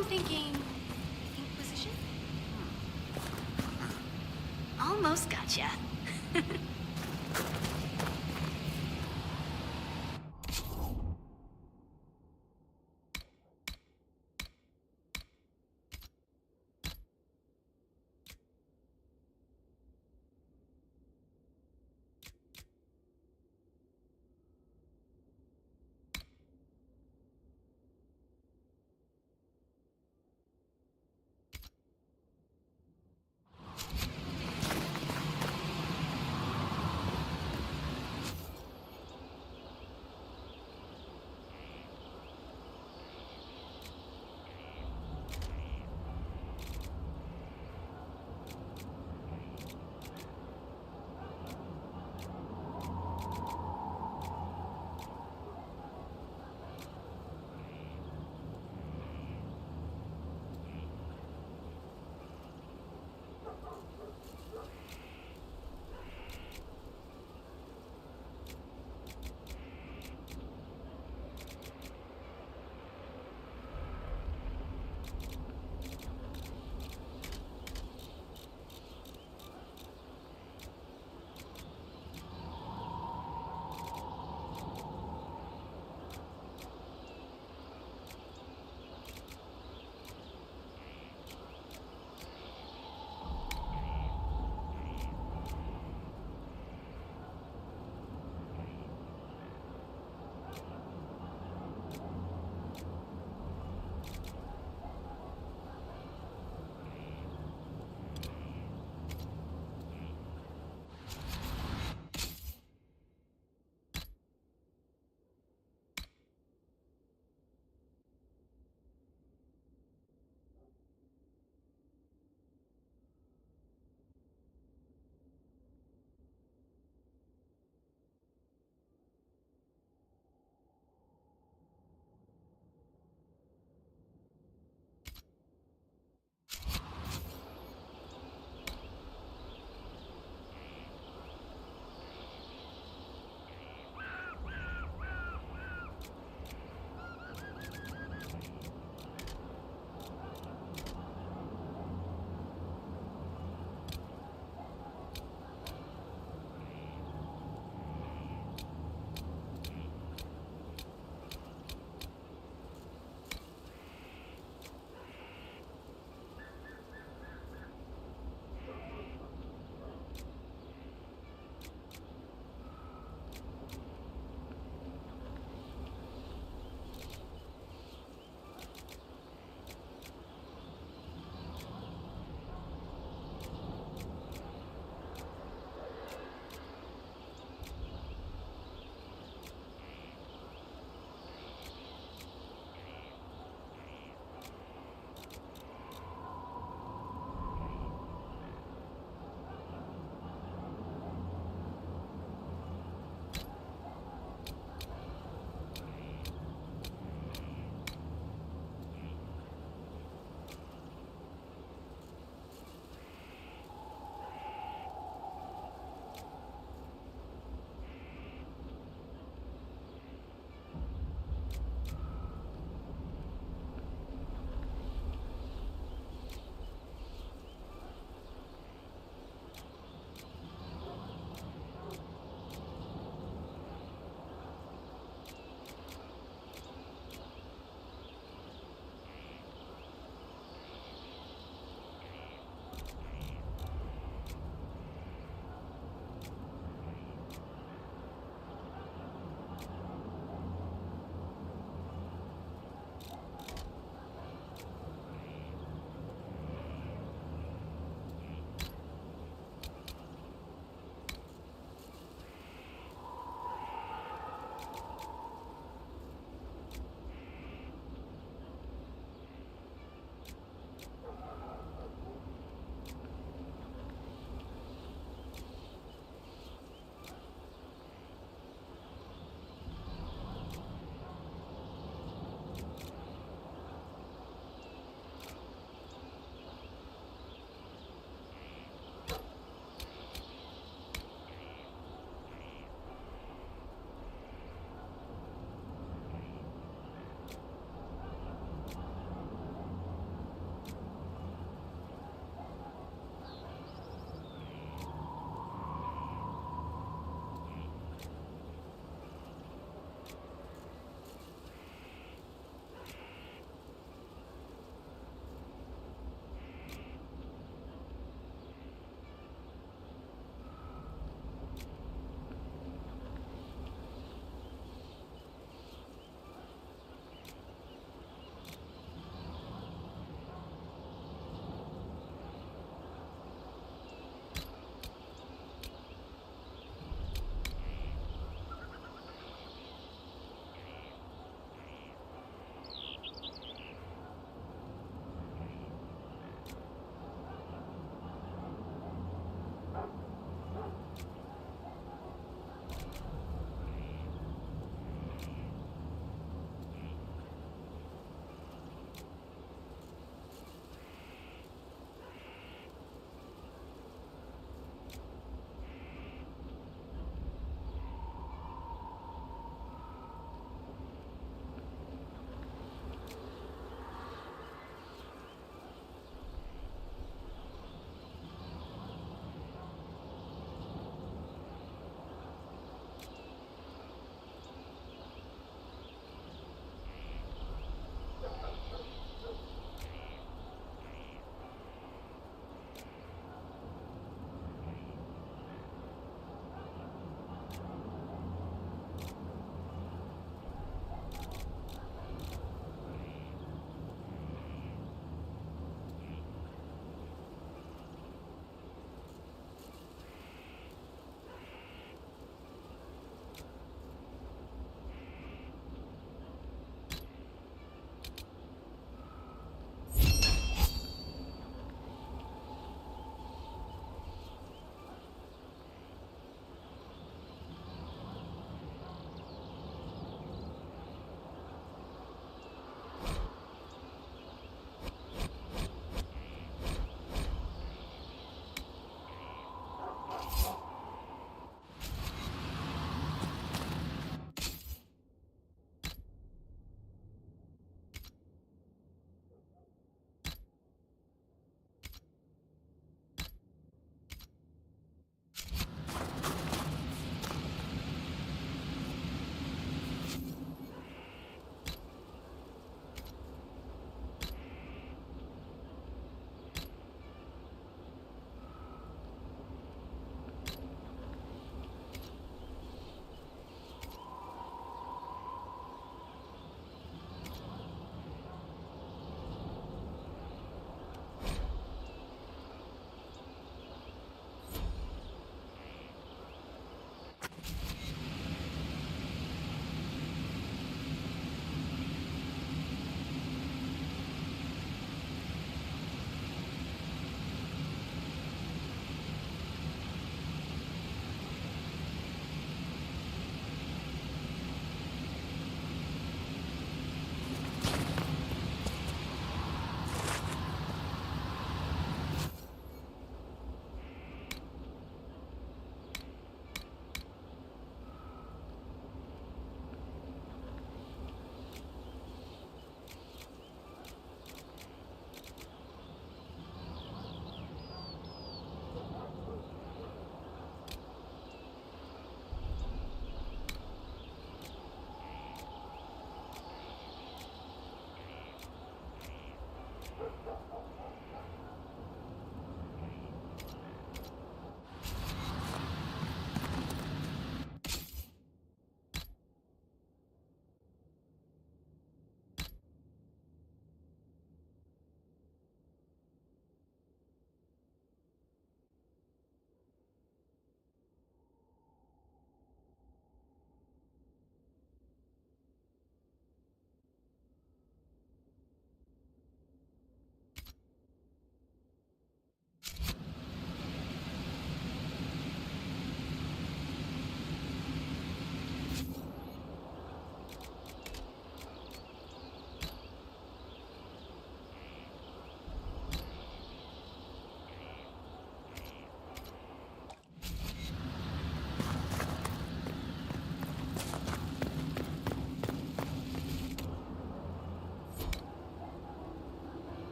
I'm thinking... Inquisition? Almost gotcha.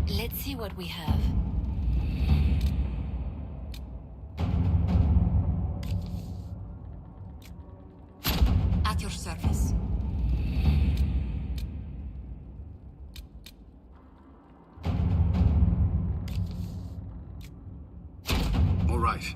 Let's see what we have. At your service. All right.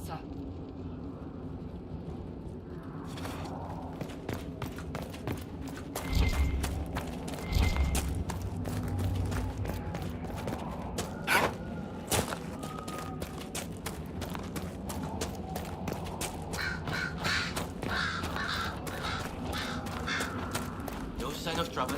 sir. No sign of trouble.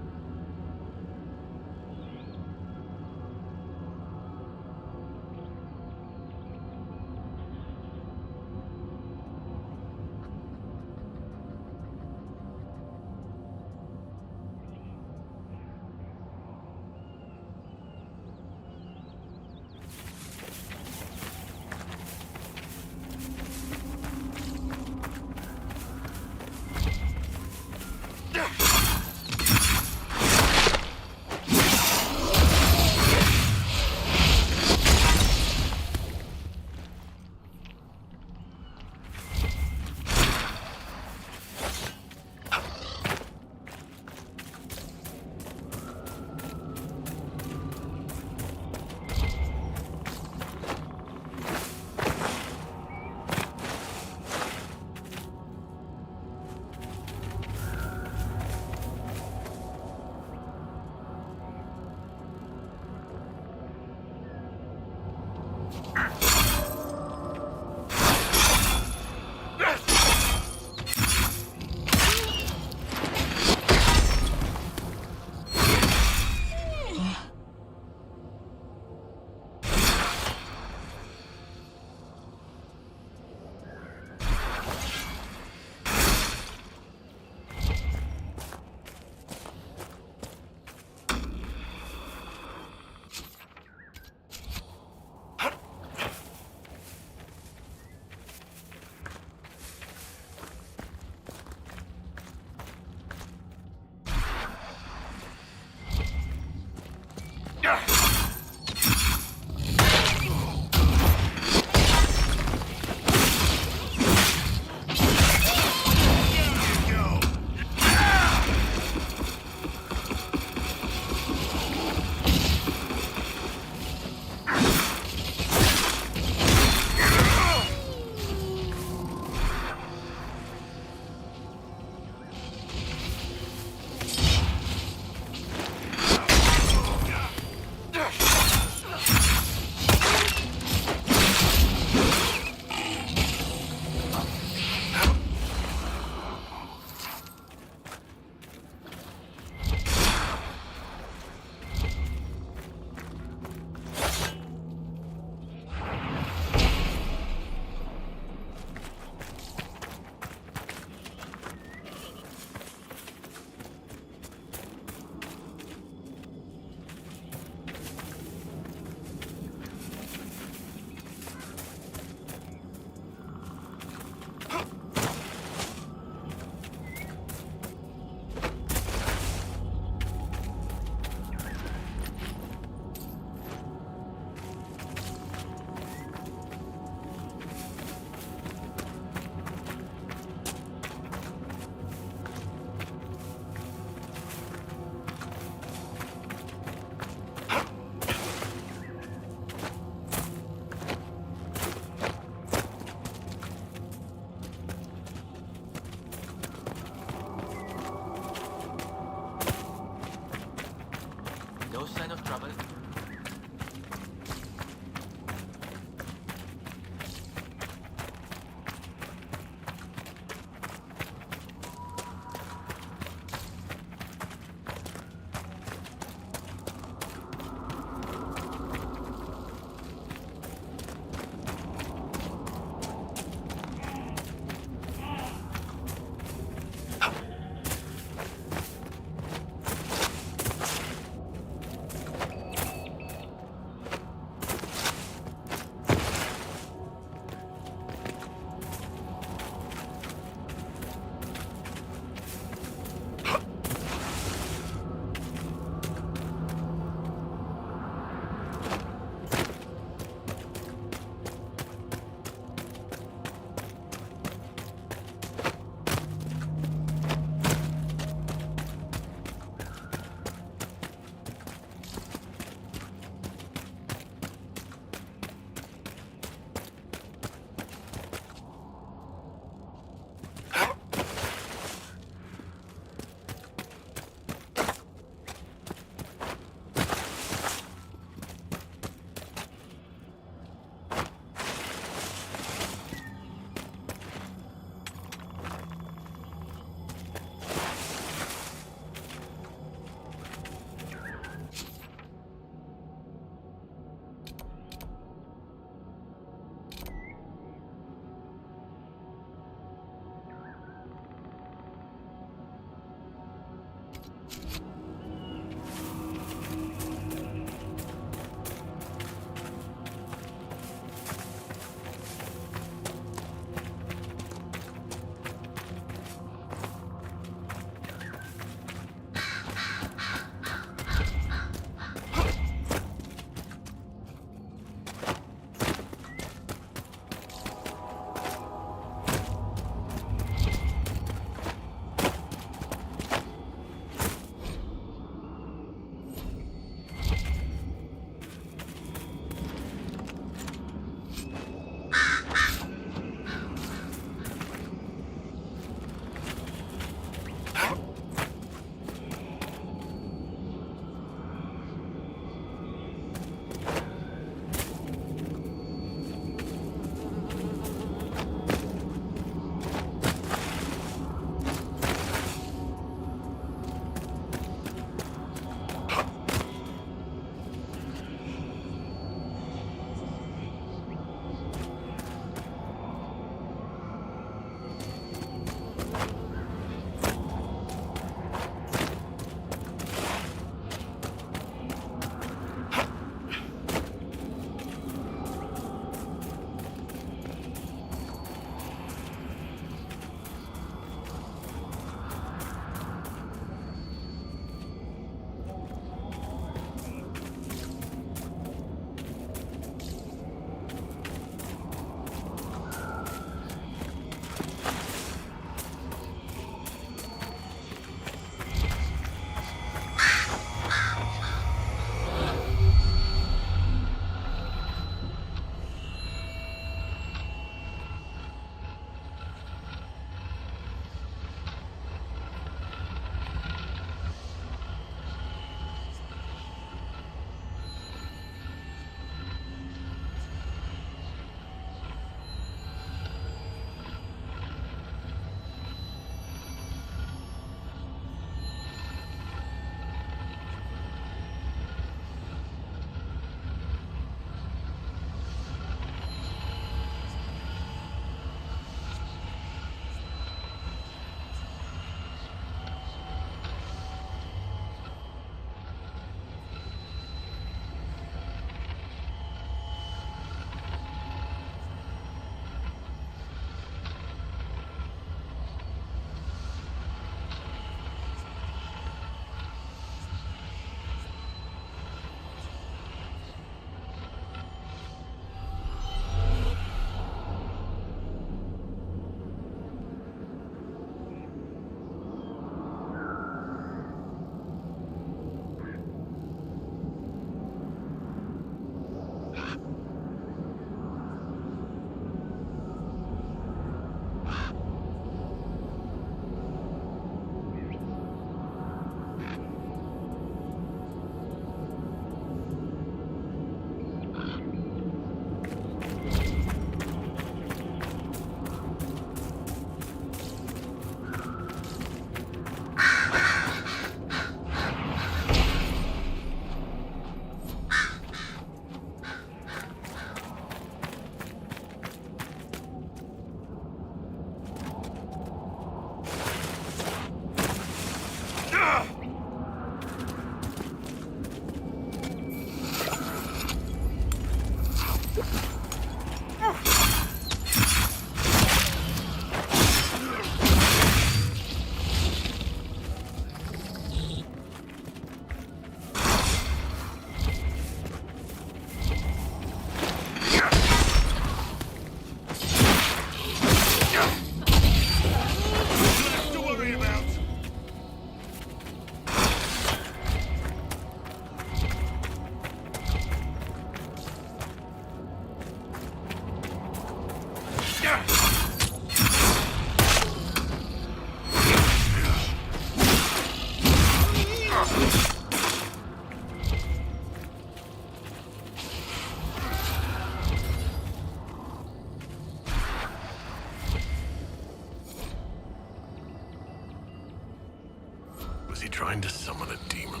Was he trying to summon a demon?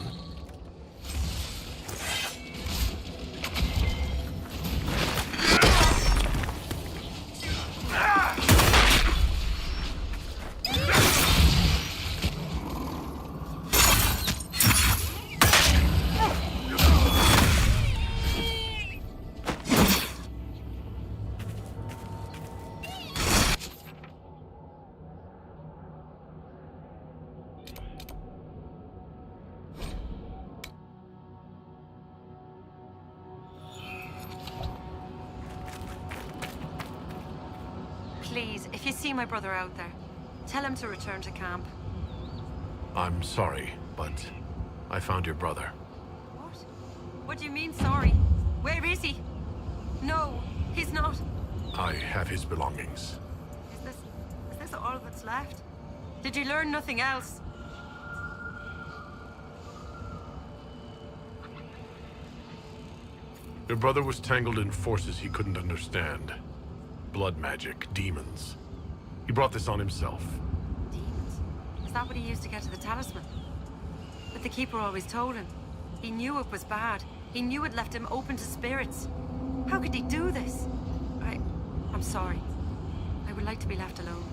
Please, if you see my brother out there, tell him to return to camp. I'm sorry, but I found your brother. What? What do you mean, sorry? Where is he? No, he's not. I have his belongings. Is this all that's left? Did you learn nothing else? Your brother was tangled in forces he couldn't understand. Blood magic, demons. He brought this on himself. Demons? Is that what he used to get to the talisman? But the Keeper always told him. He knew it was bad. He knew it left him open to spirits. How could he do this? I'm sorry. I would like to be left alone.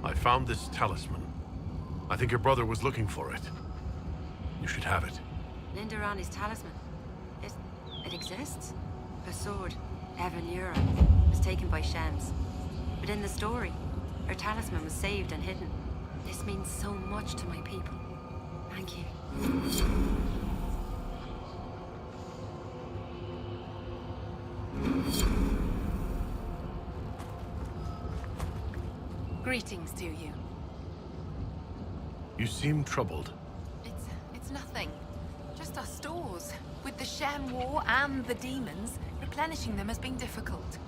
I found this talisman. I think your brother was looking for it. You should have it. Lindarani's talisman. It exists? Her sword, Evan Yura, was taken by Shems. But in the story, her talisman was saved and hidden. This means so much to my people. Thank you. Greetings to you. You seem troubled. It's nothing. Just our stores. With the Shem War and the demons, replenishing them has been difficult.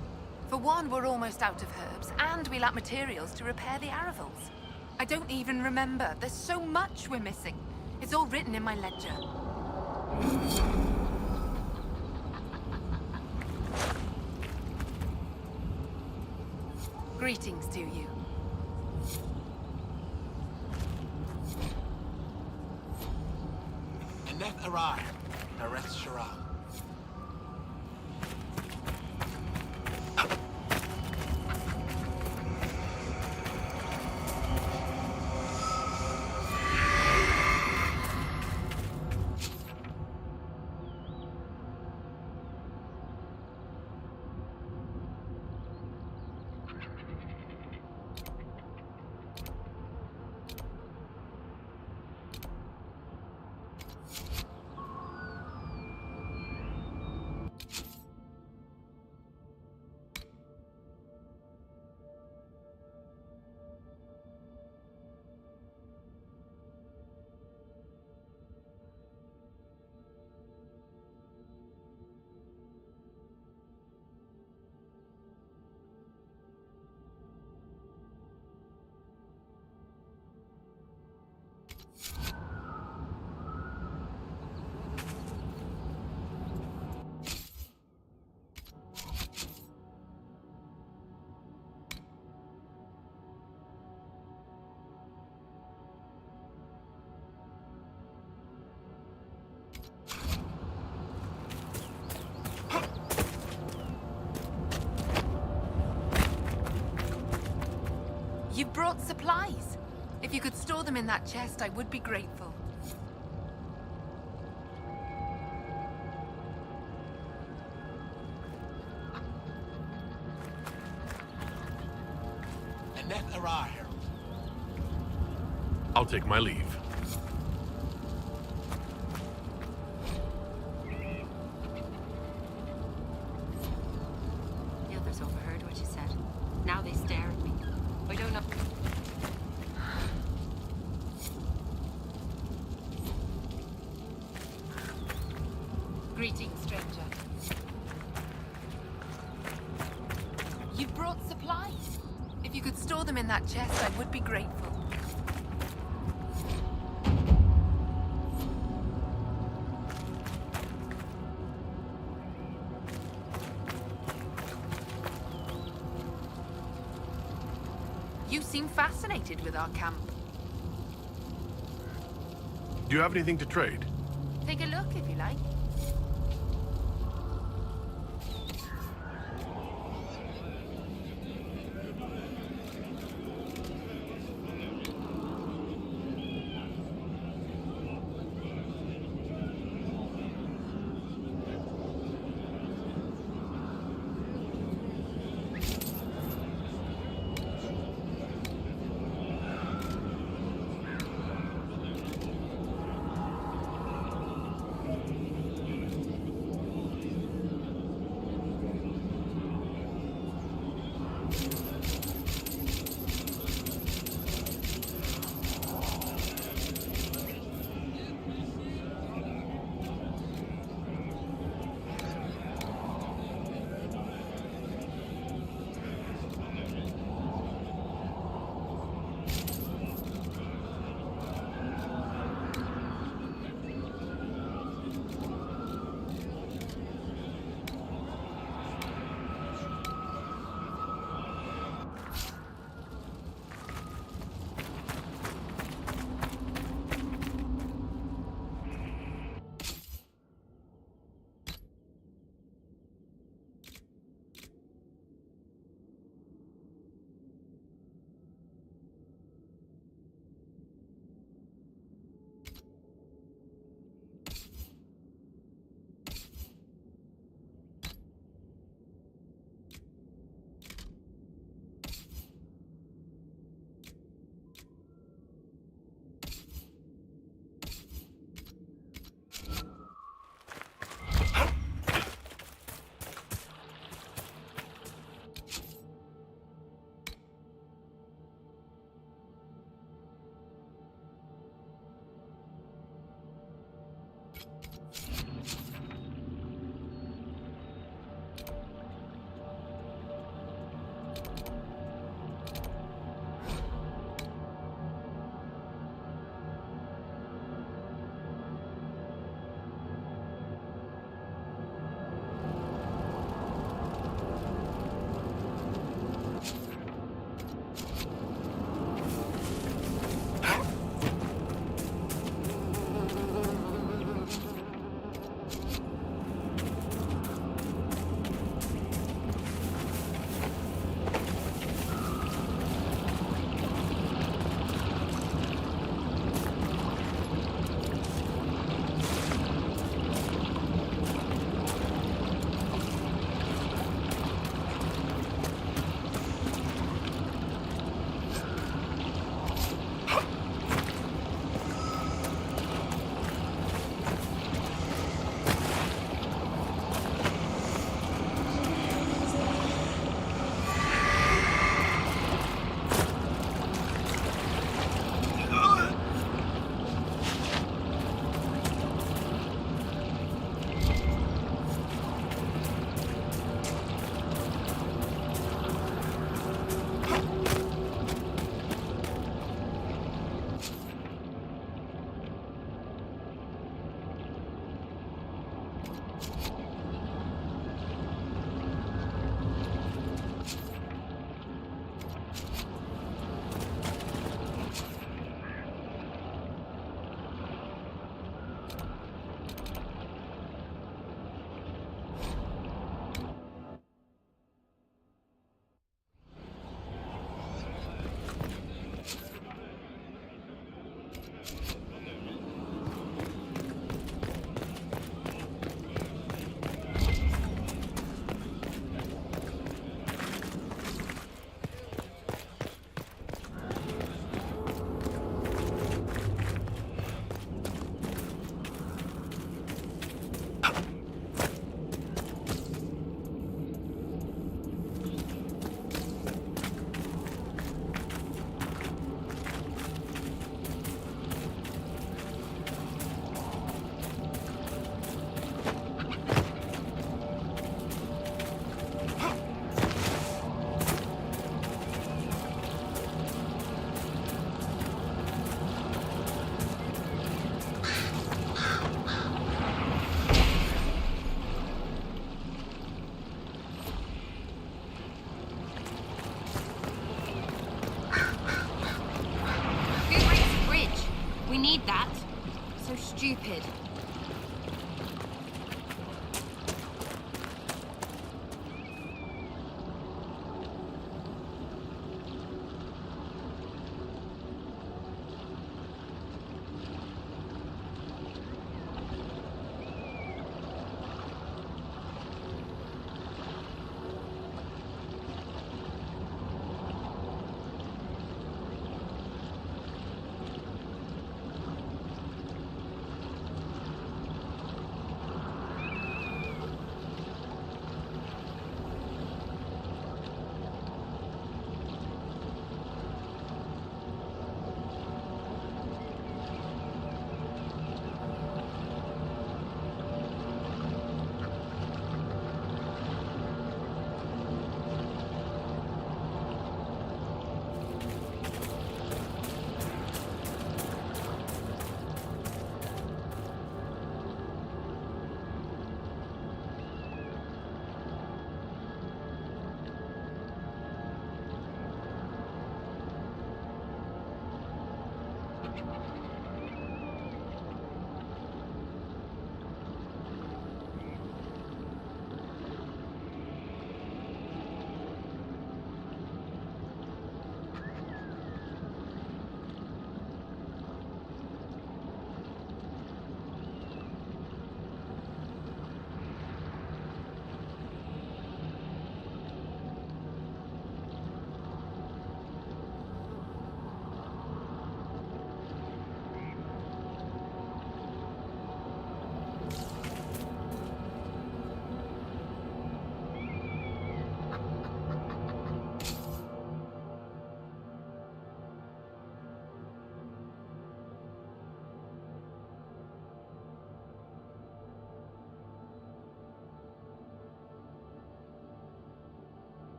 For one, we're almost out of herbs, and we lack materials to repair the Aravals. I don't even remember. There's so much we're missing. It's all written in my ledger. Greetings to you. Aneth Arai, Nareth Shara. You've brought supplies. If you could store them in that chest, I would be grateful. Aneth Arai, Herald. I'll take my leave. The others overheard what you said. Now they stare at me. I don't know. Greetings, stranger. You've brought supplies. If you could store them in that chest, I would be grateful. You seem fascinated with our camp. Do you have anything to trade? Take a look if you like.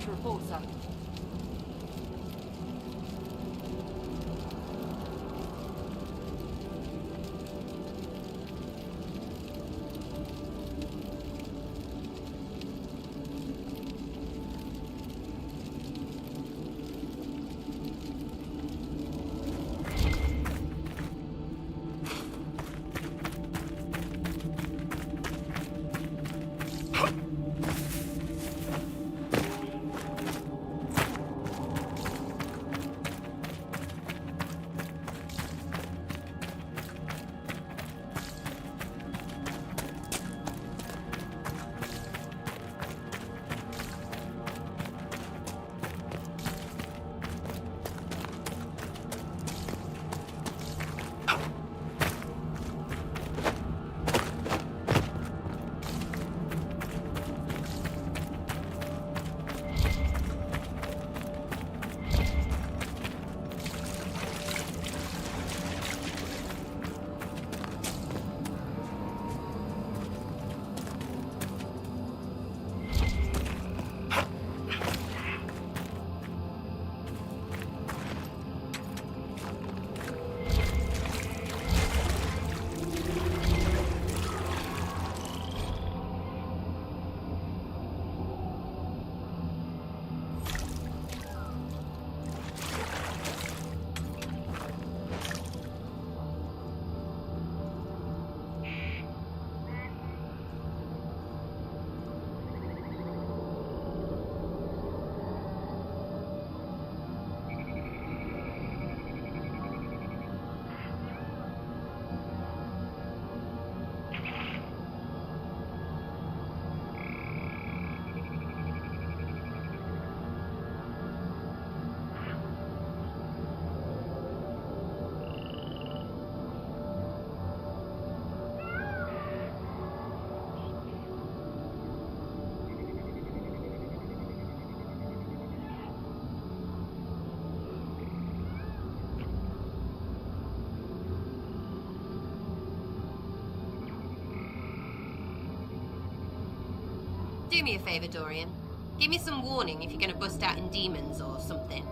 to report, sir. Do me a favor, Dorian. Give me some warning if you're gonna bust out in demons or something.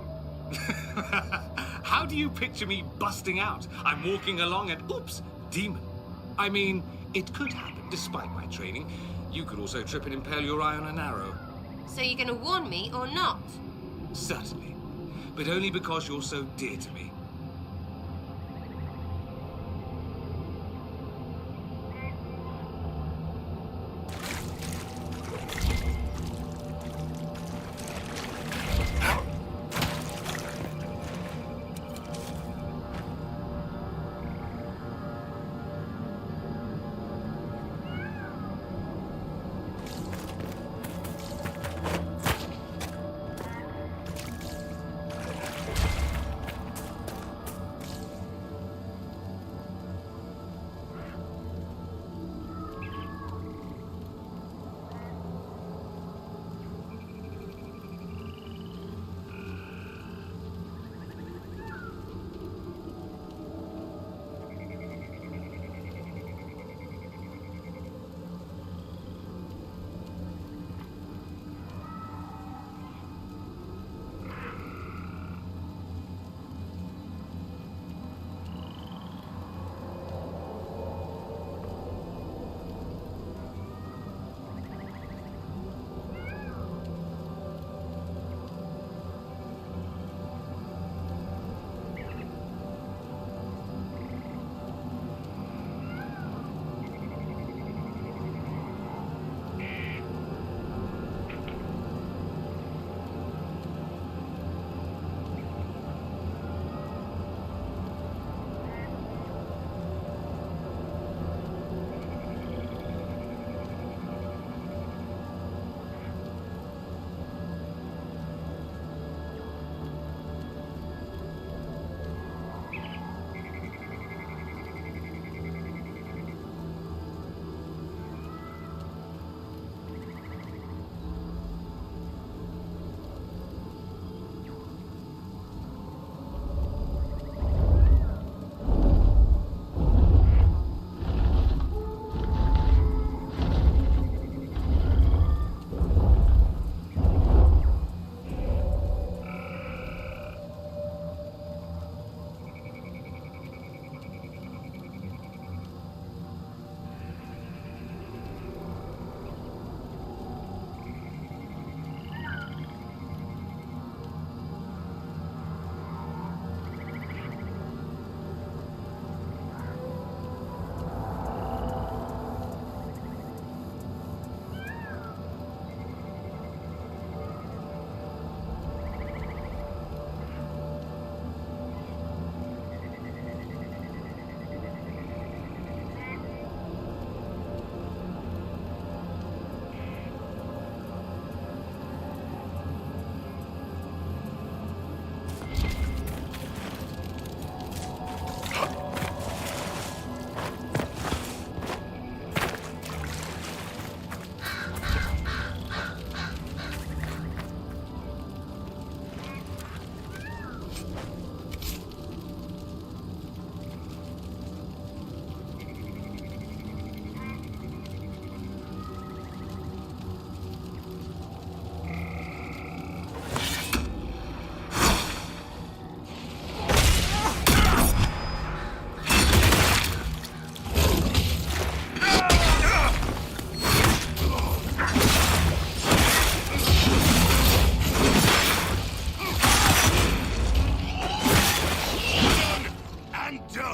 How do you picture me busting out? I'm walking along and oops, demon. I mean, it could happen despite my training. You could also trip and impale your eye on an arrow. So you're gonna warn me or not? Certainly. But only because you're so dear to me.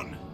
done.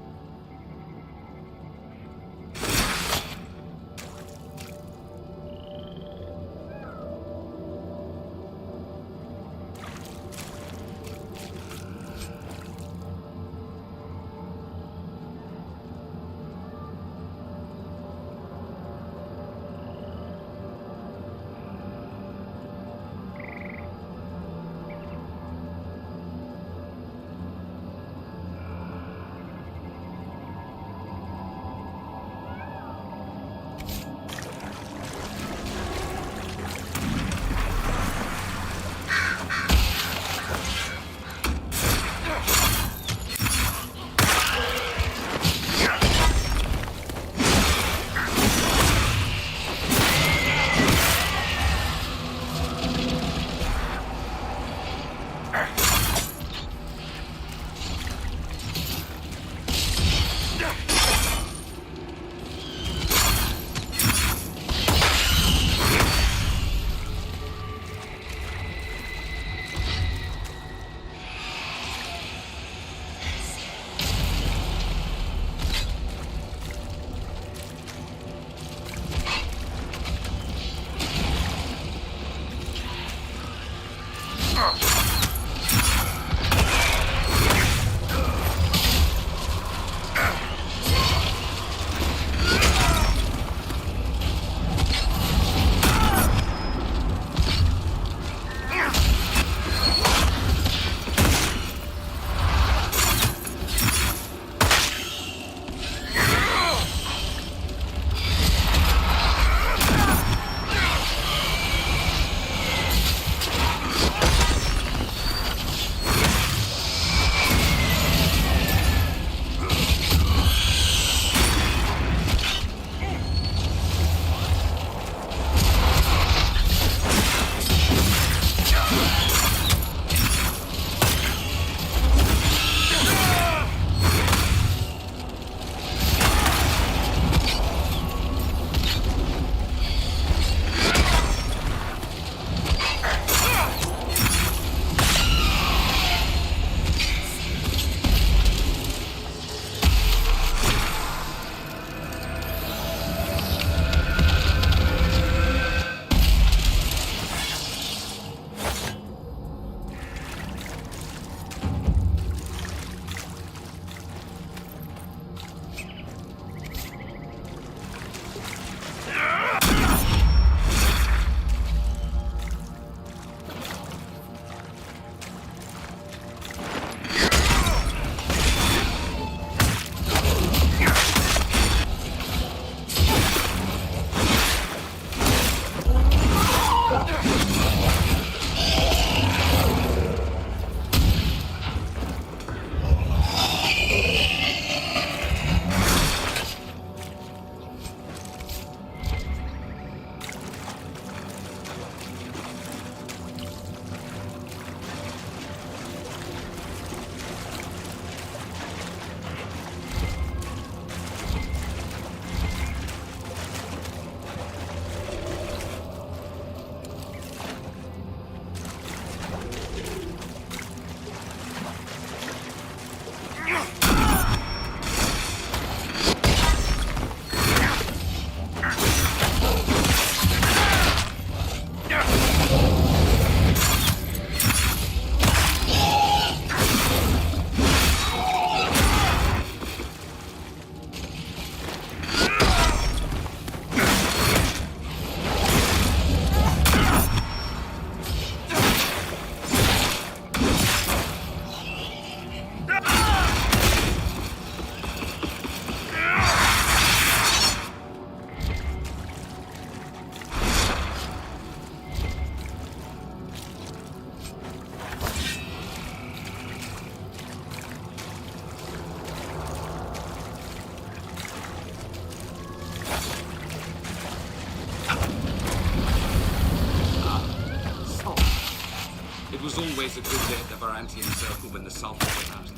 was always a good day at the Varantian Circle when the Sultan was out.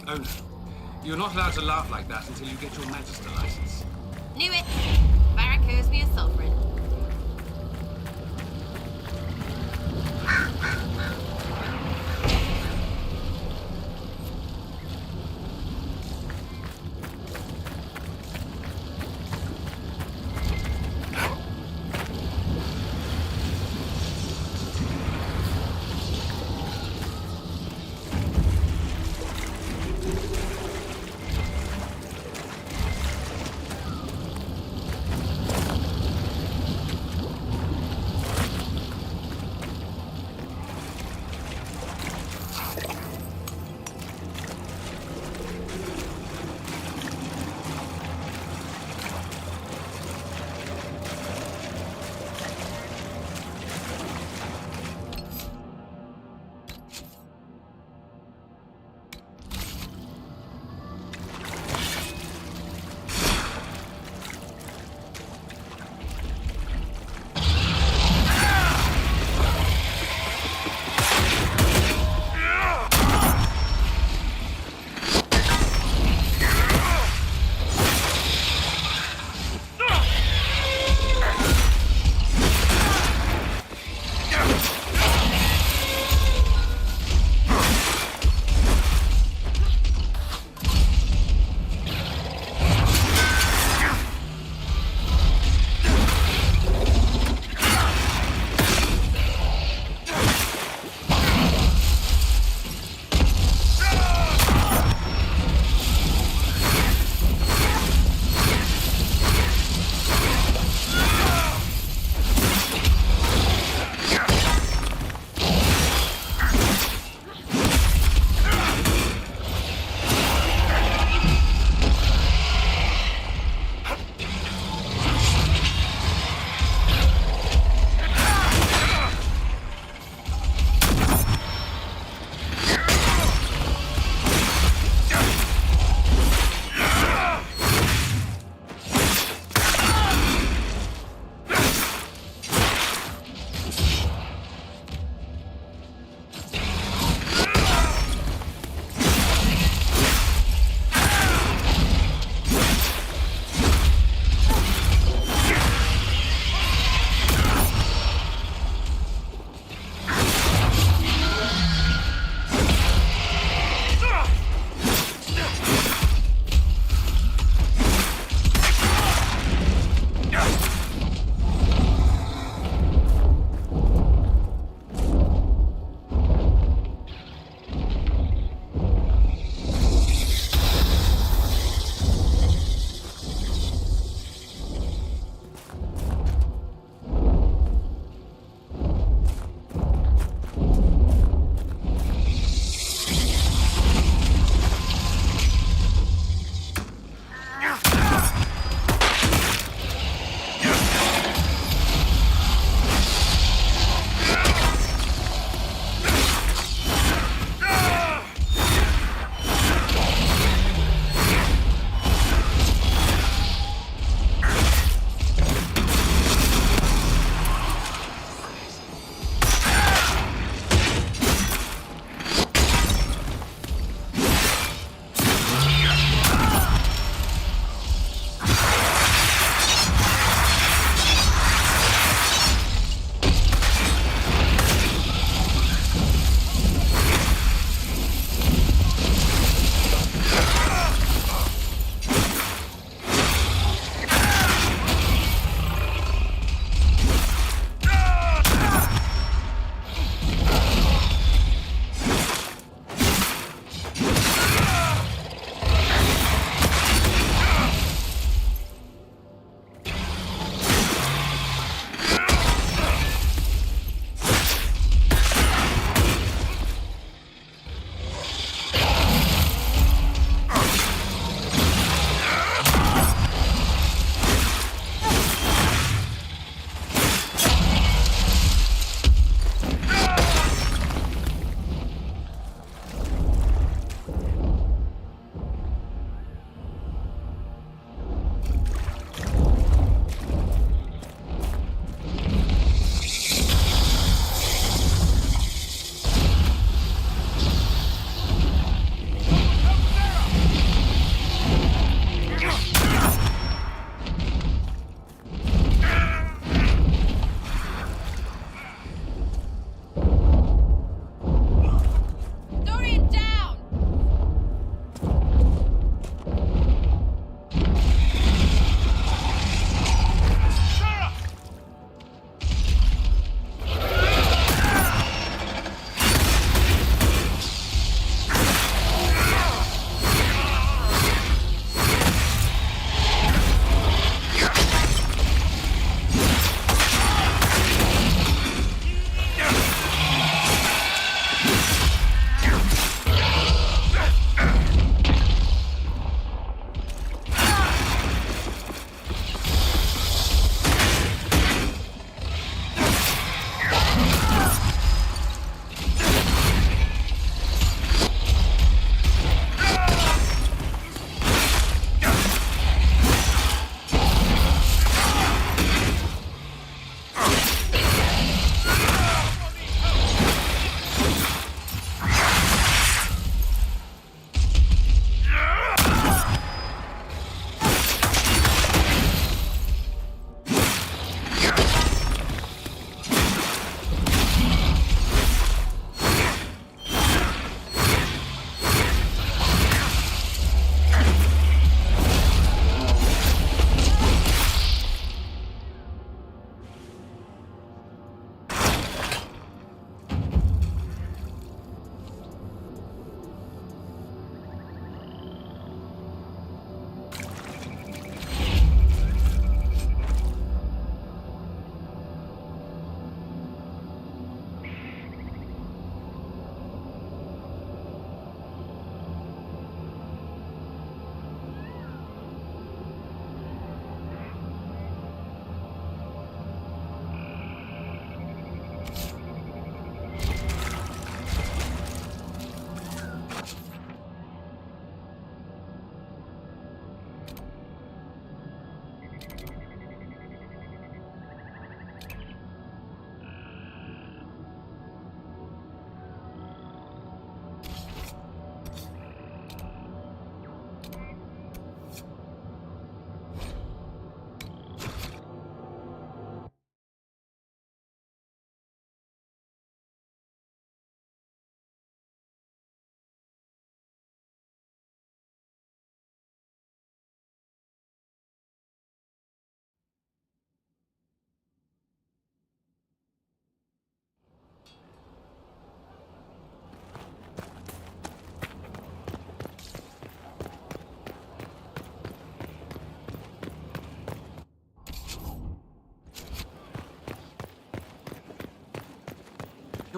Oh no. You're not allowed to laugh like that until you get your Magister license. Knew it. Varric owes me a sovereign.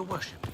Your worship.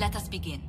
Let us begin.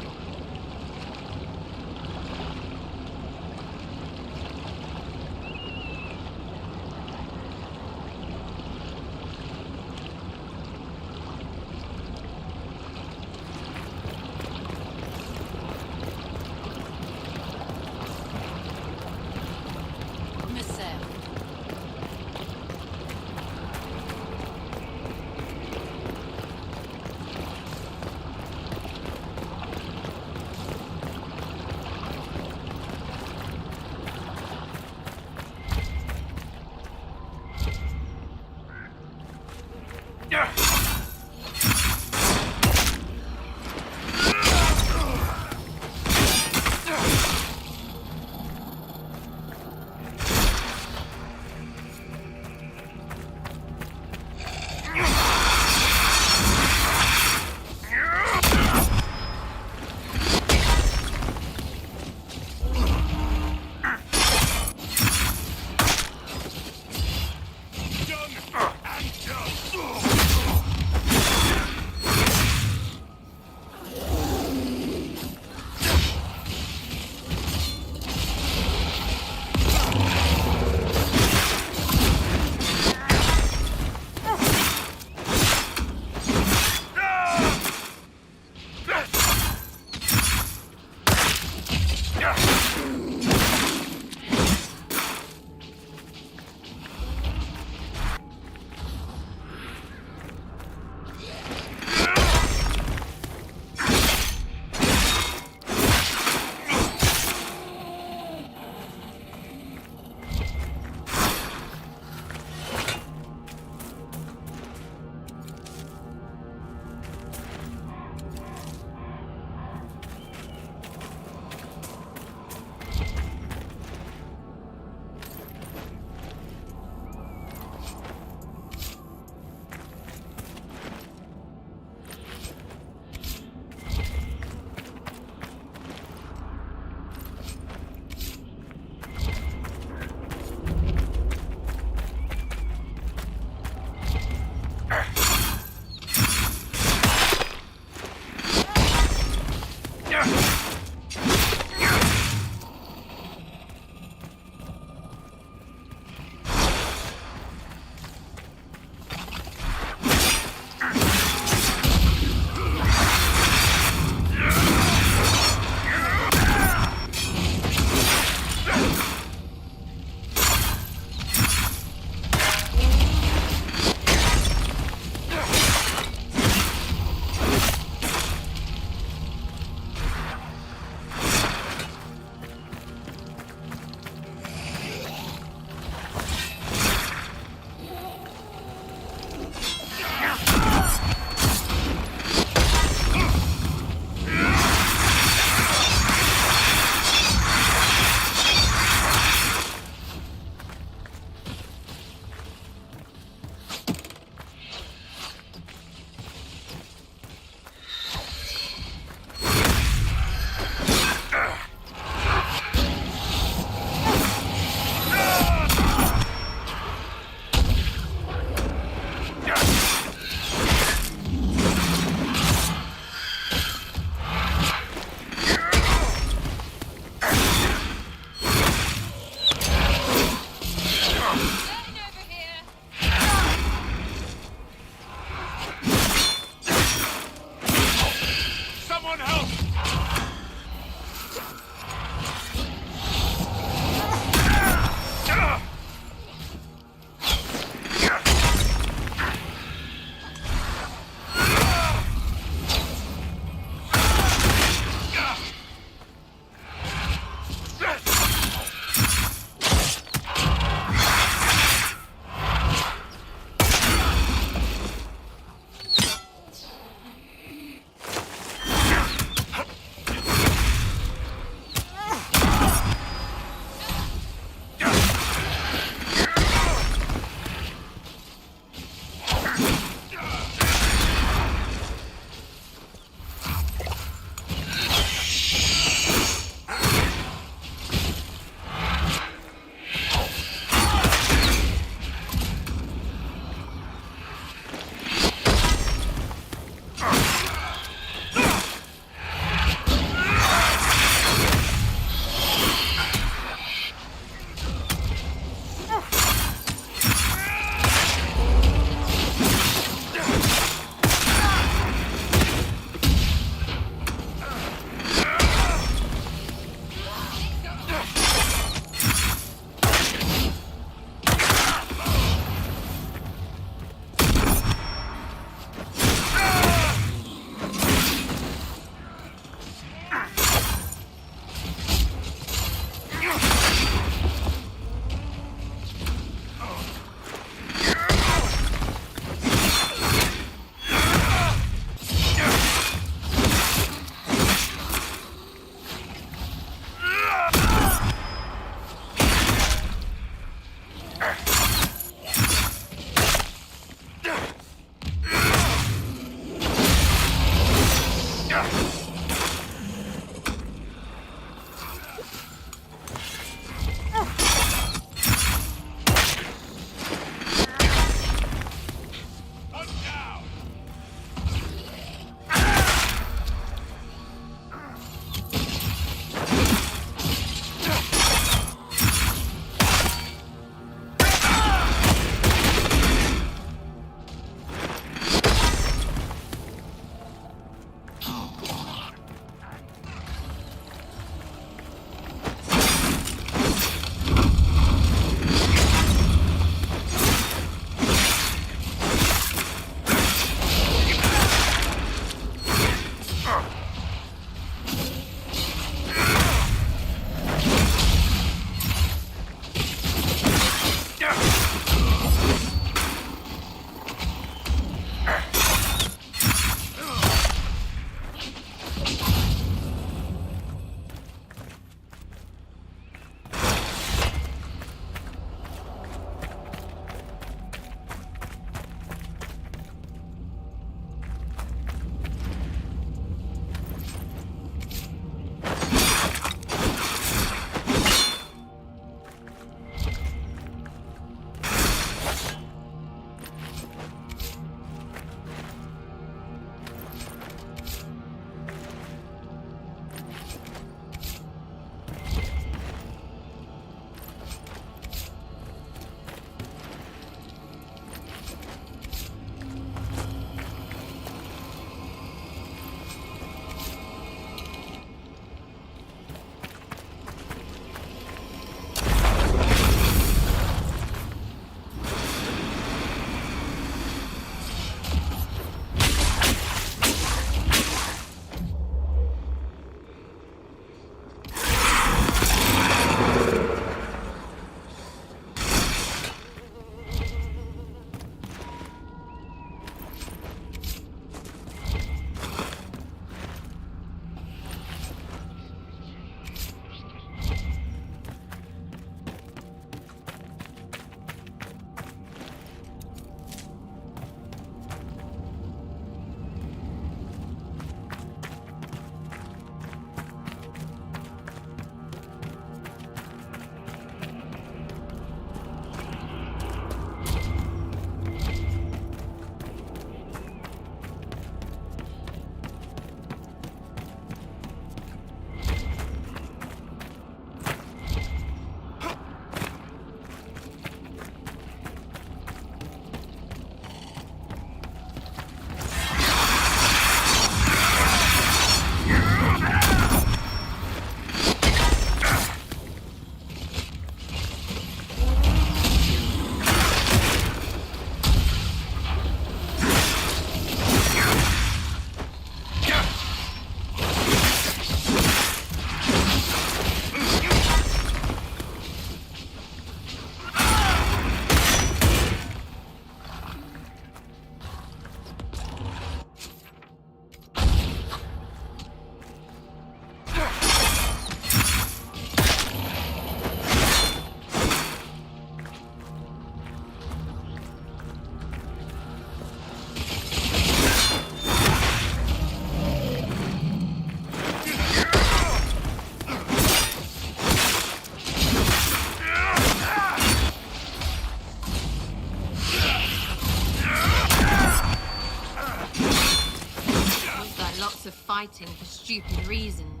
fighting for stupid reasons.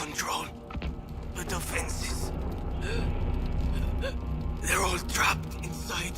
control the defenses. They're all trapped inside.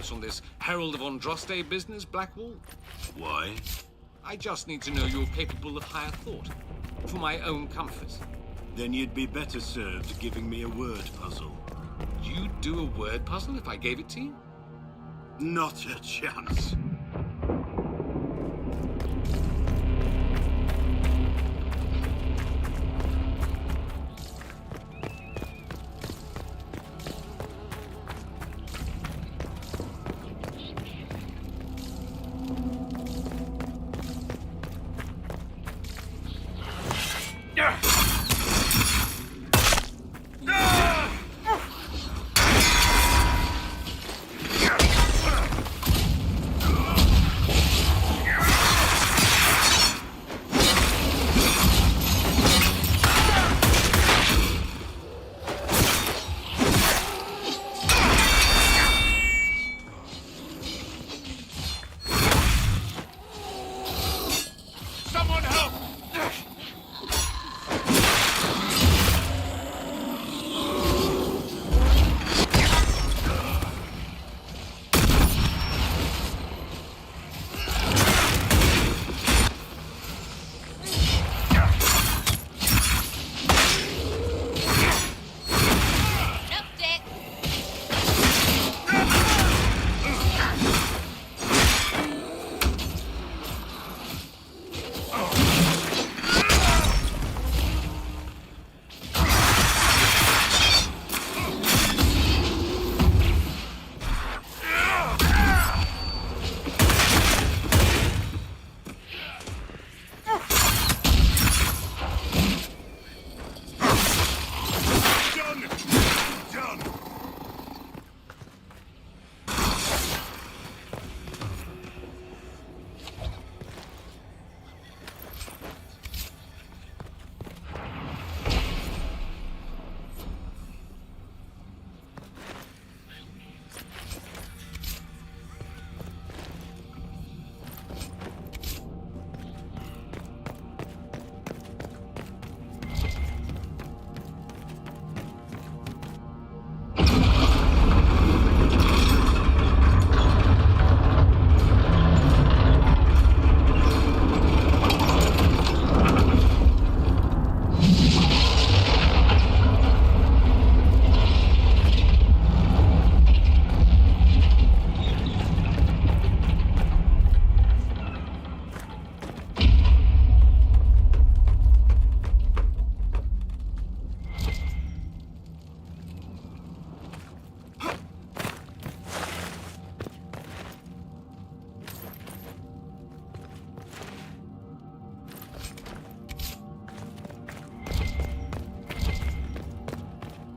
advice on this Herald of Andraste business, Blackwall? Why? I just need to know you're capable of higher thought. For my own comfort. Then you'd be better served giving me a word puzzle. You'd do a word puzzle if I gave it to you? Not a chance.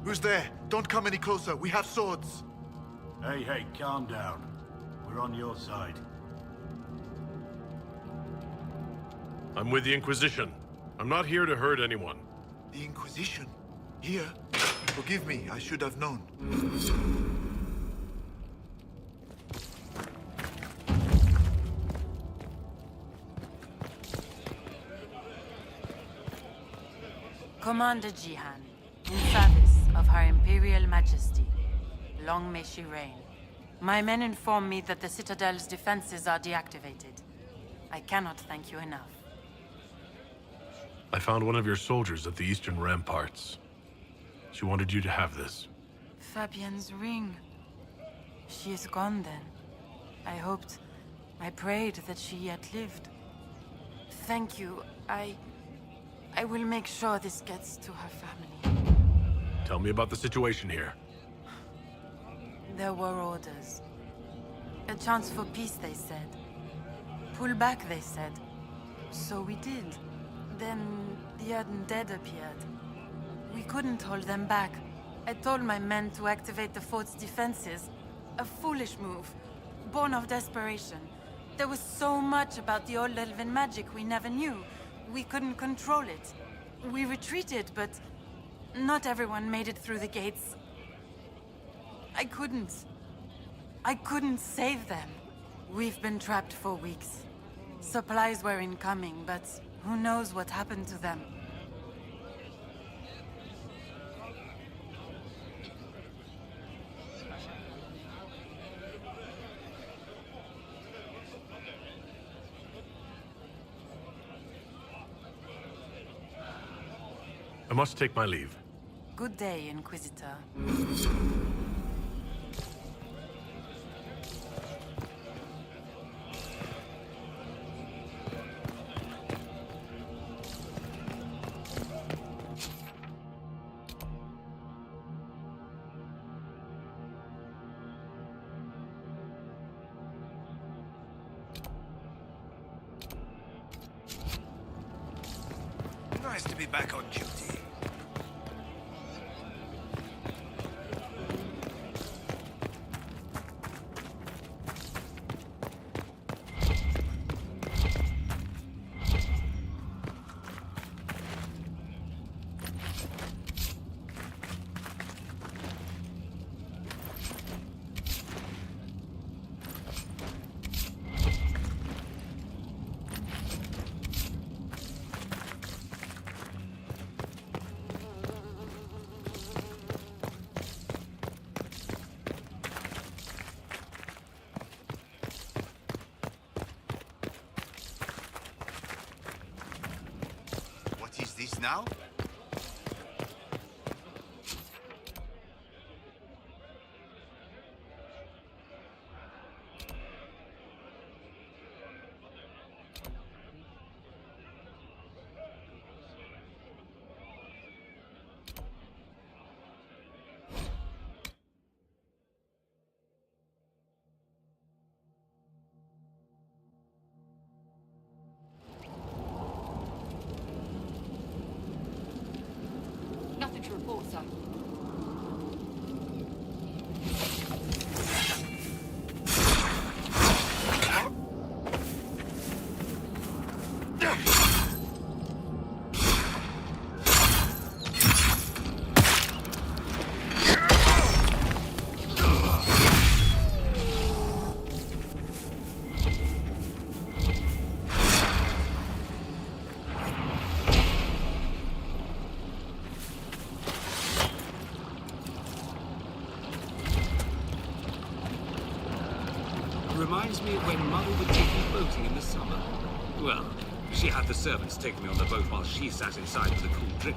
Who's there? Don't come any closer. We have swords. Hey, calm down. We're on your side. I'm with the Inquisition. I'm not here to hurt anyone. The Inquisition? Here? Forgive me, I should have known. Commander Jihan, in service of Her Imperial Majesty. Long may she reign. My men inform me that the Citadel's defenses are deactivated. I cannot thank you enough. I found one of your soldiers at the eastern ramparts. She wanted you to have this. Fabienne's ring. She is gone then. I prayed that she yet lived. Thank you. I will make sure this gets to her family. Tell me about the situation here. There were orders. A chance for peace, they said. Pull back, they said. So we did. Then the undead appeared. We couldn't hold them back. I told my men to activate the fort's defenses. A foolish move, born of desperation. There was so much about the old elven magic we never knew. We couldn't control it. We retreated, but not everyone made it through the gates. I couldn't save them. We've been trapped for weeks. Supplies were incoming, but who knows what happened to them. I must take my leave. Good day, Inquisitor. Nice to be back on duty. What is this now? Nothing to report, sir. Reminds me of when Mother would take me boating in the summer. Well, she had the servants take me on the boat while she sat inside with a cool drink.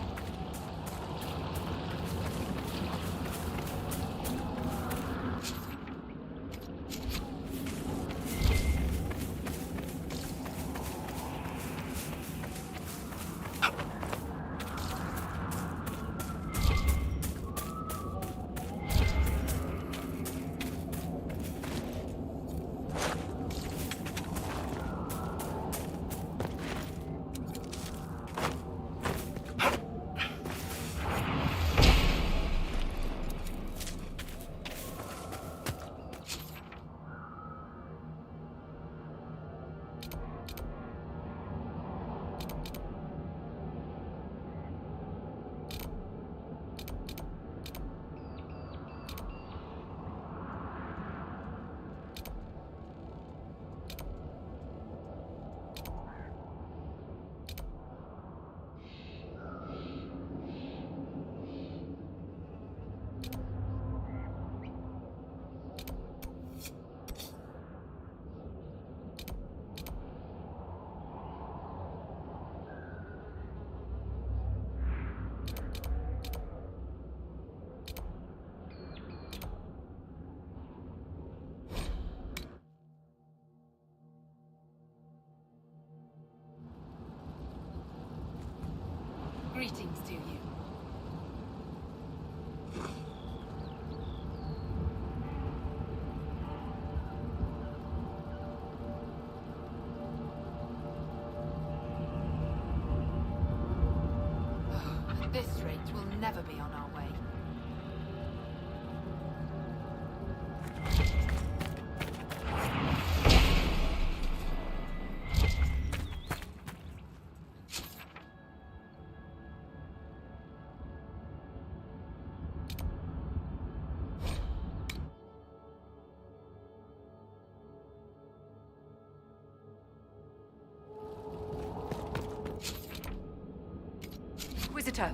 Greetings to you. At this rate, we'll never be on our way. Inquisitor.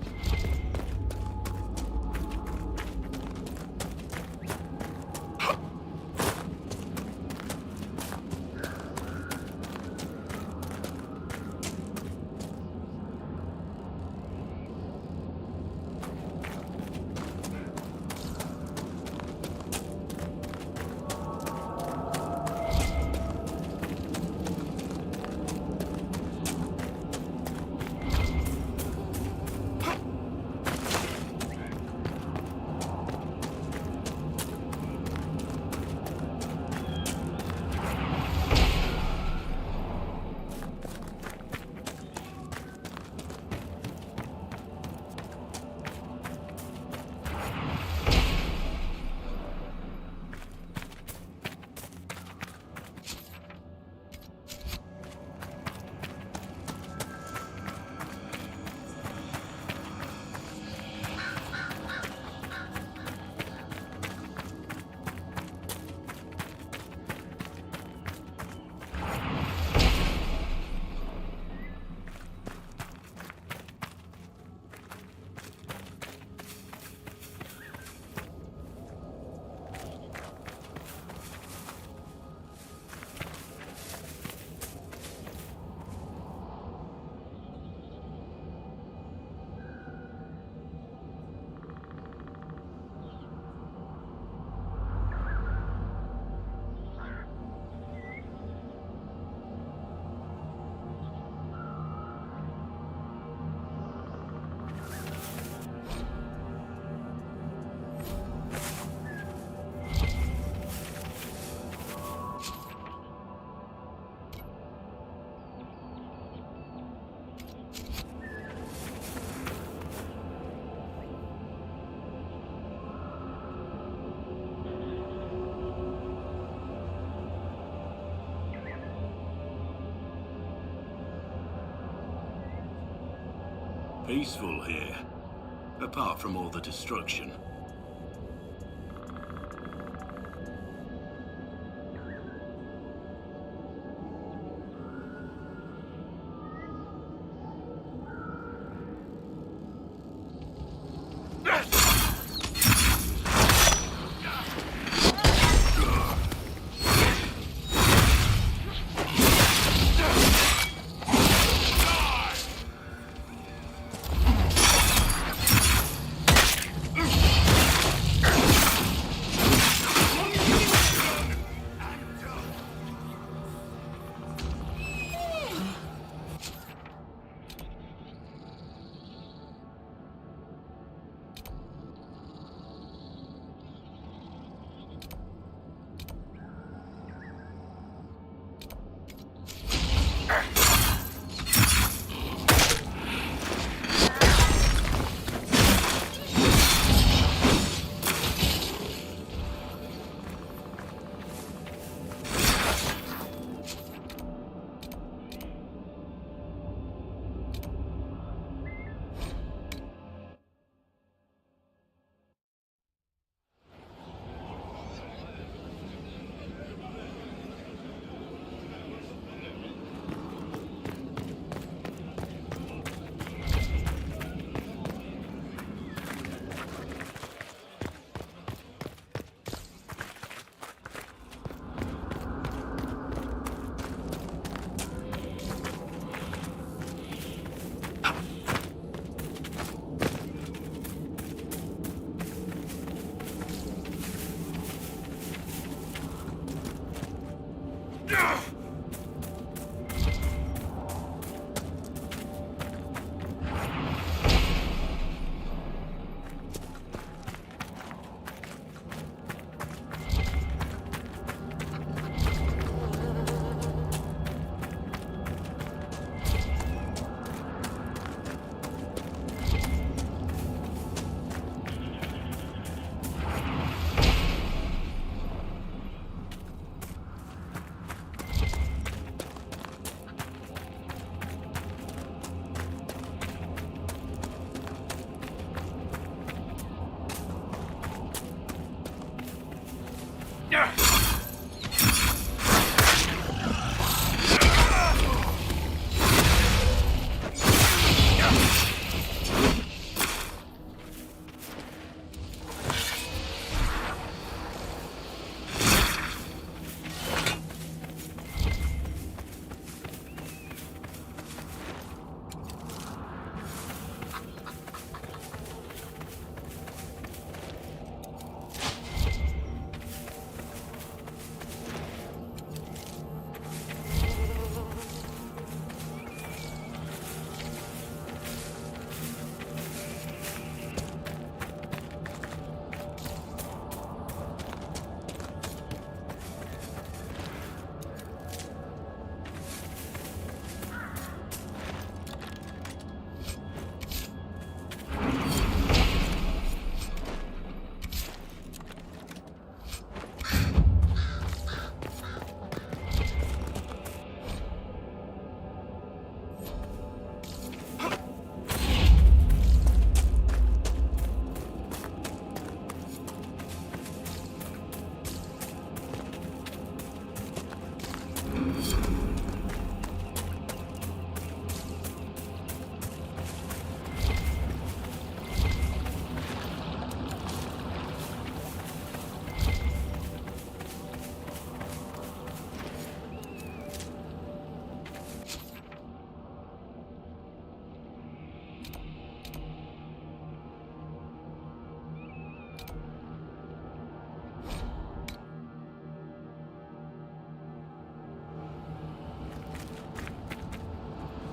Peaceful here. Apart from all the destruction.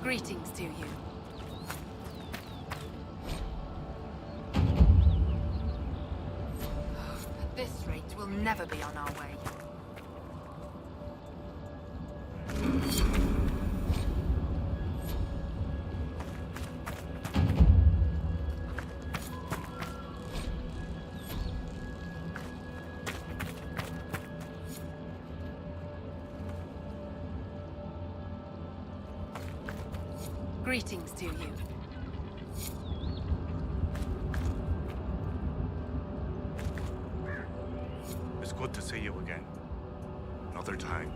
Greetings to you. At this rate, we'll never be on our way. Greetings to you. was good to see you again. Another time.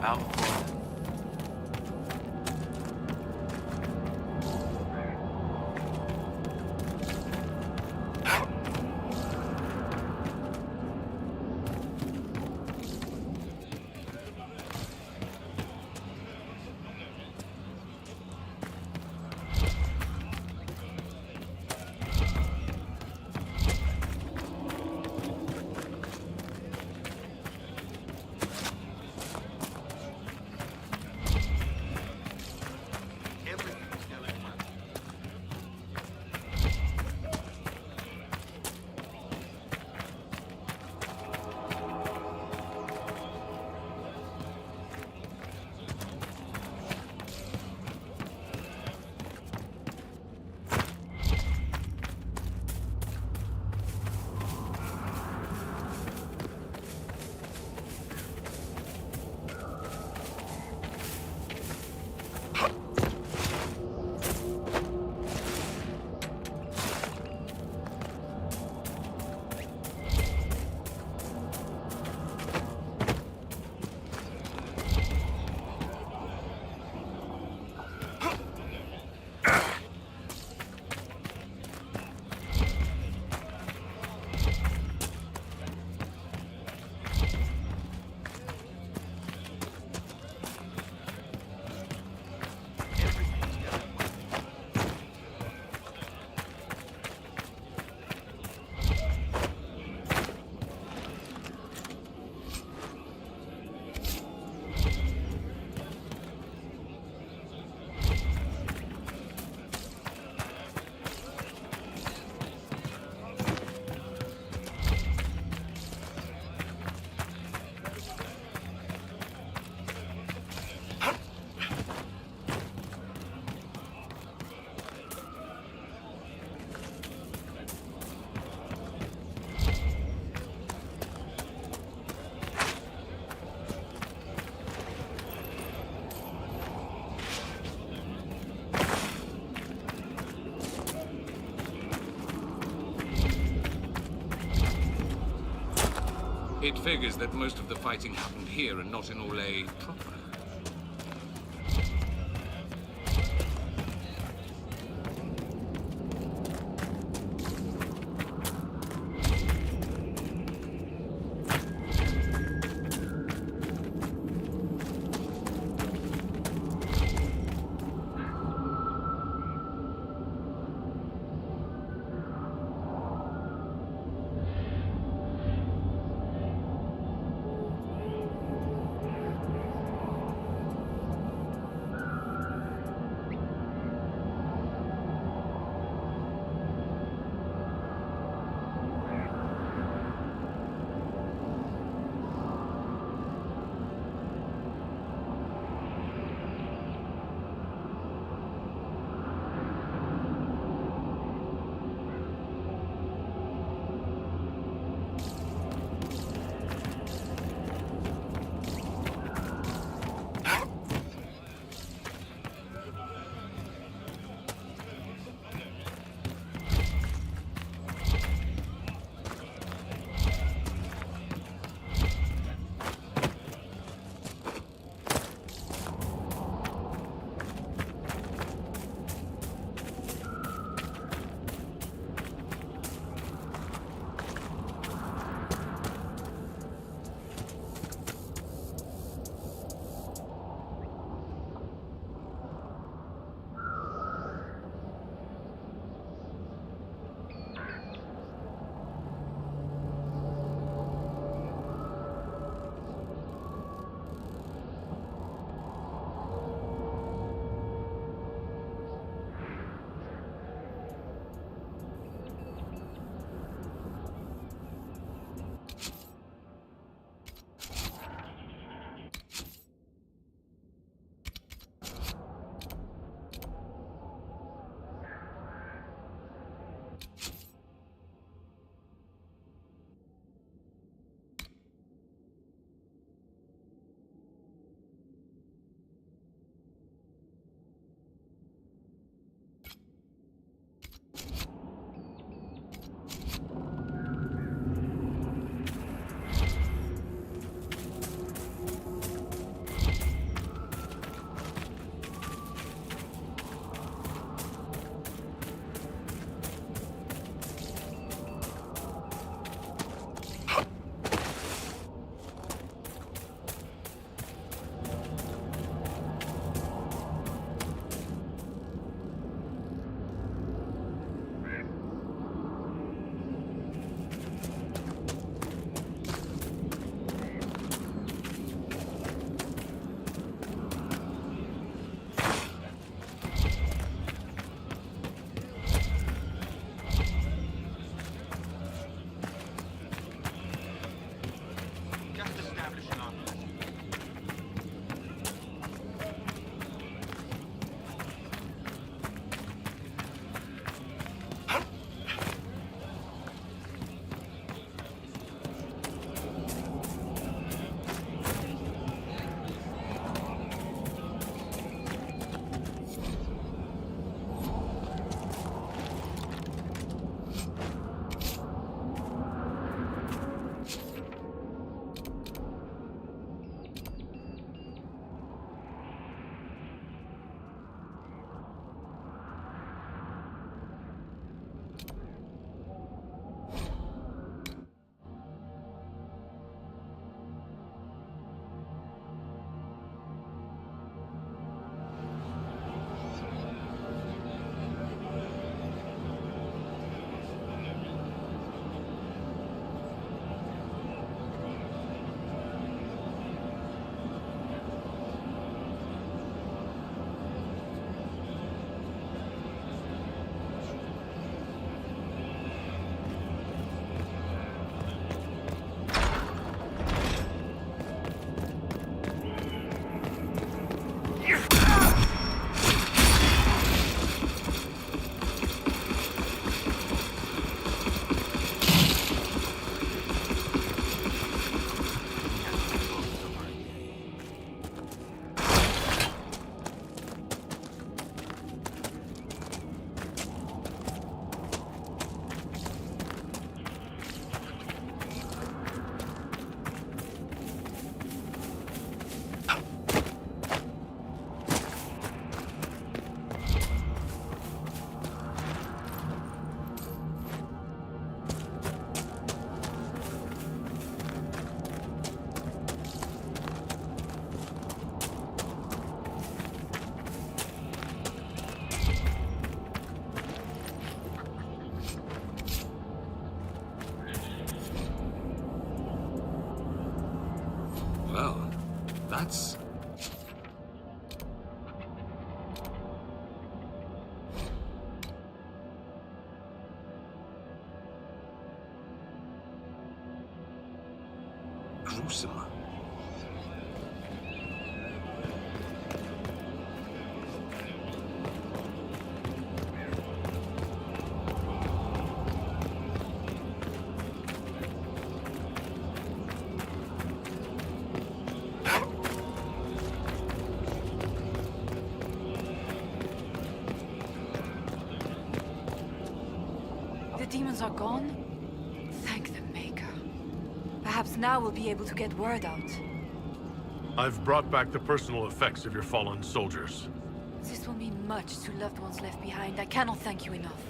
Out for it. It figures that most of the fighting happened here and not in Orlais proper. nuts? Gruesome. The demons are gone? Thank the Maker. Perhaps now we'll be able to get word out. I've brought back the personal effects of your fallen soldiers. This will mean much to loved ones left behind. I cannot thank you enough.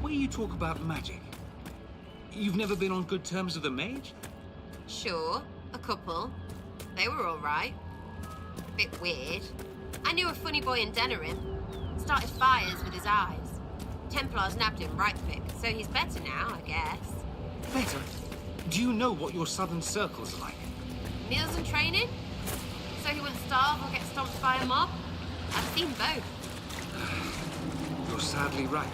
way you talk about magic, you've never been on good terms with a mage? Sure, a couple. They were all right. Bit weird. I knew a funny boy in Denerim. Started fires with his eyes. Templars nabbed him right quick, so he's better now, I guess. Better? Do you know what your southern circles are like? Meals and training? So he wouldn't starve or get stomped by a mob? I've seen both. You're sadly right.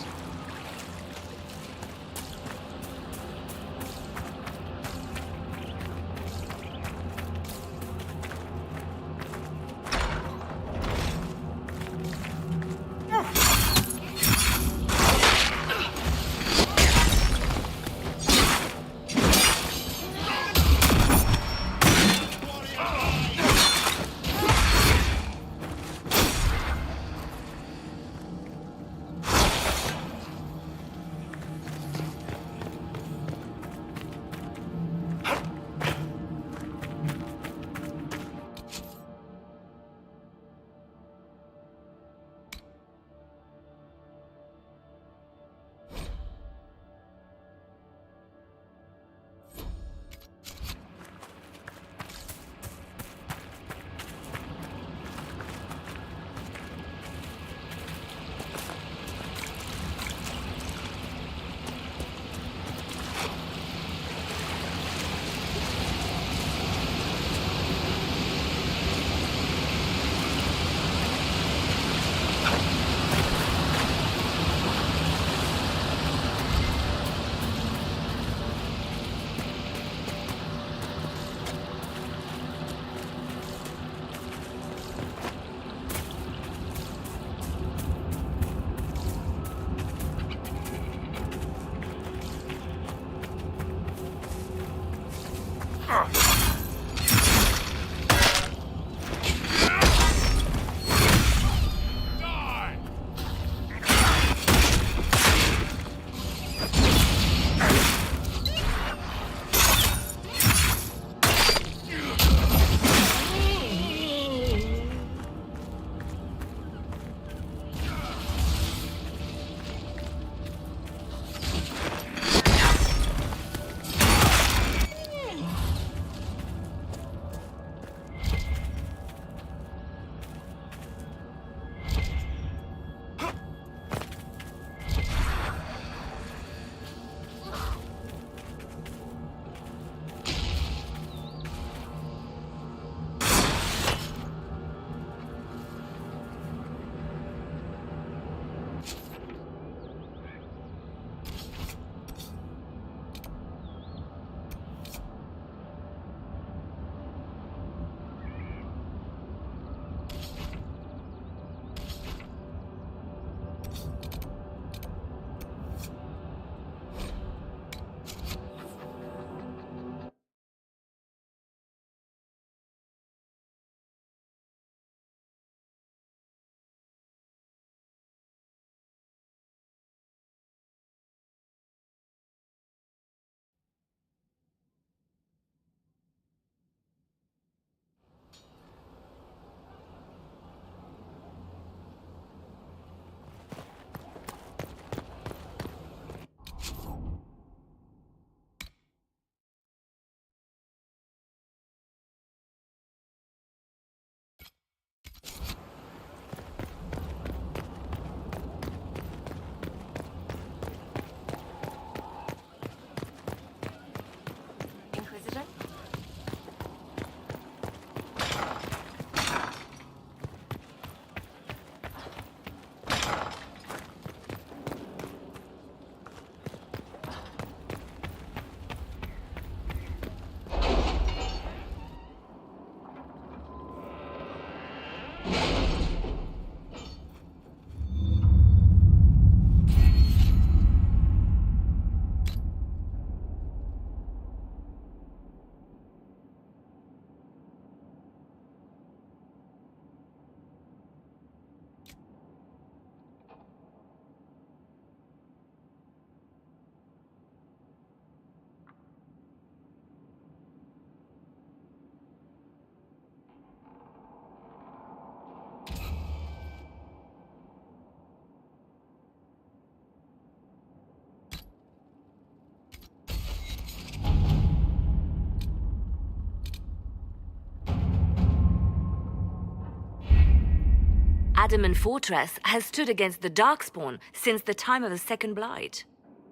adamant fortress has stood against the Darkspawn since the time of the Second Blight.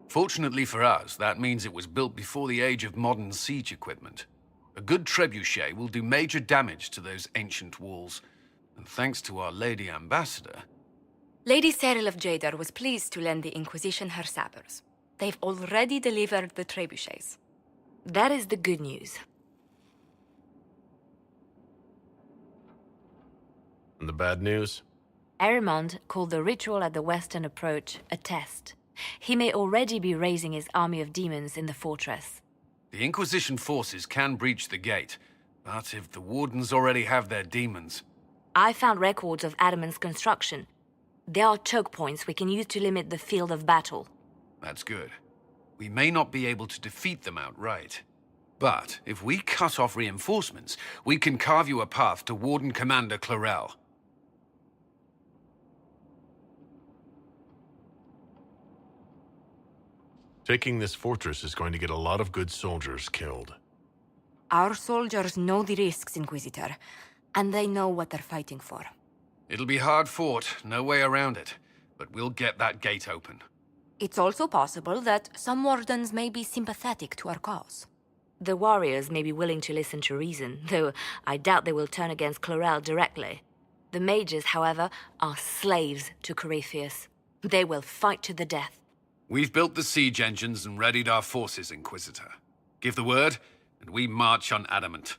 Fortunately for us, that means it was built before the age of modern siege equipment. A good trebuchet will do major damage to those ancient walls. And thanks to our Lady Ambassador... Lady Cyril of Jadar was pleased to lend the Inquisition her sabers. They've already delivered the trebuchets. That is the good news. And the bad news? Arimond called the ritual at the western approach a test. He may already be raising his army of demons in the fortress. The Inquisition forces can breach the gate, but if the Wardens already have their demons... I found records of Adamant's construction. There are choke points we can use to limit the field of battle. That's good. We may not be able to defeat them outright. But if we cut off reinforcements, we can carve you a path to Warden Commander Clarel. Taking this fortress is going to get a lot of good soldiers killed. Our soldiers know the risks, Inquisitor, and they know what they're fighting for. It'll be hard fought, no way around it, but we'll get that gate open. It's also possible that some Wardens may be sympathetic to our cause. The warriors may be willing to listen to reason, though I doubt they will turn against Clarel directly. The mages, however, are slaves to Corypheus. They will fight to the death. We've built the siege engines and readied our forces, Inquisitor. Give the word, and we march on Adamant.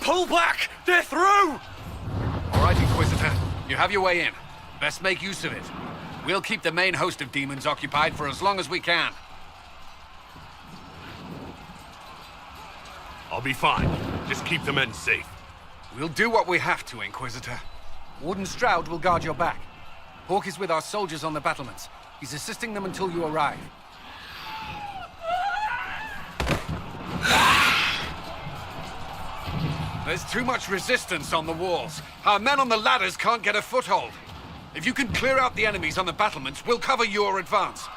Pull back! They're through! All right, Inquisitor. You have your way in. Best make use of it. We'll keep the main host of demons occupied for as long as we can. I'll be fine. Just keep the men safe. We'll do what we have to, Inquisitor. Warden Stroud will guard your back. Hawk is with our soldiers on the battlements. He's assisting them until you arrive. There's too much resistance on the walls. Our men on the ladders can't get a foothold. If you can clear out the enemies on the battlements, we'll cover your advance.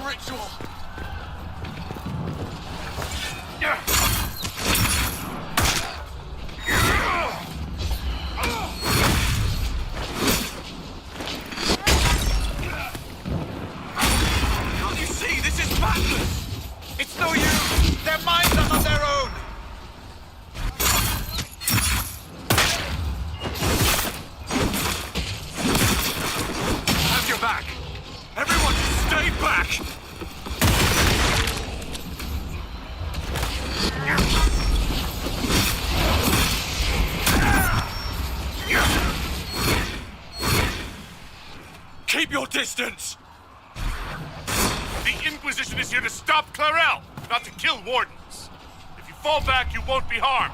ritual. Can't you see? This is madness! It's no use! Their minds are not their own! Have your back! Everyone, stay back! Keep your distance! The Inquisition is here to stop Clarel, not to kill wardens. If you fall back, you won't be harmed.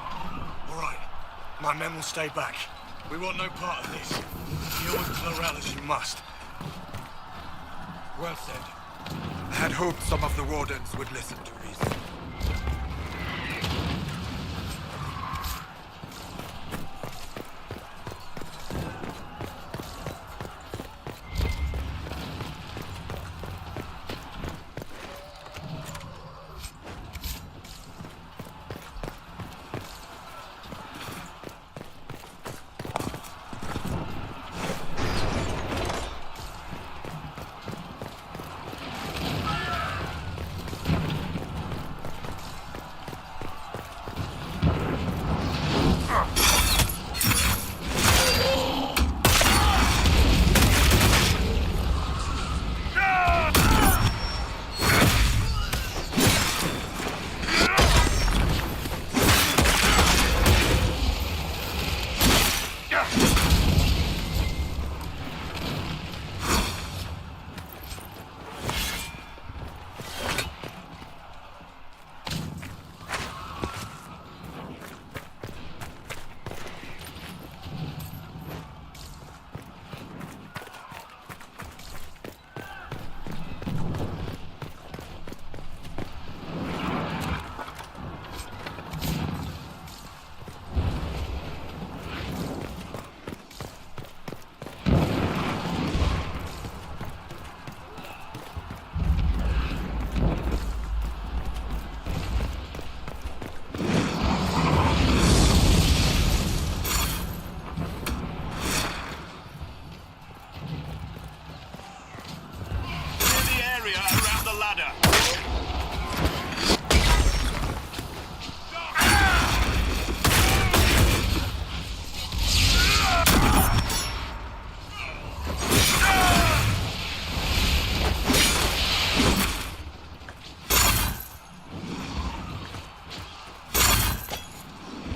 All right. My men will stay back. We want no part of this. Deal with Clarel as you must. Well said. I had hoped some of the wardens would listen to reason.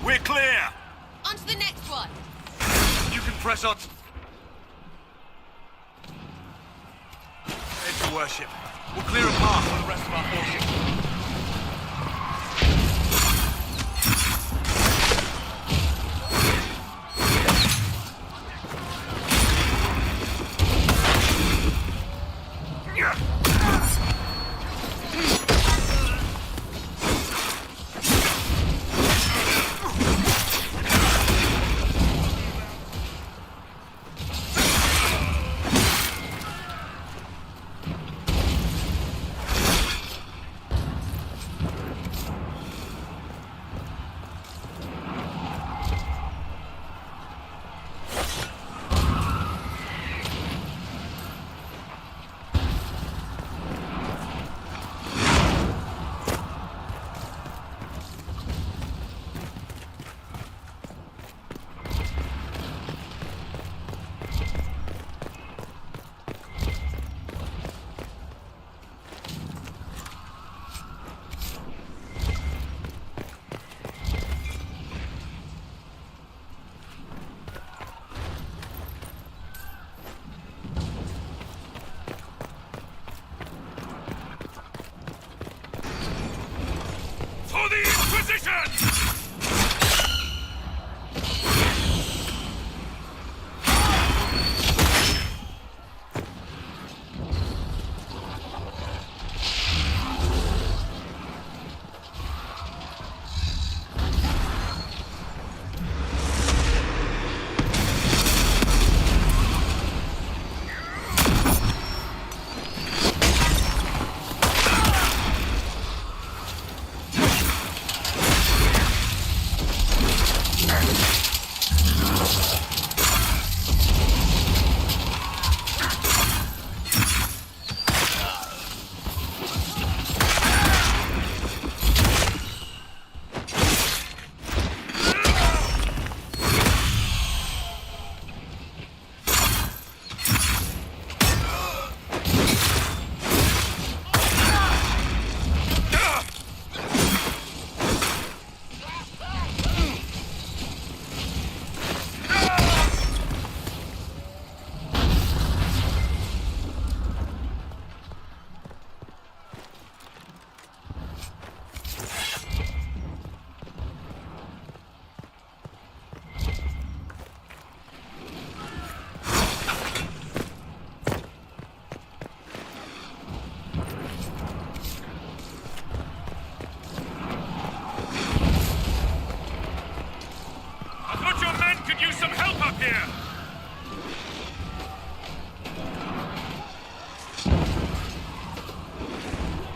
We're clear! On to the next one. You can press on. Head to worship. We'll clear a path for the rest of our forces.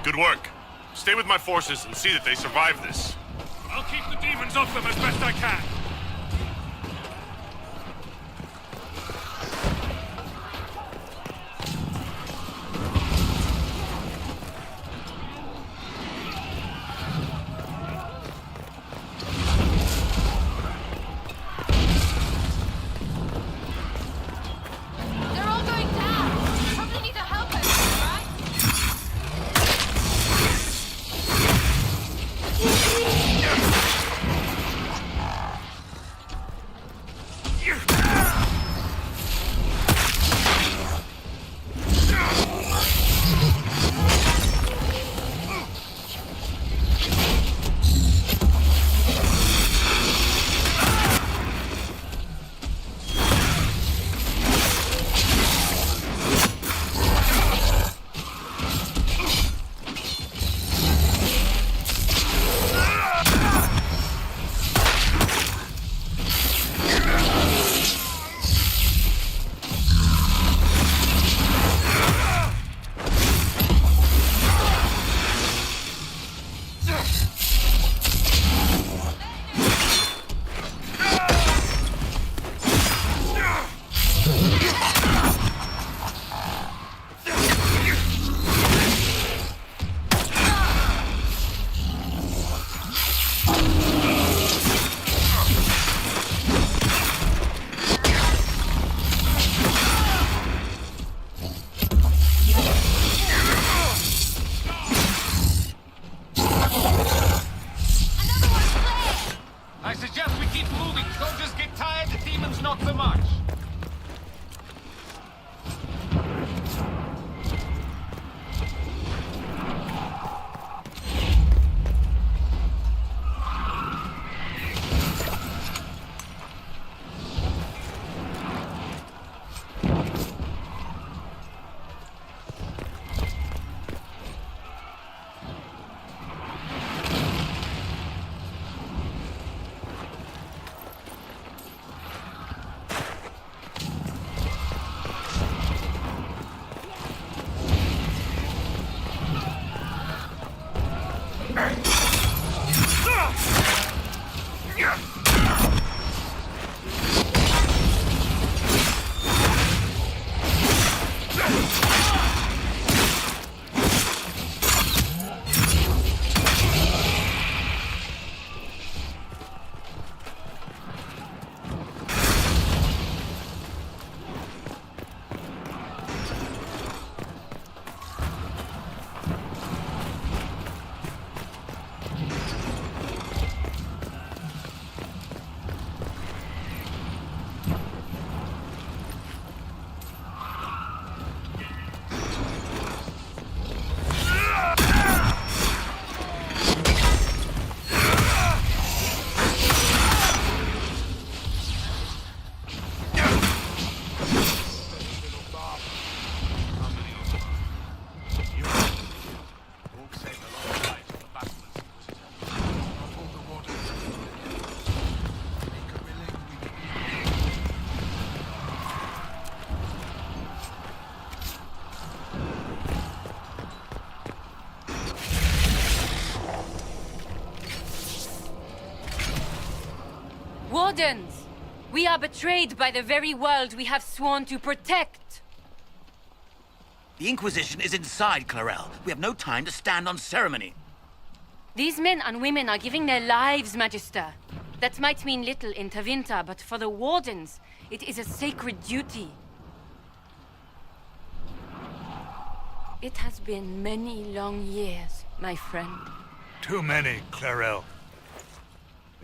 Good work. Stay with my forces and see that they survive this. I'll keep the demons off them as best I can. They're all going down. Probably need to help us, right? I suggest we keep moving. Soldiers get tired, the demons not so much. Wardens! We are betrayed by the very world we have sworn to protect! The Inquisition is inside, Clarel. We have no time to stand on ceremony. These men and women are giving their lives, Magister. That might mean little in Tavinta, but for the Wardens, it is a sacred duty. It has been many long years, my friend. Too many, Clarel.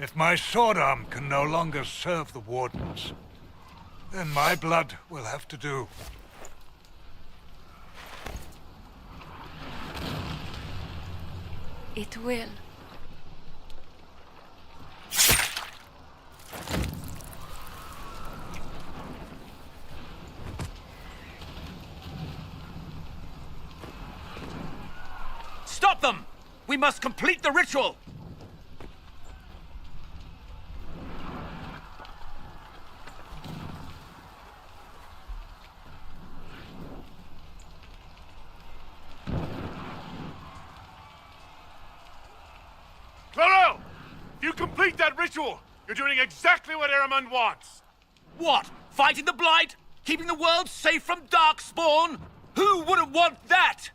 If my sword arm can no longer serve the Wardens, then my blood will have to do. It will. Stop them! We must complete the ritual! Complete that ritual! You're doing exactly what Eramund wants! What? Fighting the Blight? Keeping the world safe from Darkspawn? Who wouldn't want that?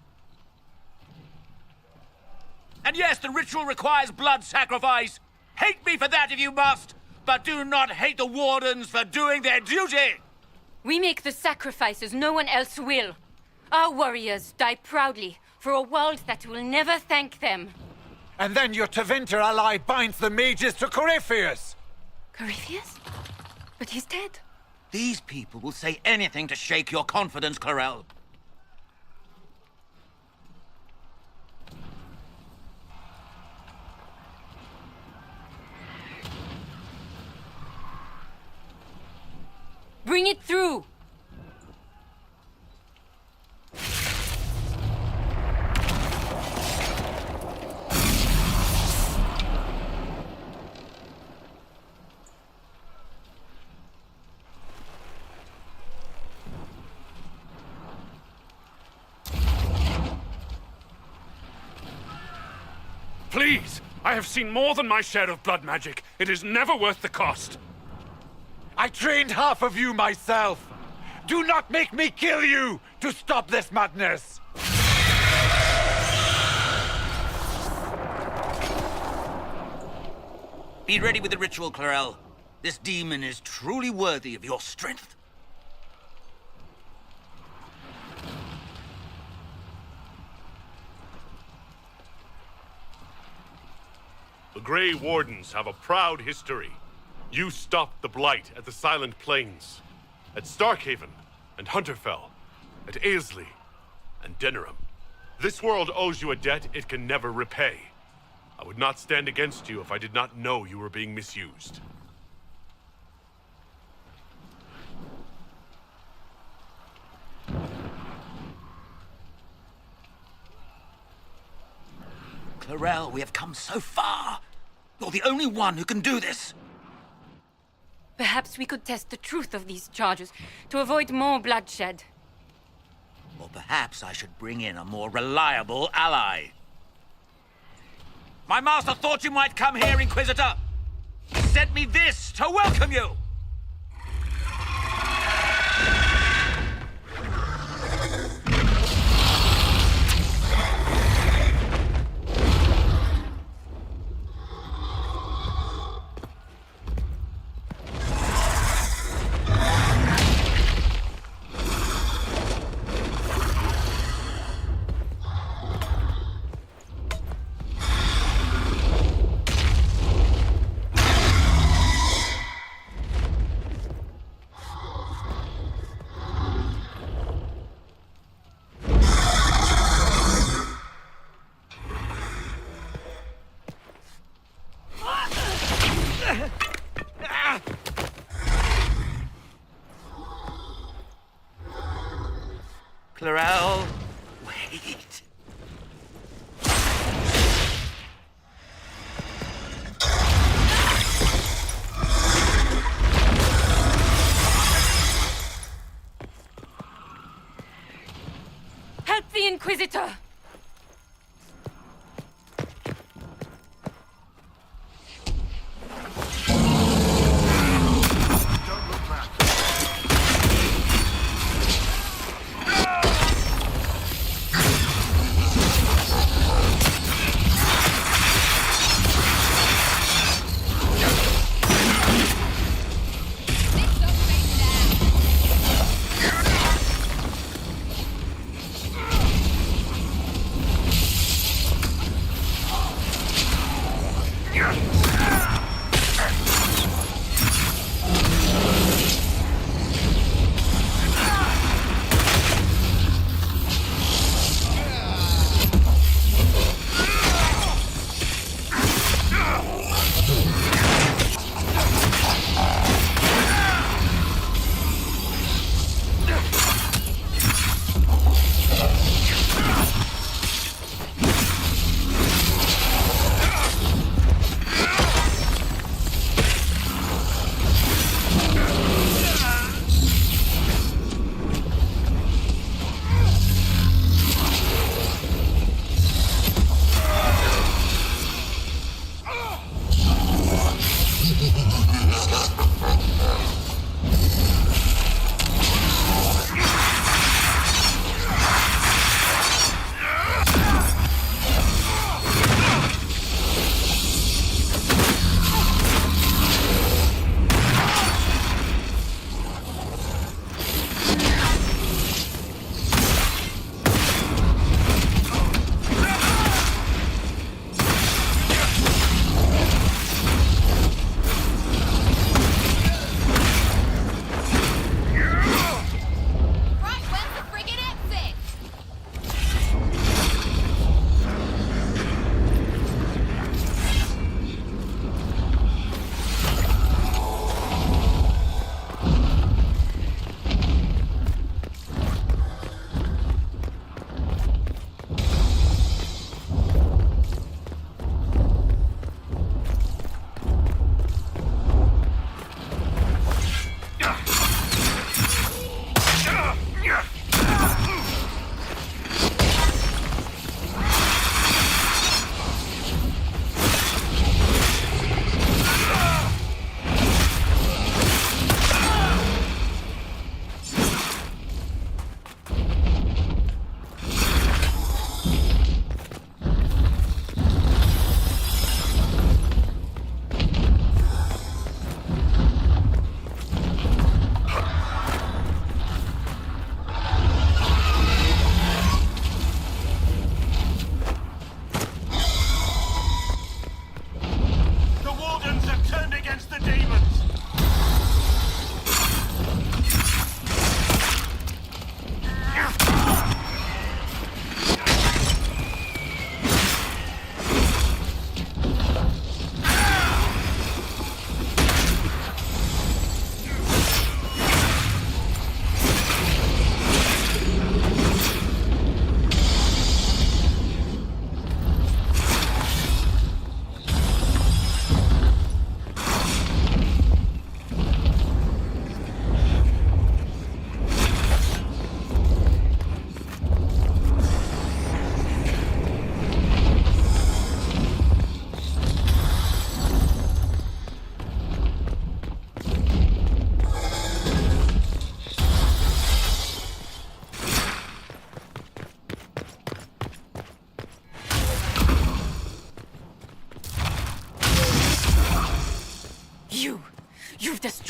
And yes, the ritual requires blood sacrifice. Hate me for that if you must, but do not hate the Wardens for doing their duty! We make the sacrifices no one else will. Our warriors die proudly for a world that will never thank them. And then your Tevinter ally binds the mages to Corypheus! Corypheus? But he's dead. These people will say anything to shake your confidence, Clarel. Bring it through! Please! I have seen more than my share of blood magic. It is never worth the cost. I trained half of you myself! Do not make me kill you to stop this madness! Be ready with the ritual, Clarel. This demon is truly worthy of your strength. The Grey Wardens have a proud history. You stopped the Blight at the Silent Plains, at Starkhaven and Hunterfell, at Aesley and Denerim. This world owes you a debt it can never repay. I would not stand against you if I did not know you were being misused. Clarel, we have come so far. You're the only one who can do this. Perhaps we could test the truth of these charges to avoid more bloodshed. Or perhaps I should bring in a more reliable ally. My master thought you might come here, Inquisitor. He sent me this to welcome you. Clarel, wait. Help the Inquisitor!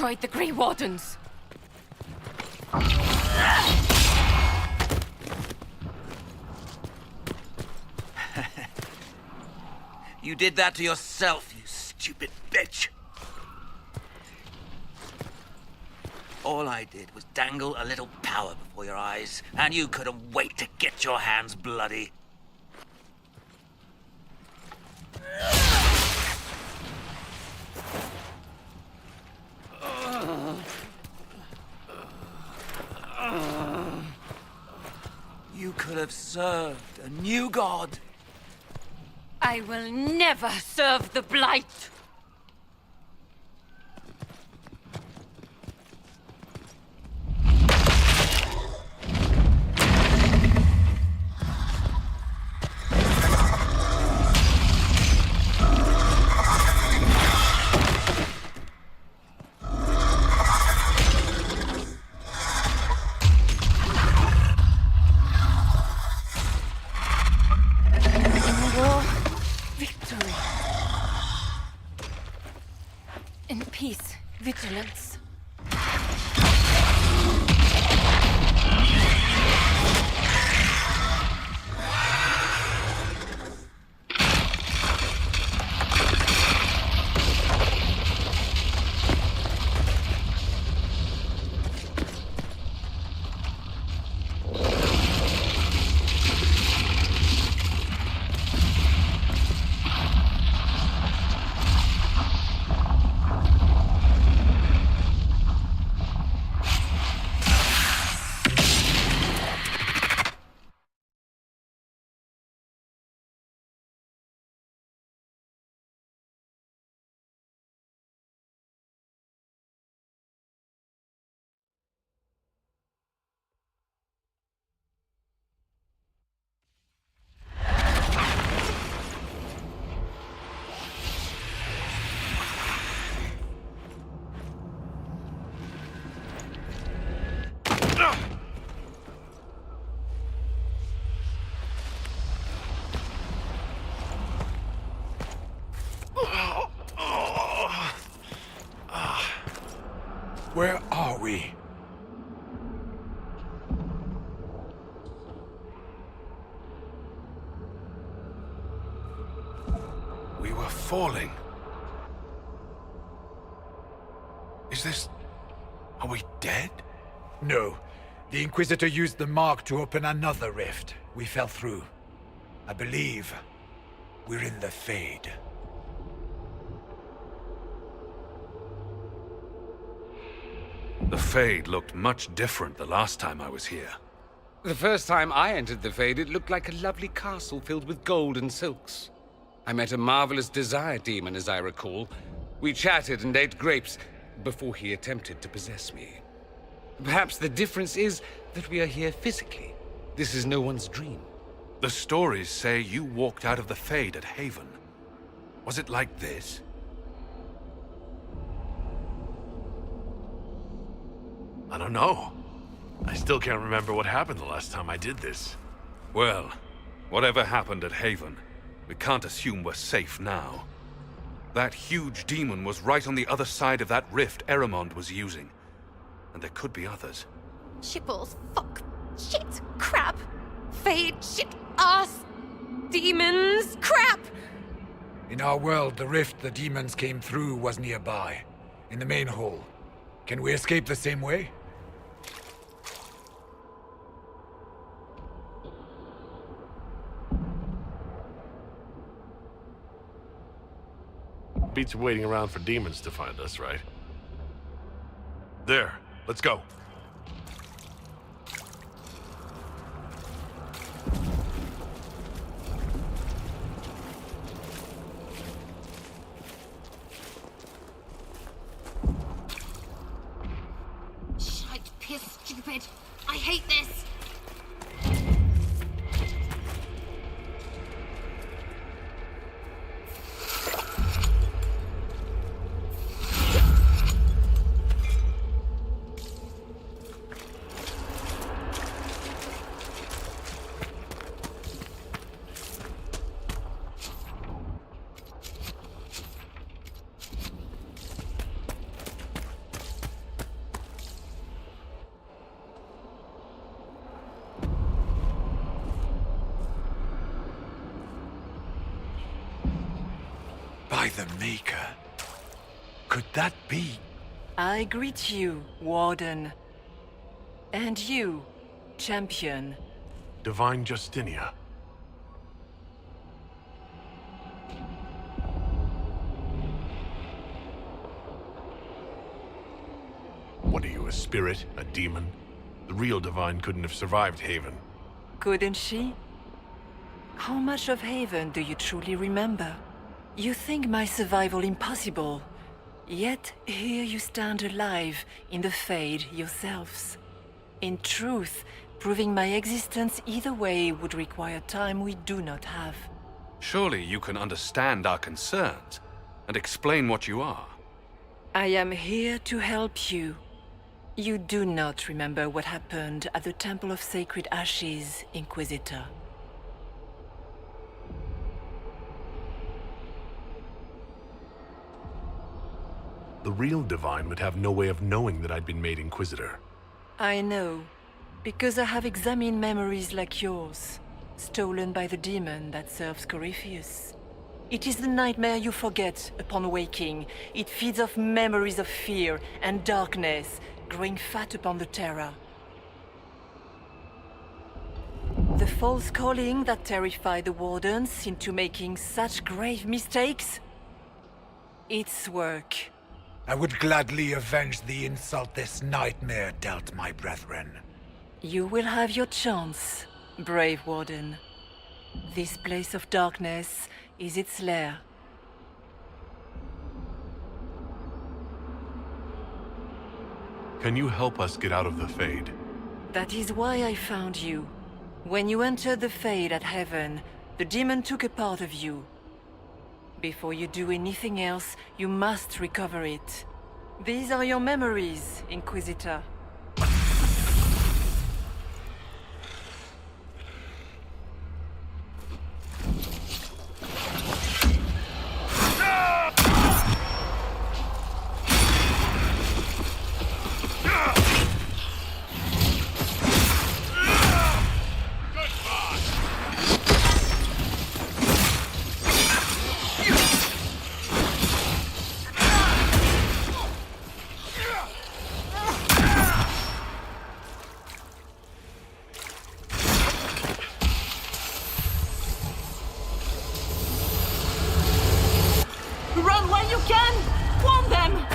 destroyed the Grey Wardens. You did that to yourself, you stupid bitch. All I did was dangle a little power before your eyes, and you couldn't wait to get your hands bloody. You could have served a new god. I will never serve the Blight! In peace, vigilance. Where are we? We were falling. Is this... Are we dead? No. The Inquisitor used the mark to open another rift. We fell through. I believe we're in the Fade. The Fade looked much different the last time I was here. The first time I entered the Fade, it looked like a lovely castle filled with gold and silks. I met a marvelous desire demon, as I recall. We chatted and ate grapes before he attempted to possess me. Perhaps the difference is that we are here physically. This is no one's dream. The stories say you walked out of the Fade at Haven. Was it like this? I don't know. I still can't remember what happened the last time I did this. Well, whatever happened at Haven, we can't assume we're safe now. That huge demon was right on the other side of that rift Eramond was using. And there could be others. Shitballs, fuck, shit, crap, fade, shit, ass, demons, crap! In our world, the rift the demons came through was nearby, in the main hall. Can we escape the same way? Beats waiting around for demons to find us, right? There, let's go. Shite, piss, stupid. I hate this. By the Maker. Could that be? I greet you, Warden. And you, Champion. Divine Justinia. What are you, a spirit? A demon? The real Divine couldn't have survived Haven. Couldn't she? How much of Haven do you truly remember? You think my survival impossible, yet here you stand alive in the Fade yourselves. In truth, proving my existence either way would require time we do not have. Surely you can understand our concerns and explain what you are. I am here to help you. You do not remember what happened at the Temple of Sacred Ashes, Inquisitor. The real Divine would have no way of knowing that I'd been made Inquisitor. I know, because I have examined memories like yours, stolen by the demon that serves Corypheus. It is the nightmare you forget upon waking. It feeds off memories of fear and darkness, growing fat upon the terror. The false calling that terrified the Wardens into making such grave mistakes? It's work. I would gladly avenge the insult this nightmare dealt my brethren. You will have your chance, brave Warden. This place of darkness is its lair. Can you help us get out of the Fade? That is why I found you. When you entered the Fade at Heaven, the demon took a part of you. Before you do anything else, you must recover it. These are your memories, Inquisitor. Run while you can! Warn them!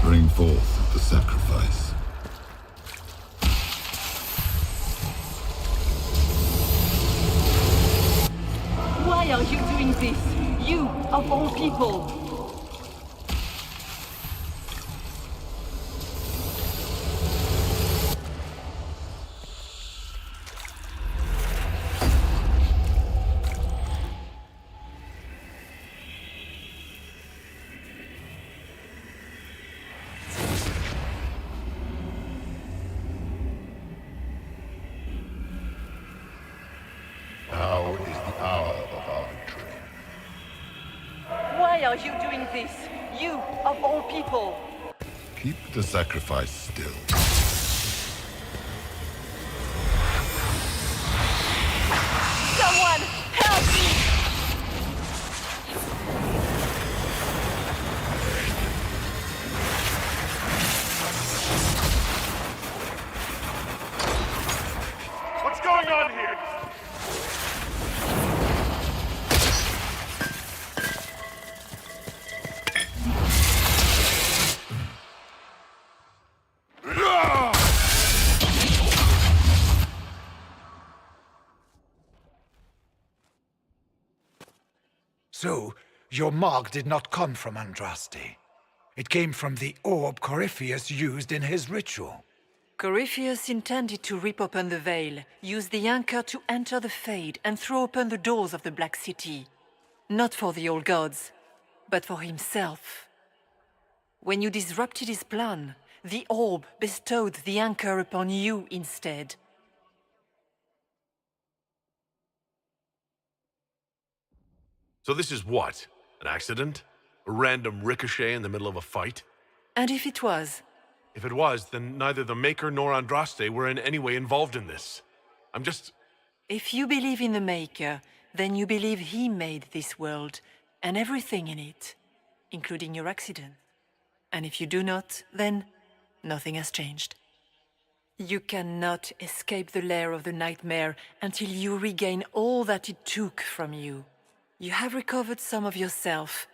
Bring forth the sacrifice. Why are you doing this? You, of all people! Now is the hour of our victory. Why are you doing this? You, of all people! Keep the sacrifice still. Someone, help me! What's going on here? So, your mark did not come from Andraste. It came from the orb Corypheus used in his ritual. Corypheus intended to rip open the veil, use the anchor to enter the Fade, and throw open the doors of the Black City. Not for the old gods, but for himself. When you disrupted his plan, the orb bestowed the anchor upon you instead. So this is what? An accident? A random ricochet in the middle of a fight? And if it was? If it was, then neither the Maker nor Andraste were in any way involved in this. I'm just If you believe in the Maker, then you believe he made this world and everything in it, including your accident. And if you do not, then nothing has changed. You cannot escape the lair of the nightmare until you regain all that it took from you. You have recovered some of yourself,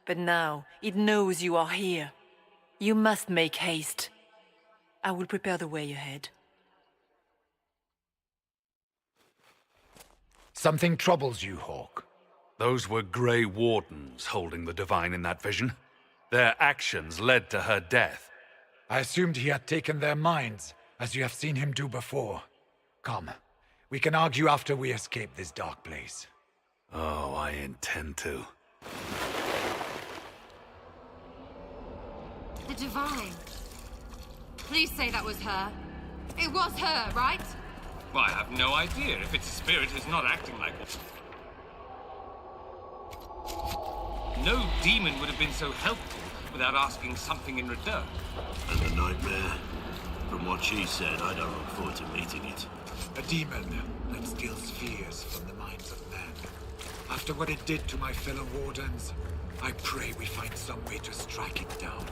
but now it knows you are here. You must make haste. I will prepare the way ahead. Something troubles you, Hawk. Those were Grey Wardens holding the Divine in that vision. Their actions led to her death. I assumed he had taken their minds, as you have seen him do before. Come, we can argue after we escape this dark place. Oh, I intend to. The Divine. Please say that was her. It was her, right? Well, I have no idea. If its spirit is not acting like it. No demon would have been so helpful without asking something in return. And the nightmare? From what she said, I don't look forward to meeting it. A demon that steals fears from the minds of men. After what it did to my fellow Wardens, I pray we find some way to strike it down.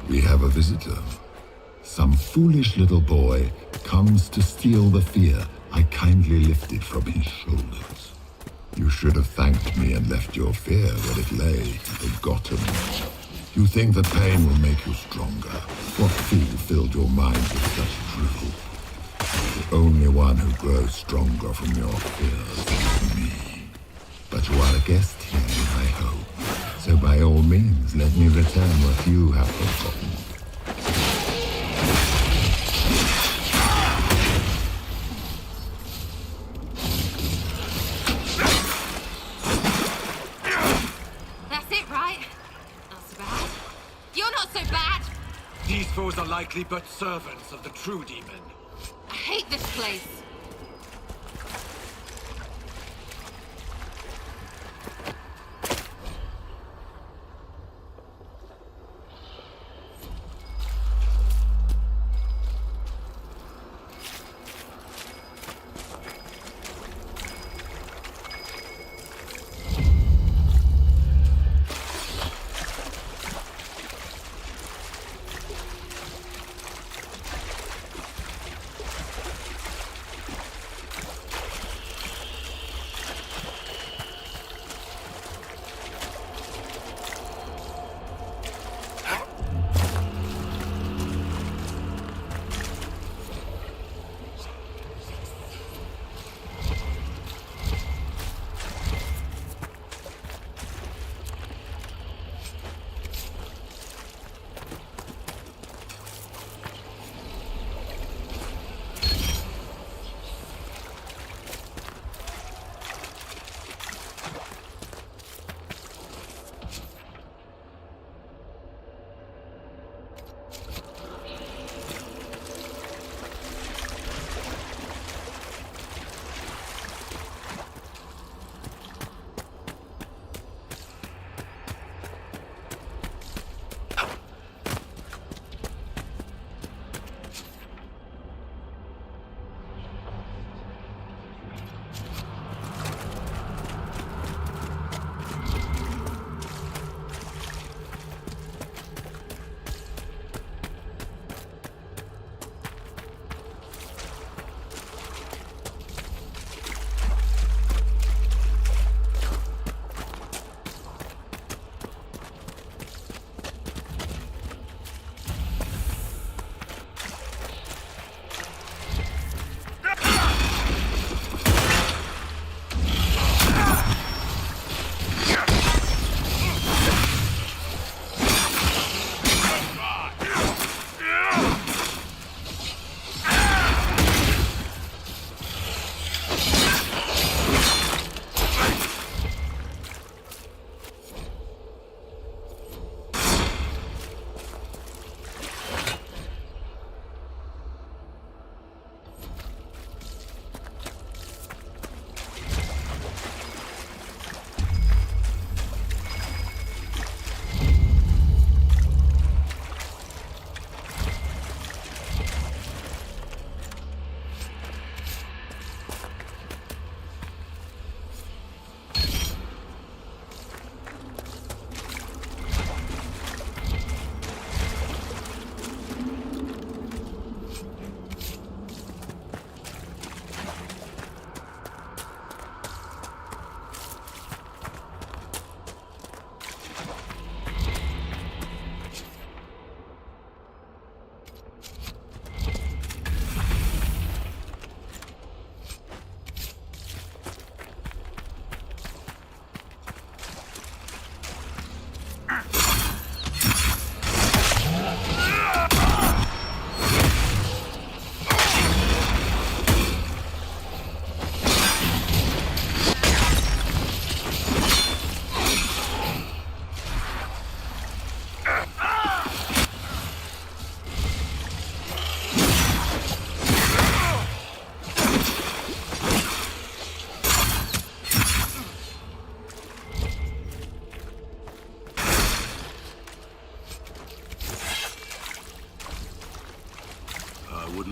We have a visitor. Some foolish little boy comes to steal the fear I kindly lifted from his shoulders. You should have thanked me and left your fear where it lay, forgotten. You think that pain will make you stronger. What fool filled your mind with such drivel? The only one who grows stronger from your fears is me. But you are a guest here, I hope. So by all means, let me return what you have forgotten. That's it, right? Not so bad. You're not so bad! These foes are likely but servants of the true demon. I hate this place.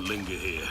shouldn't linger here.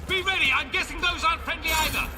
Be ready! I'm guessing those aren't friendly either!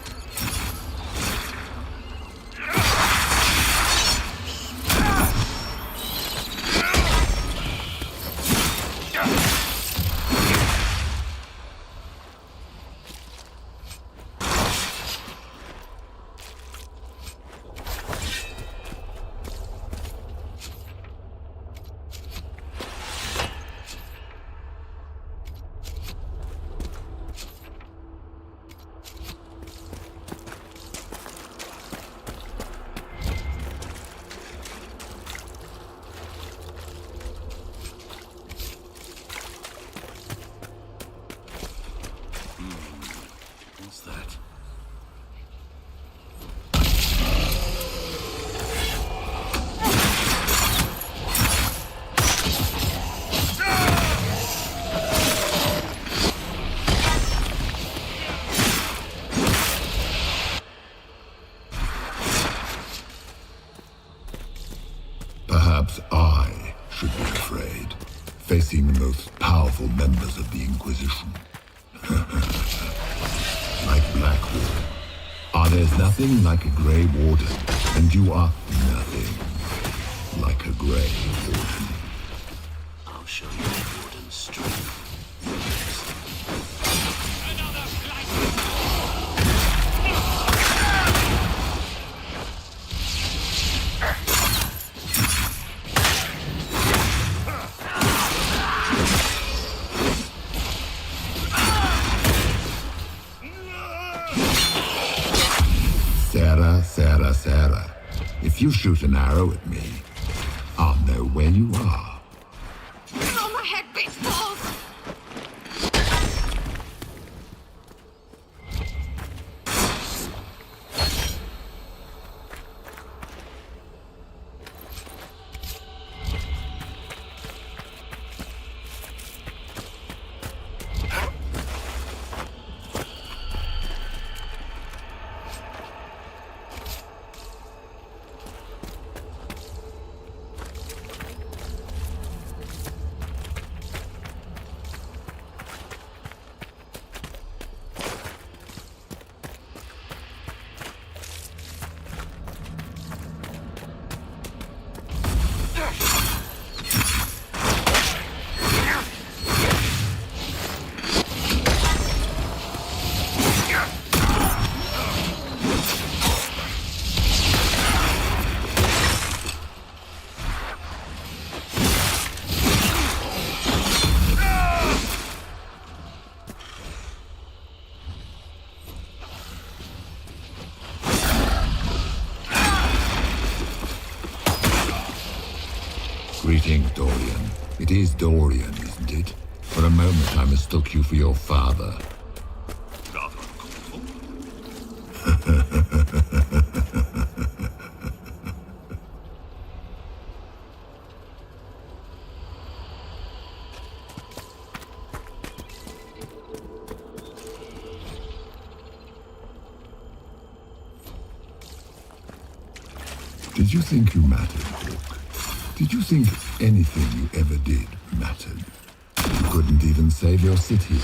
What's that? Perhaps I should be afraid, facing the most powerful members of the Inquisition. Like Blackwood. There's nothing like a Grey Warden, and you are nothing like a Grey Warden. I'll show you the Warden's strength. Sarah, if you shoot an arrow at me, I'll know where you are. Oh, my head, bitch balls! Greetings, Dorian. It is Dorian, isn't it? For a moment I mistook you for your father. Rather uncomfortable. Did you think you mattered, Hawk? Did you think anything you ever did mattered? You couldn't even save your city.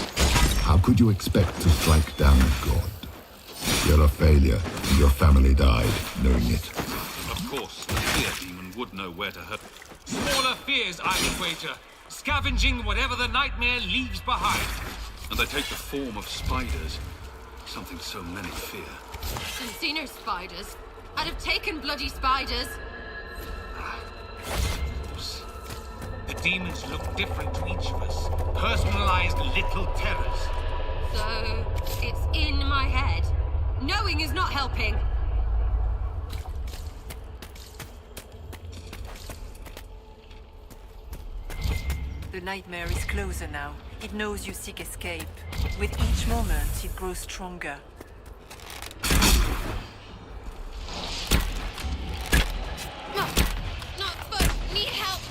How could you expect to strike down a god? You're a failure, and your family died knowing it. Of course, the fear demon would know where to hurt. Smaller fears, I would wager. Scavenging whatever the nightmare leaves behind. And they take the form of spiders. Something so many fear. And seen her spiders. I'd have taken bloody spiders. The demons look different to each of us. Personalized little terrors. So, it's in my head. Knowing is not helping. The nightmare is closer now. It knows you seek escape. With each moment, it grows stronger. Need help.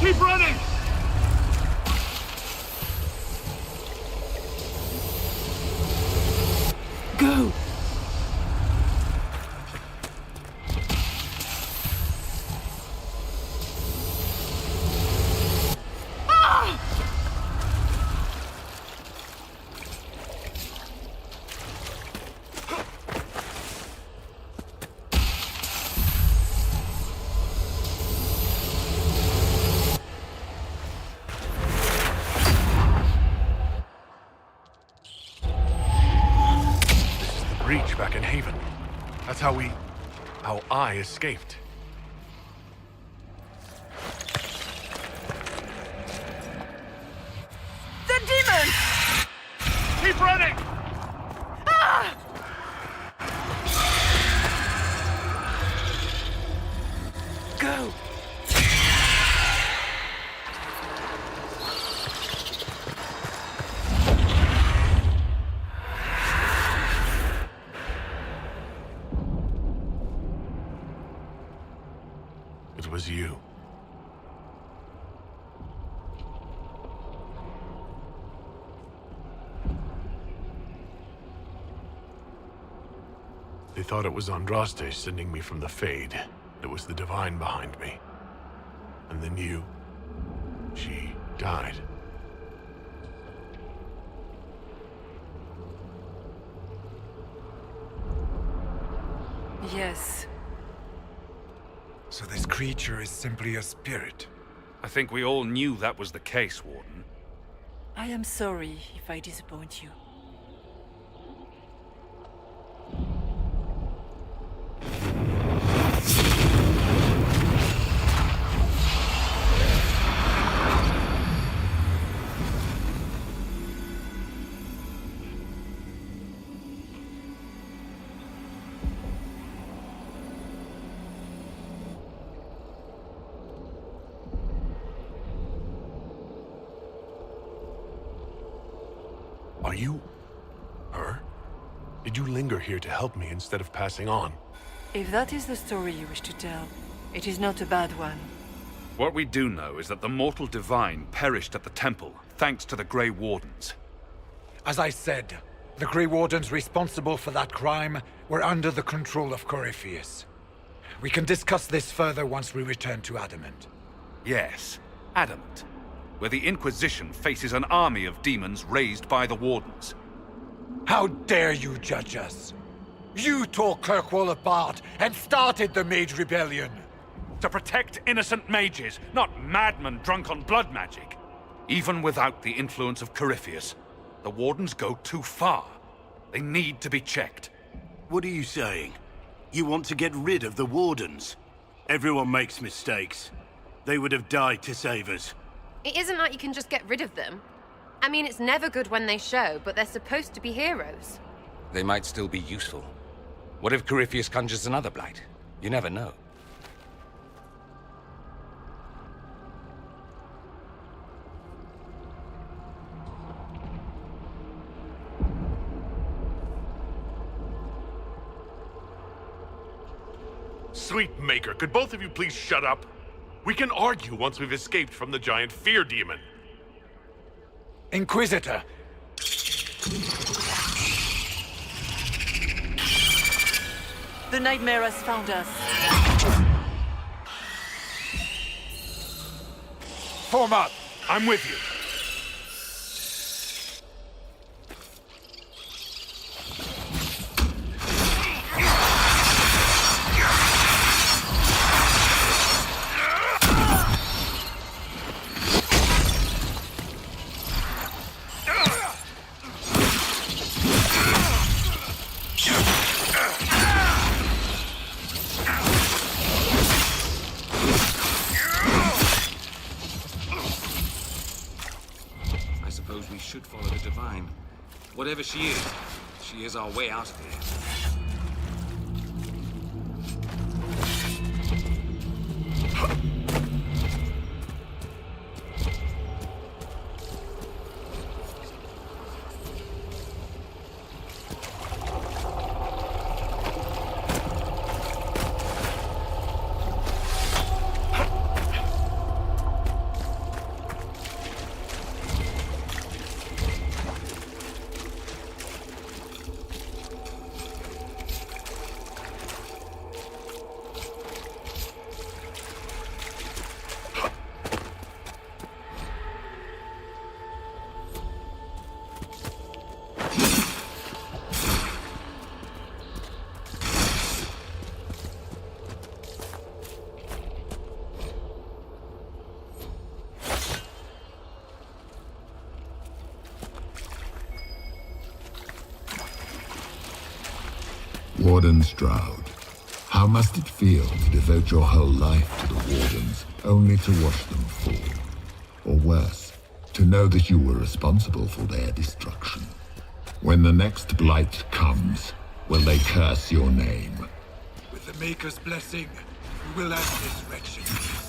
Keep running! Go! Breach back in Haven. That's how I escaped. The demon! Keep running! Ah! Go! It was you. They thought it was Andraste sending me from the Fade. It was the Divine behind me. And then you... she died. Yes. So this creature is simply a spirit. I think we all knew that was the case, Warden. I am sorry if I disappoint you. Are you... her? Did you linger here to help me instead of passing on? If that is the story you wish to tell, it is not a bad one. What we do know is that the mortal divine perished at the temple, thanks to the Grey Wardens. As I said, the Grey Wardens responsible for that crime were under the control of Corypheus. We can discuss this further once we return to Adamant. Yes, Adamant, where the Inquisition faces an army of demons raised by the Wardens. How dare you judge us? You tore Kirkwall apart and started the Mage Rebellion! To protect innocent mages, not madmen drunk on blood magic. Even without the influence of Corypheus, the Wardens go too far. They need to be checked. What are you saying? You want to get rid of the Wardens? Everyone makes mistakes. They would have died to save us. It isn't like you can just get rid of them. I mean, it's never good when they show, but they're supposed to be heroes. They might still be useful. What if Corypheus conjures another blight? You never know. Sweet Maker, could both of you please shut up? We can argue once we've escaped from the giant fear demon. Inquisitor! The nightmare has found us. Form up! I'm with you. Should follow the Divine. Whatever she is our way out of here. Warden Stroud, how must it feel to devote your whole life to the Wardens, only to watch them fall? Or worse, to know that you were responsible for their destruction? When the next blight comes, will they curse your name? With the Maker's blessing, we will end this wretched beast.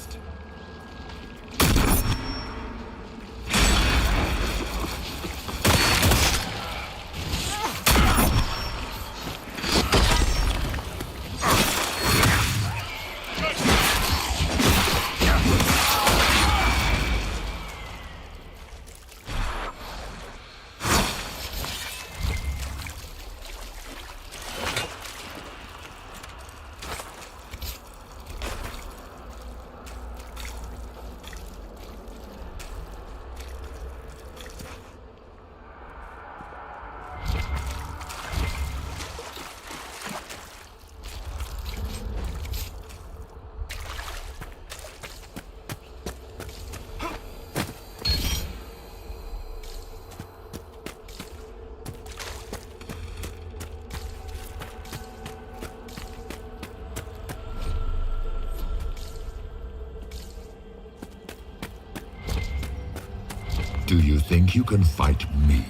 Do you think you can fight me?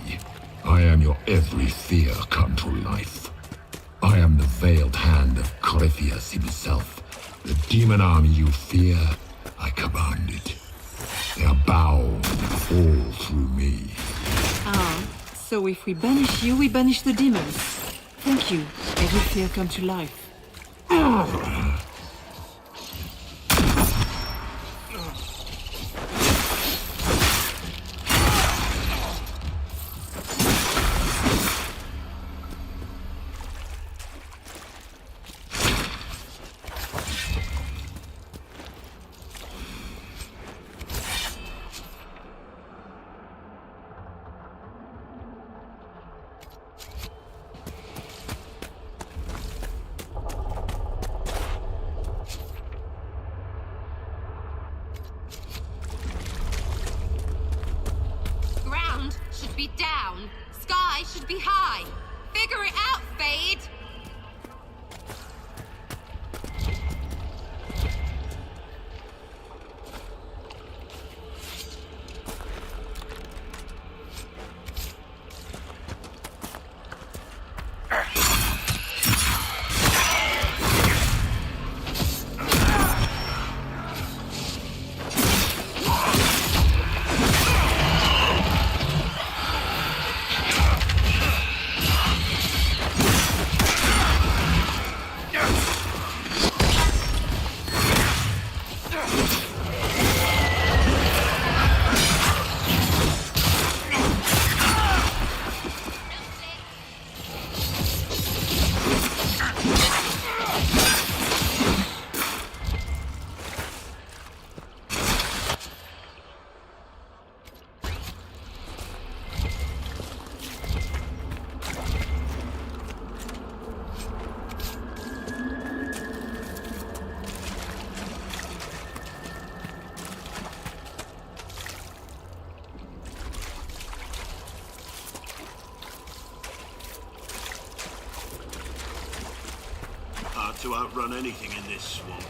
I am your every fear come to life. I am the veiled hand of Corypheus himself. The demon army you fear, I command it. Their bow fall through me. Ah, so if we banish you, we banish the demons. Thank you. Every fear come to life. Ground should be down. Sky should be high. Figure it out, Fade! Hard to outrun anything in this swamp.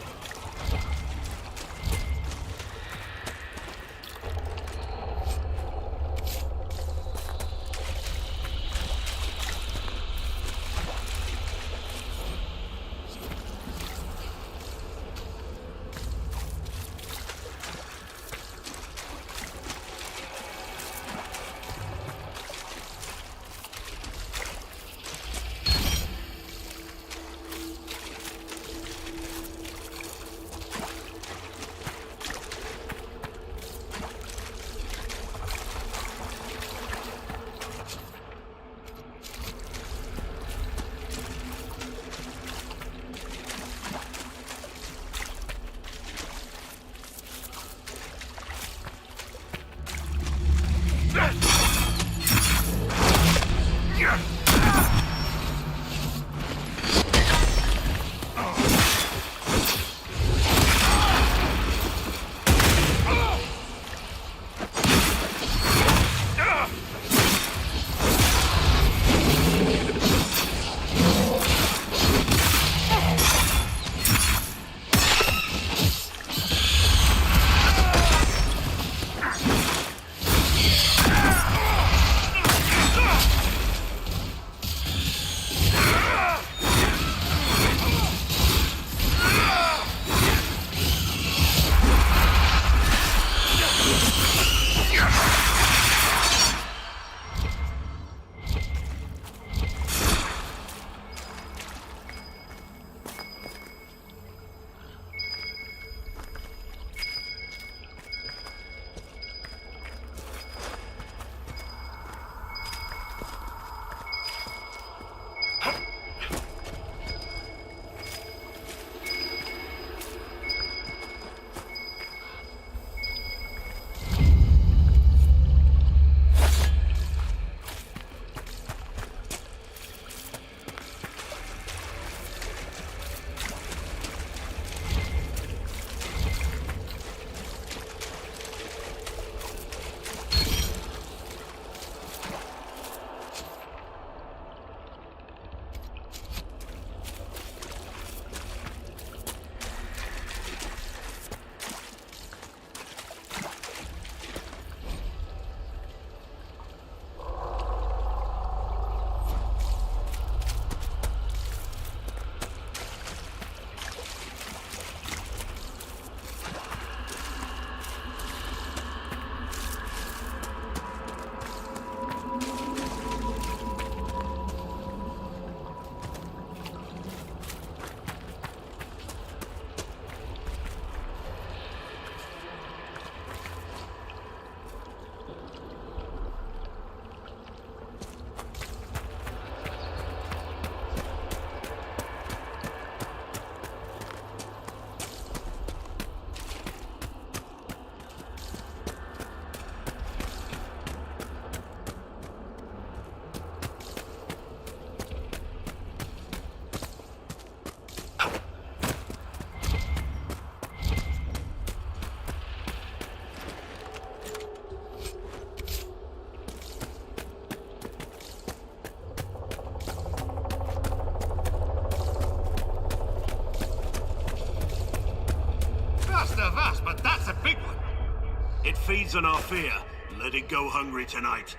feeds on our fear, let it go hungry tonight.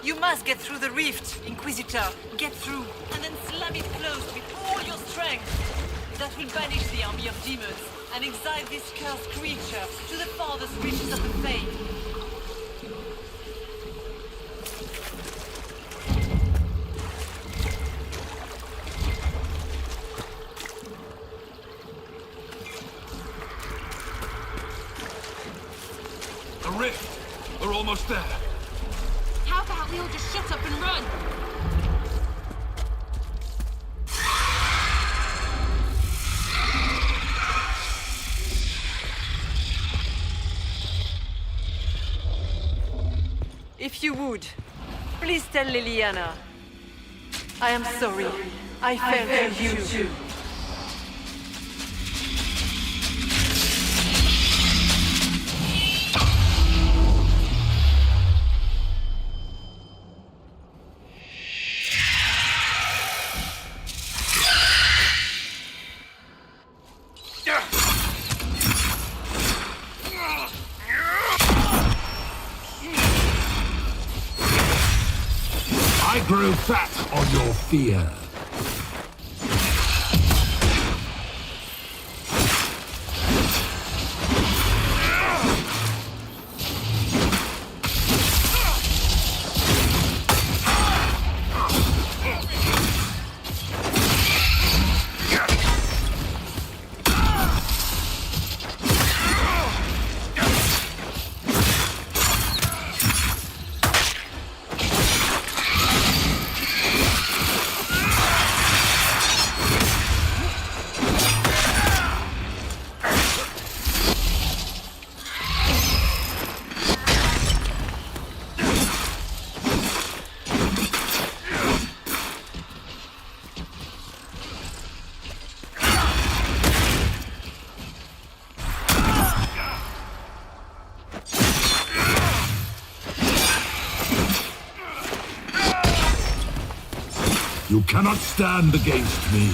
You must get through the rift, Inquisitor. Get through, and then slam it closed with all your strength. That will banish the army of demons and exile this cursed creature to the farthest reaches of the Fade. The rift! We're almost there. How about we all just shut up and run? if you would, please tell Liliana. I am sorry. I fell for you too. I grow fat on your fear. You cannot stand against me.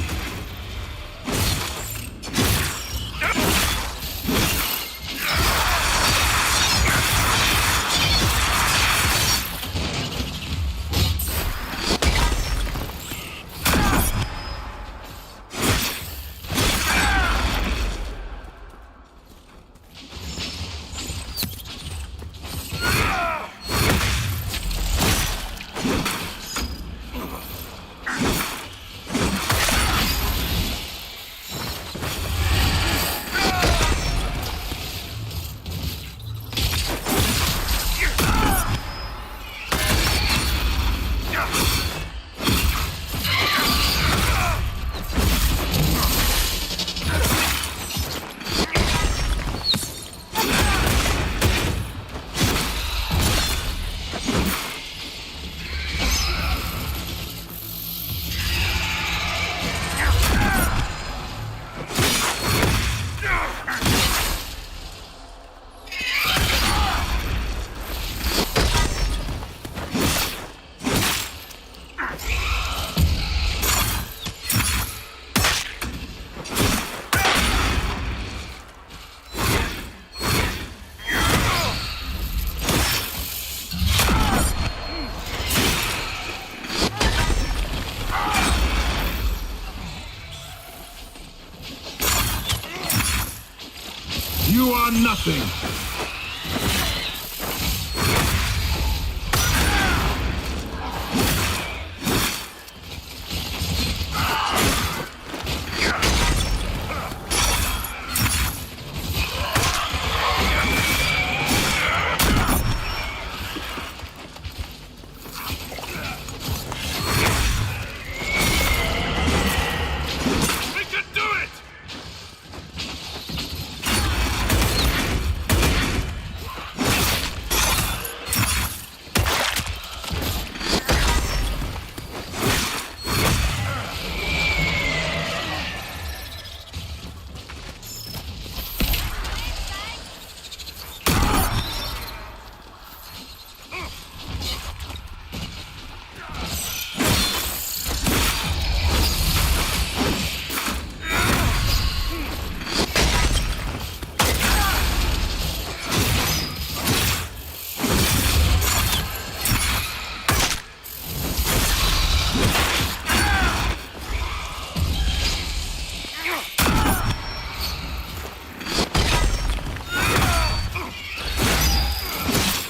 You are nothing.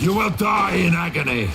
You will die in agony.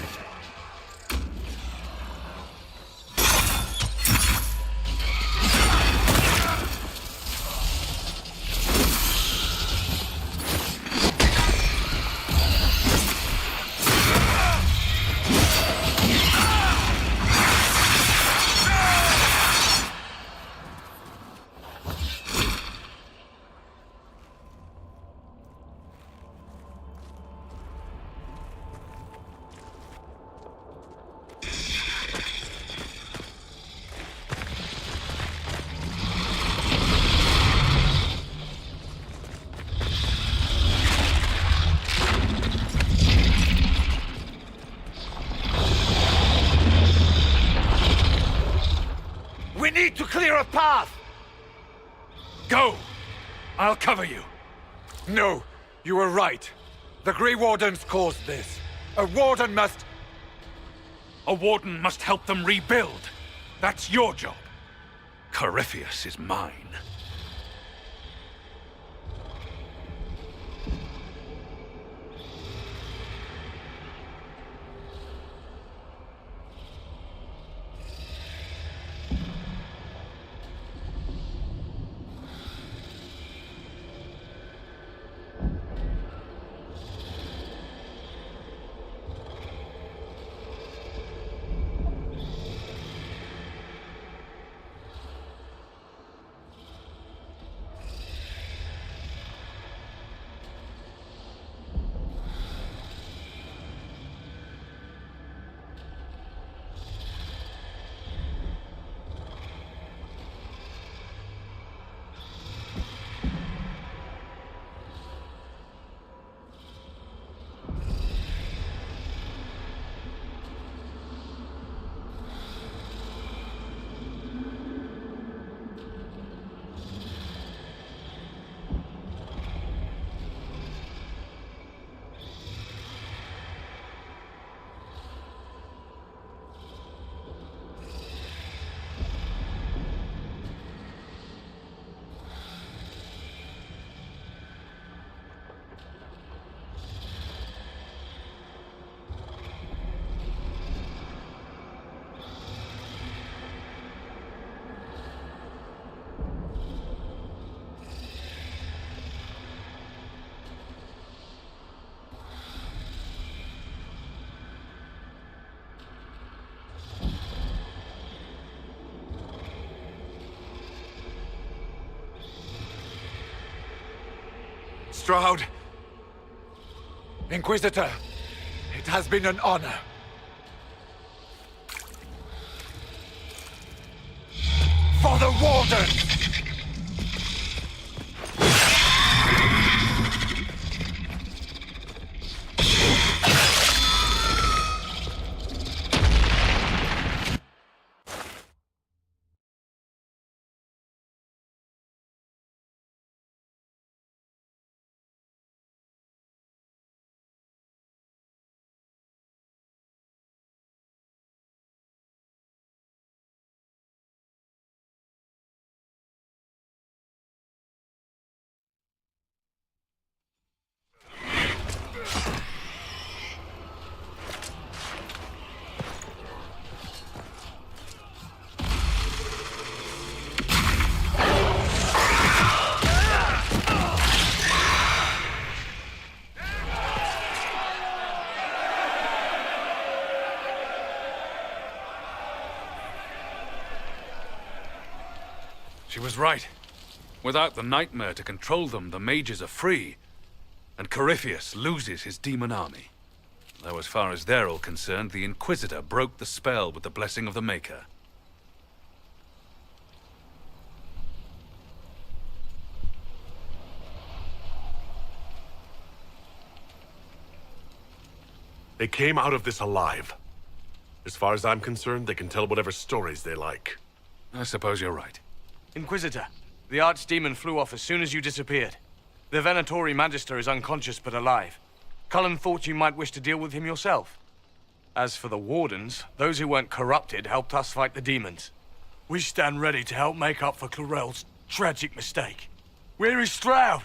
path! Go! I'll cover you. No, you were right. The Grey Wardens caused this. A warden must... A warden must help them rebuild. That's your job. Corypheus is mine. Stroud! Inquisitor, it has been an honor. For the Warden! She was right. Without the nightmare to control them, the mages are free, and Corypheus loses his demon army. Though as far as they're all concerned, the Inquisitor broke the spell with the blessing of the Maker. They came out of this alive. As far as I'm concerned, they can tell whatever stories they like. I suppose you're right. Inquisitor, the Archdemon flew off as soon as you disappeared. The Venatori Magister is unconscious but alive. Cullen thought you might wish to deal with him yourself. As for the Wardens, those who weren't corrupted helped us fight the demons. We stand ready to help make up for Clarel's tragic mistake. Where is Stroud?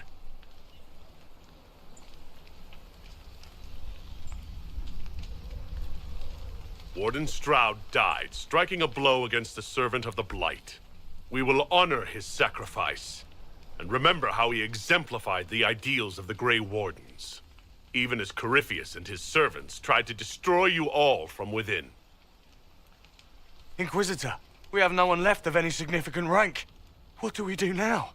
Warden Stroud died, striking a blow against the servant of the Blight. We will honor his sacrifice, and remember how he exemplified the ideals of the Grey Wardens, even as Corypheus and his servants tried to destroy you all from within. Inquisitor, we have no one left of any significant rank. What do we do now?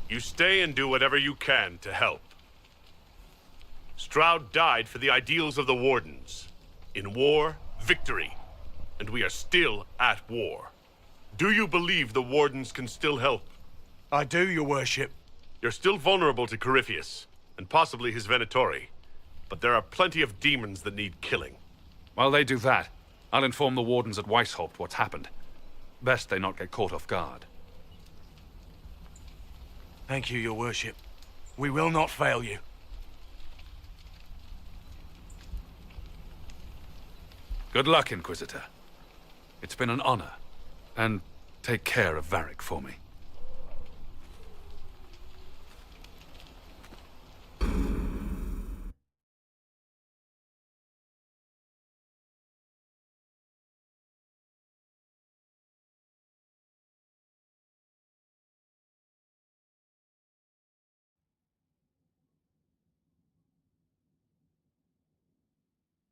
You stay and do whatever you can to help. Stroud died for the ideals of the Wardens. In war, victory. And we are still at war. Do you believe the Wardens can still help? I do, your worship. You're still vulnerable to Corypheus, and possibly his Venatori. But there are plenty of demons that need killing. While they do that, I'll inform the wardens at Weishaupt what's happened. Best they not get caught off guard. Thank you, your worship. We will not fail you. Good luck, Inquisitor. It's been an honor. And take care of Varric for me.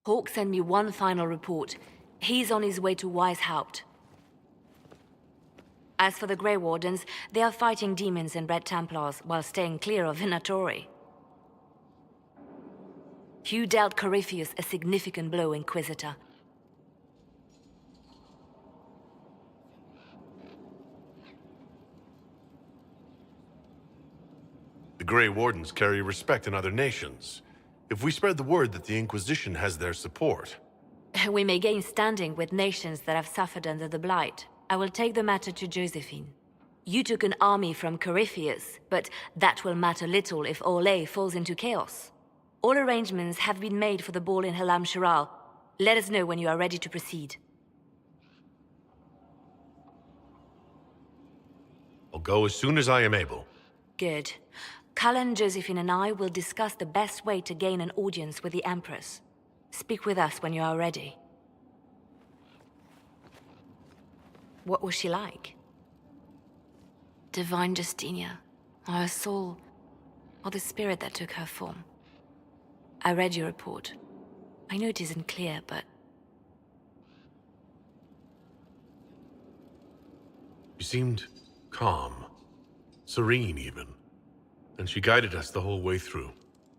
Hawk sent me one final report. He's on his way to Weishaupt. As for the Grey Wardens, they are fighting demons and Red Templars while staying clear of Venatori. You dealt Corypheus a significant blow, Inquisitor. The Grey Wardens carry respect in other nations. If we spread the word that the Inquisition has their support... We may gain standing with nations that have suffered under the Blight. I will take the matter to Josephine. You took an army from Corypheus, but that will matter little if Orlais falls into chaos. All arrangements have been made for the ball in Halam Shiral. Let us know when you are ready to proceed. I'll go as soon as I am able. Good. Cullen, Josephine and I will discuss the best way to gain an audience with the Empress. Speak with us when you are ready. What was she like? Divine Justinia, or her soul, or the spirit that took her form. I read your report. I know it isn't clear, but... She seemed calm, serene even. And she guided us the whole way through.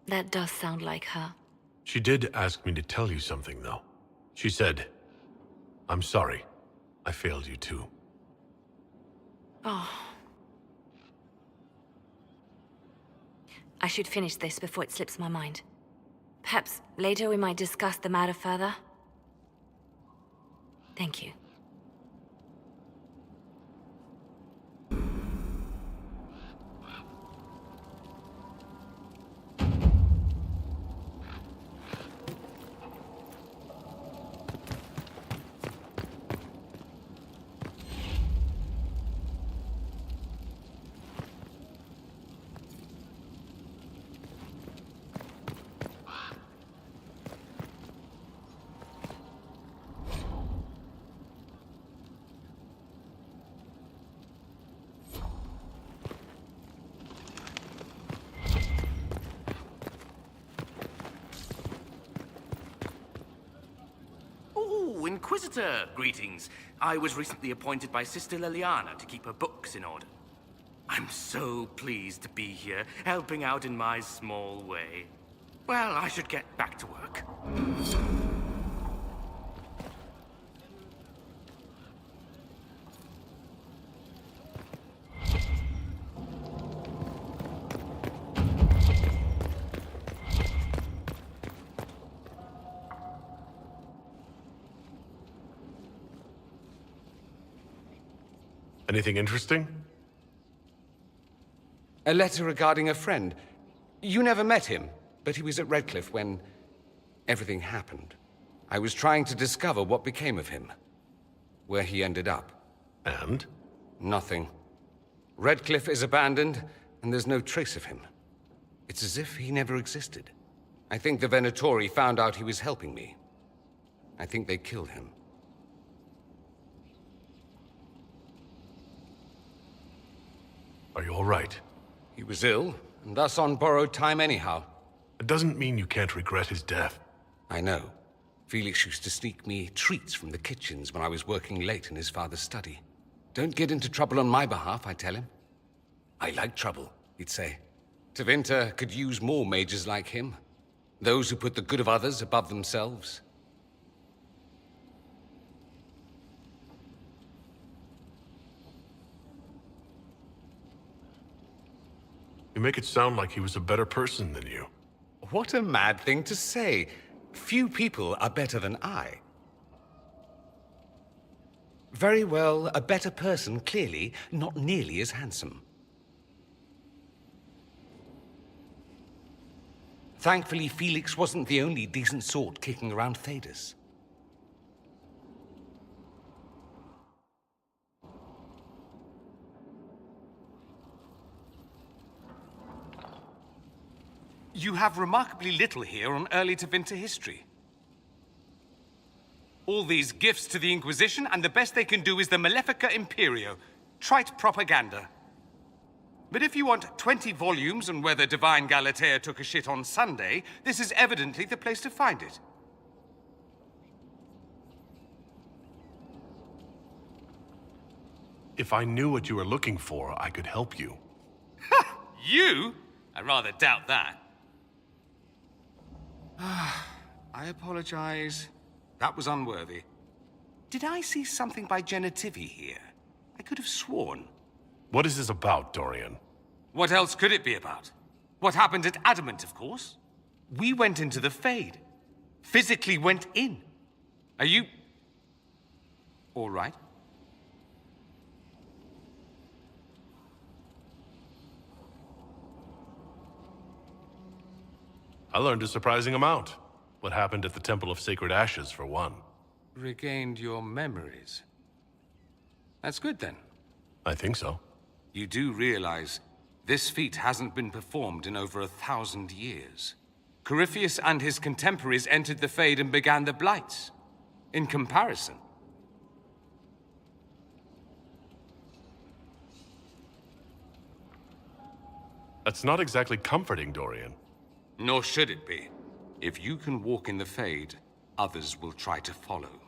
That does sound like her. She did ask me to tell you something, though. She said, "I'm sorry. I failed you too." Oh. I should finish this before it slips my mind. Perhaps later we might discuss the matter further. Thank you. Inquisitor, greetings. I was recently appointed by Sister Liliana to keep her books in order. I'm so pleased to be here, helping out in my small way. Well, I should get back to work. Anything interesting? A letter regarding a friend. You never met him, but he was at Redcliffe when everything happened. I was trying to discover what became of him, where he ended up. And? Nothing. Redcliffe is abandoned, and there's no trace of him. It's as if he never existed. I think the Venatori found out he was helping me. I think they killed him. Are you all right? He was ill, and thus on borrowed time anyhow. It doesn't mean you can't regret his death. I know. Felix used to sneak me treats from the kitchens when I was working late in his father's study. Don't get into trouble on my behalf, I tell him. I like trouble, he'd say. Tevinter could use more mages like him. Those who put the good of others above themselves. You make it sound like he was a better person than you. What a mad thing to say. Few people are better than I. Very well, a better person, clearly, not nearly as handsome. Thankfully, Felix wasn't the only decent sort kicking around Thedas. You have remarkably little here on early to Vinter history. All these gifts to the Inquisition, and the best they can do is the Malefica Imperio. Trite propaganda. But if you want 20 volumes on whether Divine Galatea took a shit on Sunday, this is evidently the place to find it. If I knew what you were looking for, I could help you. You? I rather doubt that. I apologize. That was unworthy. Did I see something by Genitivi here? I could have sworn. What is this about, Dorian? What else could it be about? What happened at Adamant, of course. We went into the Fade. Physically went in. Are you... all right? I learned a surprising amount. What happened at the Temple of Sacred Ashes, for one. Regained your memories. That's good, then. I think so. You do realize this feat hasn't been performed in over 1,000 years. Corypheus and his contemporaries entered the Fade and began the Blights. In comparison. That's not exactly comforting, Dorian. Nor should it be. If you can walk in the Fade, others will try to follow.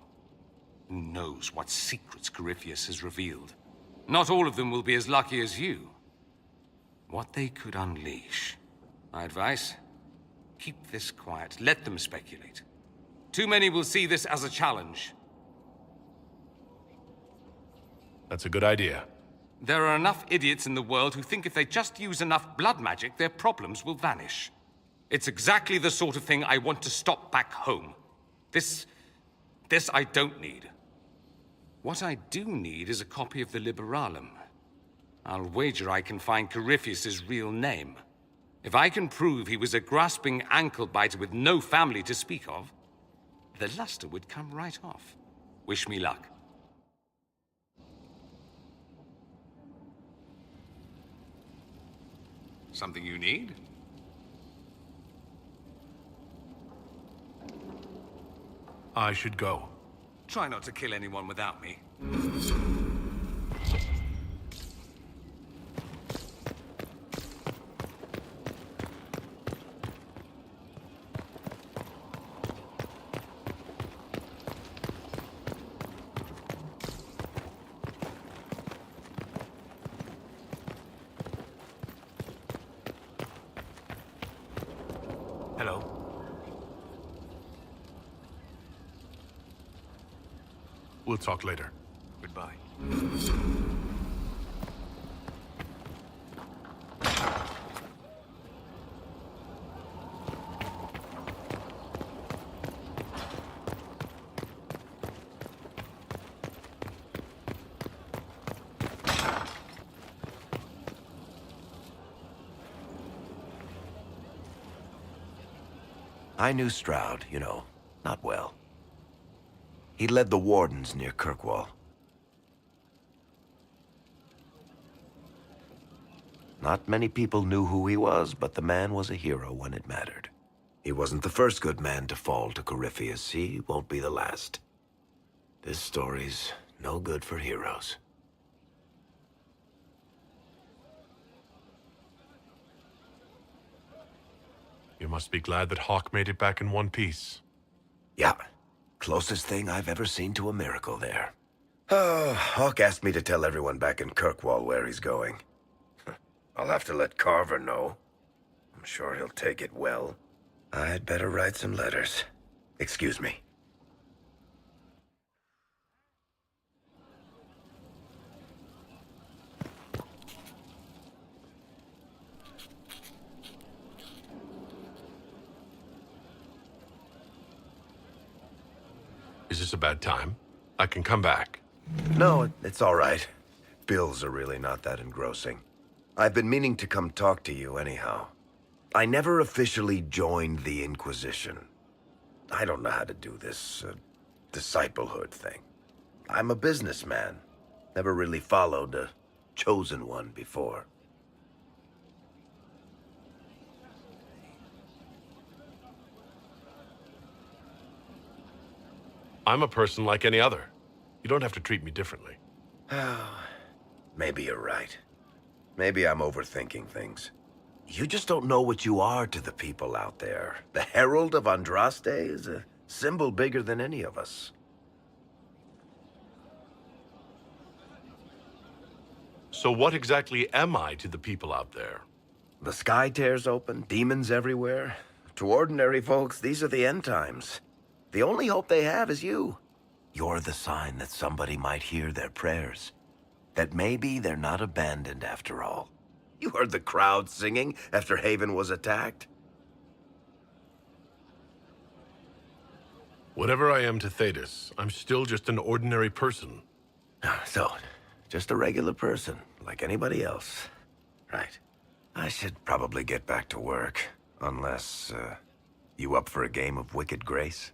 Who knows what secrets Corypheus has revealed? Not all of them will be as lucky as you. What they could unleash. My advice? Keep this quiet. Let them speculate. Too many will see this as a challenge. That's a good idea. There are enough idiots in the world who think if they just use enough blood magic, their problems will vanish. It's exactly the sort of thing I want to stop back home. This I don't need. What I do need is a copy of the Liberalum. I'll wager I can find Corypheus's real name. If I can prove he was a grasping ankle-biter with no family to speak of, the luster would come right off. Wish me luck. Something you need? I should go. Try not to kill anyone without me. Hello. We'll talk later. Goodbye. I knew Stroud, you know, not well. He led the Wardens near Kirkwall. Not many people knew who he was, but the man was a hero when it mattered. He wasn't the first good man to fall to Corypheus. He won't be the last. This story's no good for heroes. You must be glad that Hawk made it back in one piece. Yeah. Closest thing I've ever seen to a miracle there. Oh, Hawk asked me to tell everyone back in Kirkwall where he's going. I'll have to let Carver know. I'm sure he'll take it well. I'd better write some letters. Excuse me. Is this a bad time? I can come back. No, it's all right. Bills are really not that engrossing. I've been meaning to come talk to you anyhow. I never officially joined the Inquisition. I don't know how to do this, disciplehood thing. I'm a businessman. Never really followed a chosen one before. I'm a person like any other. You don't have to treat me differently. Maybe you're right. Maybe I'm overthinking things. You just don't know what you are to the people out there. The Herald of Andraste is a symbol bigger than any of us. So what exactly am I to the people out there? The sky tears open, demons everywhere. To ordinary folks, these are the end times. The only hope they have is you. You're the sign that somebody might hear their prayers. That maybe they're not abandoned after all. You heard the crowd singing after Haven was attacked? Whatever I am to Thetis, I'm still just an ordinary person. So, just a regular person, like anybody else. Right. I should probably get back to work. Unless, you up for a game of Wicked Grace?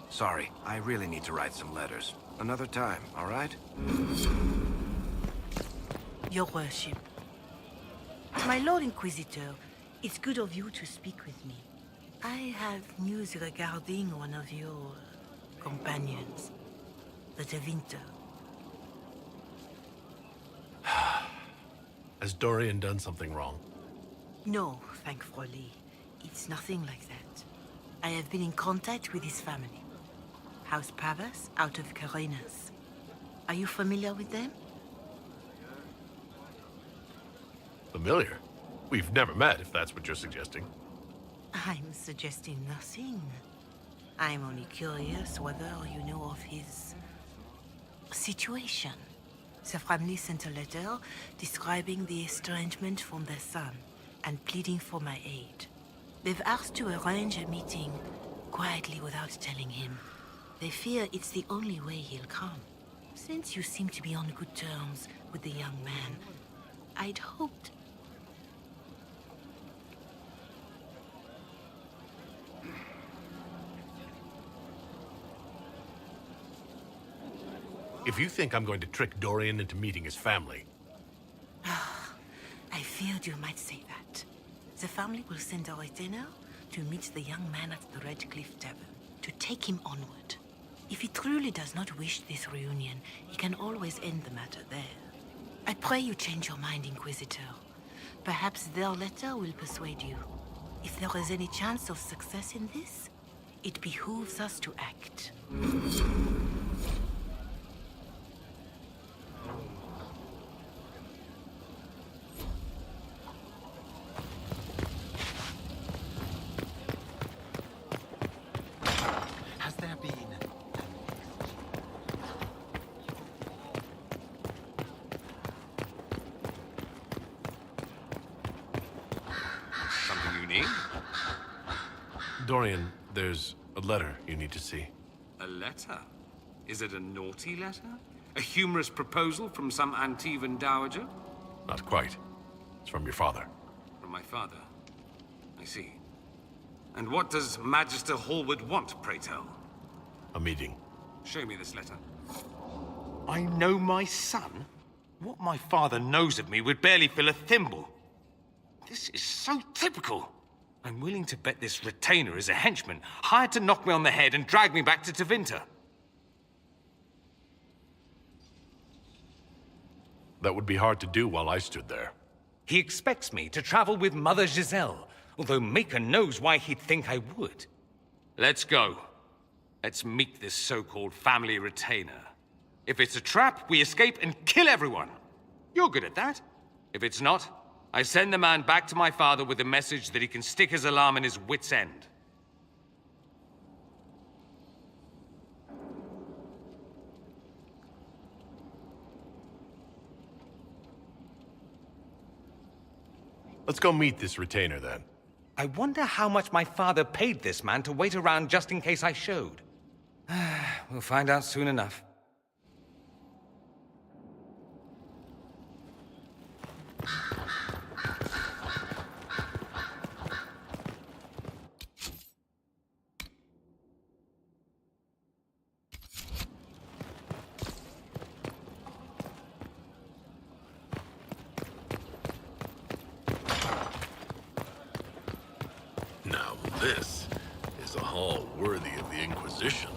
Sorry, I really need to write some letters. Another time, all right? Your worship. My Lord Inquisitor, it's good of you to speak with me. I have news regarding one of your companions, the Tevinter. Has Dorian done something wrong? No, thankfully. It's nothing like that. I have been in contact with his family. House Pavas, out of Carenas. Are you familiar with them? Familiar? We've never met, if that's what you're suggesting. I'm suggesting nothing. I'm only curious whether you know of his situation. The family sent a letter describing the estrangement from their son and pleading for my aid. They've asked to arrange a meeting quietly without telling him. They fear it's the only way he'll come. Since you seem to be on good terms with the young man, I'd hoped... If you think I'm going to trick Dorian into meeting his family... I feared you might say that. The family will send a retainer to meet the young man at the Red Cliff Tavern, to take him onward. If he truly does not wish this reunion, he can always end the matter there. I pray you change your mind, Inquisitor. Perhaps their letter will persuade you. If there is any chance of success in this, it behooves us to act. Has there been... Something you need? Dorian, there's a letter you need to see. A letter? Is it a naughty letter? A humorous proposal from some Antivan dowager? Not quite. It's from your father. From my father. I see. And what does Magister Hallward want, pray tell? A meeting. Show me this letter. I know my son? What my father knows of me would barely fill a thimble. This is so typical. I'm willing to bet this retainer is a henchman, hired to knock me on the head and drag me back to Tevinter. That would be hard to do while I stood there. He expects me to travel with Mother Giselle, although Maker knows why he'd think I would. Let's go. Let's meet this so-called family retainer. If it's a trap, we escape and kill everyone. You're good at that. If it's not, I send the man back to my father with a message that he can stick his alarm in his wit's end. Let's go meet this retainer, then. I wonder how much my father paid this man to wait around just in case I showed. We'll find out soon enough. Now this is a hall worthy of the Inquisition.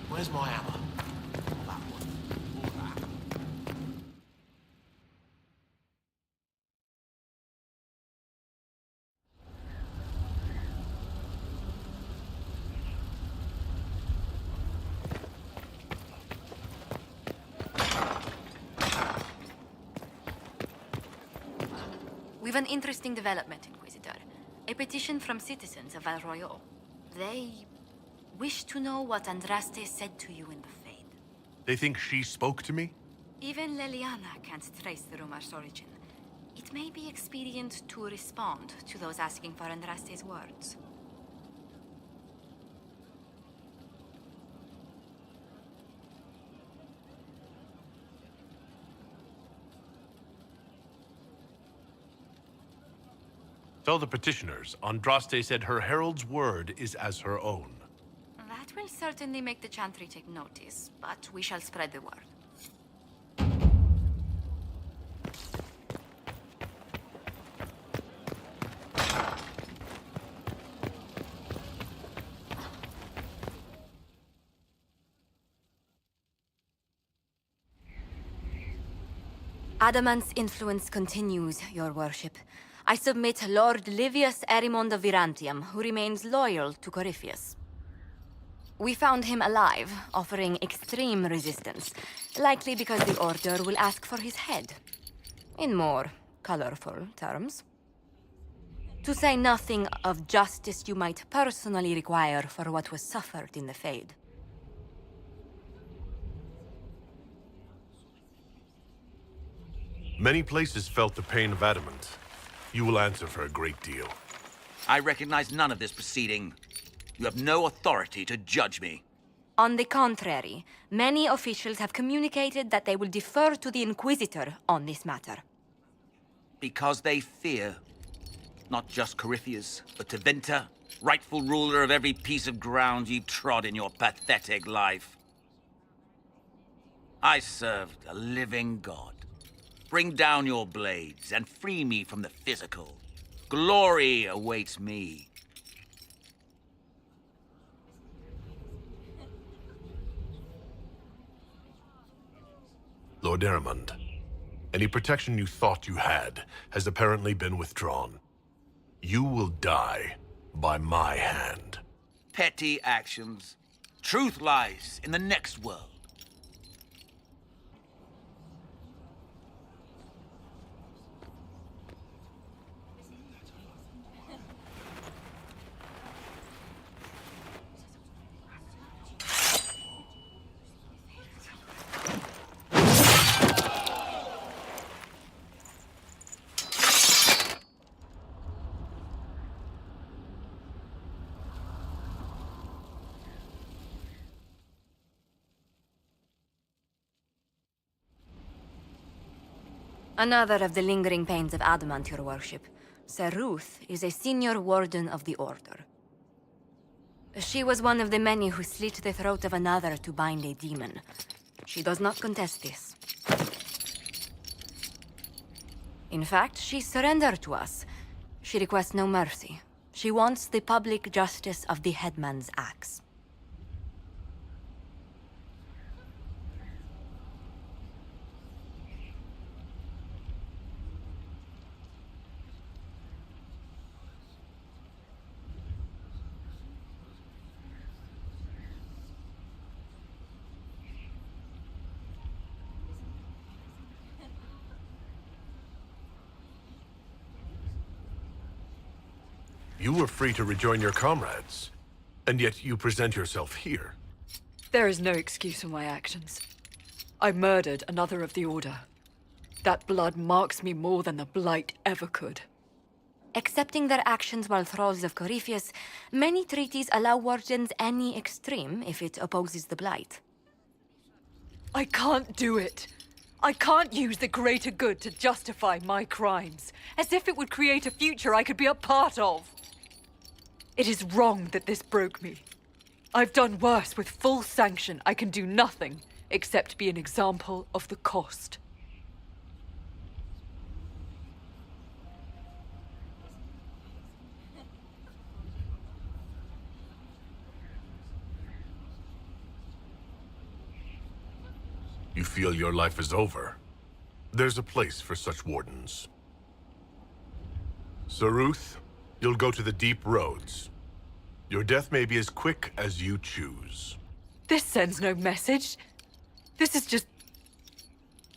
Where's my hammer? We've an interesting development, Inquisitor. A petition from citizens of Val Royal. They wish to know what Andraste said to you in the Fade. They think she spoke to me? Even Leliana can't trace the rumor's origin. It may be expedient to respond to those asking for Andraste's words. Tell the petitioners, Andraste said her herald's word is as her own. That will certainly make the Chantry take notice, but we shall spread the word. Adamant's influence continues, your worship. I submit Lord Livius Erimond of Virantium, who remains loyal to Corypheus. We found him alive, offering extreme resistance, likely because the Order will ask for his head. In more colorful terms. To say nothing of justice you might personally require for what was suffered in the Fade. Many places felt the pain of adamant. You will answer for a great deal. I recognize none of this proceeding. You have no authority to judge me. On the contrary, many officials have communicated that they will defer to the Inquisitor on this matter. Because they fear. Not just Corypheus, but Tevinter, rightful ruler of every piece of ground you trod in your pathetic life. I served a living god. Bring down your blades and free me from the physical. Glory awaits me. Lord Erimond, any protection you thought you had has apparently been withdrawn. You will die by my hand. Petty actions. Truth lies in the next world. Another of the lingering pains of Adamant, your worship. Sir Ruth is a senior warden of the Order. She was one of the many who slit the throat of another to bind a demon. She does not contest this. In fact, she surrendered to us. She requests no mercy. She wants the public justice of the headman's axe. You were free to rejoin your comrades, and yet you present yourself here. There is no excuse for my actions. I murdered another of the Order. That blood marks me more than the Blight ever could. Accepting their actions while thralls of Corypheus, many treaties allow wardens any extreme if it opposes the Blight. I can't do it. I can't use the greater good to justify my crimes, as if it would create a future I could be a part of. It is wrong that this broke me. I've done worse with full sanction. I can do nothing except be an example of the cost. You feel your life is over. There's a place for such wardens. Sir Ruth, you'll go to the deep roads. Your death may be as quick as you choose. This sends no message. This is just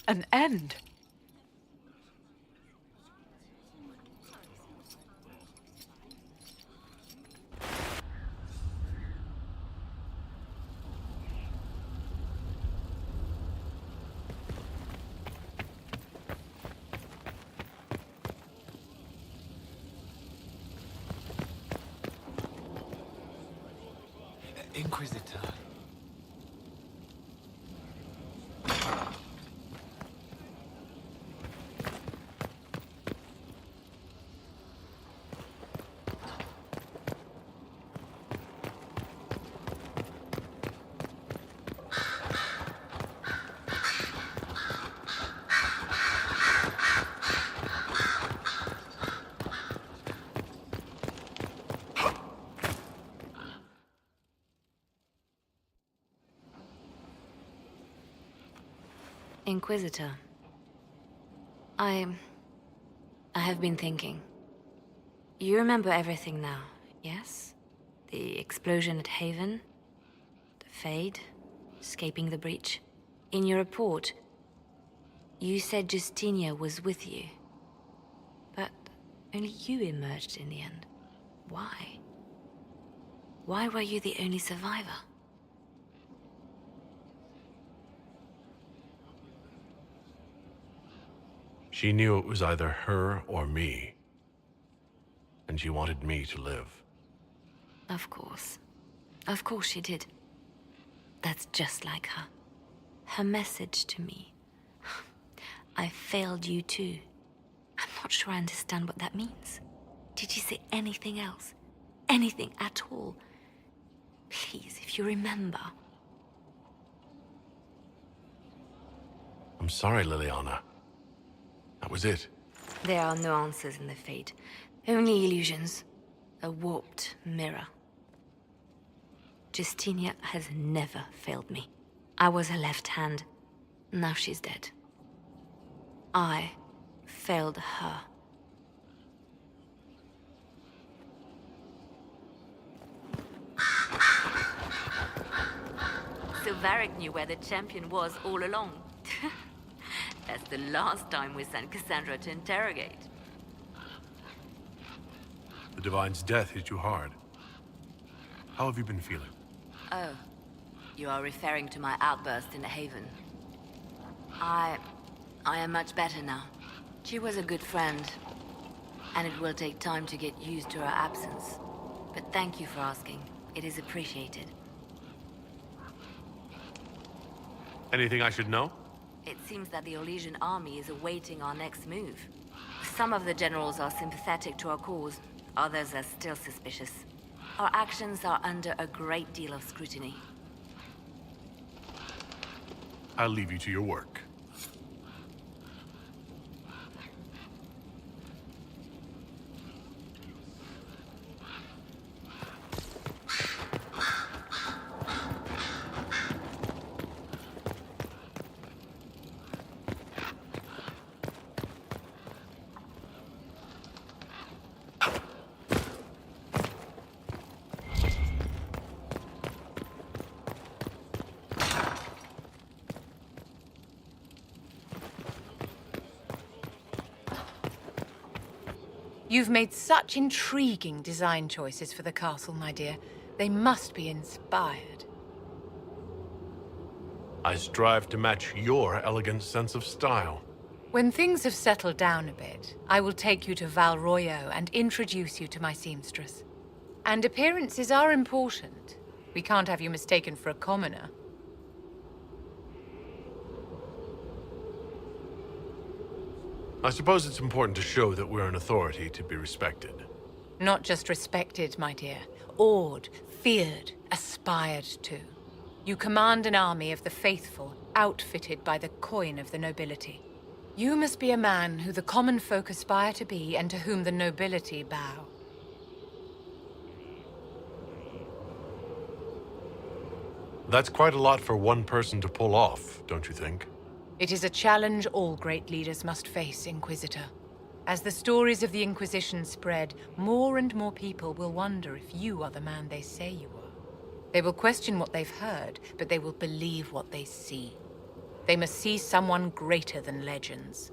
an end. Inquisitor. Inquisitor. I have been thinking. You remember everything now, yes? The explosion at Haven, the Fade, escaping the breach. In your report, you said Justinia was with you. But only you emerged in the end. Why? Why were you the only survivor? She knew it was either her or me. And she wanted me to live. Of course. Of course she did. That's just like her. Her message to me. I failed you too. I'm not sure I understand what that means. Did she say anything else? Anything at all? Please, if you remember. I'm sorry, Liliana. That was it. There are no answers in the Fade. Only illusions. A warped mirror. Justinia has never failed me. I was her left hand. Now she's dead. I failed her. So Varric knew where the champion was all along. That's the last time we sent Cassandra to interrogate. The Divine's death hit you hard. How have you been feeling? Oh, you are referring to my outburst in the Haven. I am much better now. She was a good friend, and it will take time to get used to her absence. But thank you for asking. It is appreciated. Anything I should know? It seems that the Orlesian army is awaiting our next move. Some of the generals are sympathetic to our cause, others are still suspicious. Our actions are under a great deal of scrutiny. I'll leave you to your work. You've made such intriguing design choices for the castle, my dear. They must be inspired. I strive to match your elegant sense of style. When things have settled down a bit, I will take you to Val Royeaux and introduce you to my seamstress. And appearances are important. We can't have you mistaken for a commoner. I suppose it's important to show that we're an authority to be respected. Not just respected, my dear. Awed, feared, aspired to. You command an army of the faithful, outfitted by the coin of the nobility. You must be a man who the common folk aspire to be and to whom the nobility bow. That's quite a lot for one person to pull off, don't you think? It is a challenge all great leaders must face, Inquisitor. As the stories of the Inquisition spread, more and more people will wonder if you are the man they say you are. They will question what they've heard, but they will believe what they see. They must see someone greater than legends.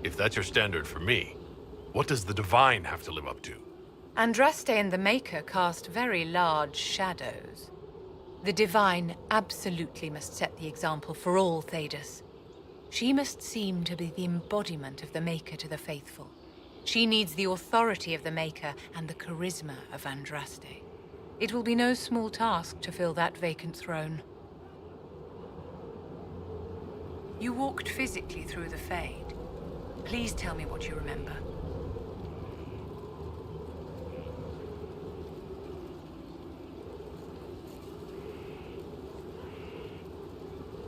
If that's your standard for me, what does the Divine have to live up to? Andraste and the Maker cast very large shadows. The Divine absolutely must set the example for all Thedas. She must seem to be the embodiment of the Maker to the faithful. She needs the authority of the Maker and the charisma of Andraste. It will be no small task to fill that vacant throne. You walked physically through the Fade. Please tell me what you remember.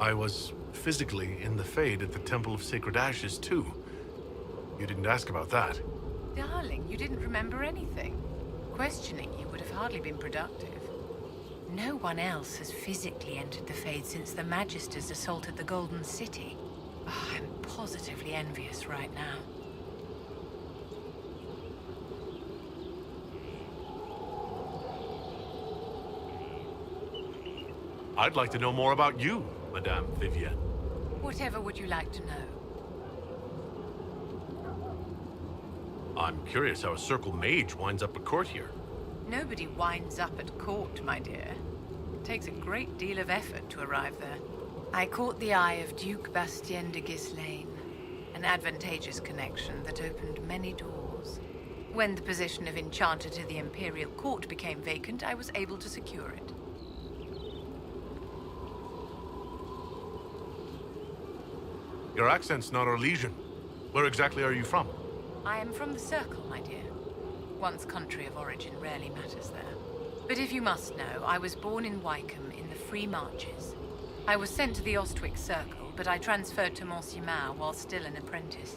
I was physically in the Fade at the Temple of Sacred Ashes, too. You didn't ask about that. Darling, you didn't remember anything. Questioning you would have hardly been productive. No one else has physically entered the Fade since the Magisters assaulted the Golden City. Oh, I'm positively envious right now. I'd like to know more about you, Madame Vivienne. Whatever would you like to know? I'm curious how a Circle Mage winds up at court here. Nobody winds up at court, my dear. It takes a great deal of effort to arrive there. I caught the eye of Duke Bastien de Ghislaine, an advantageous connection that opened many doors. When the position of Enchanter to the Imperial Court became vacant, I was able to secure it. Your accent's not Orlesian. Where exactly are you from? I am from the Circle, my dear. One's country of origin rarely matters there. But if you must know, I was born in Wycombe in the Free Marches. I was sent to the Ostwick Circle, but I transferred to Monsignor while still an apprentice.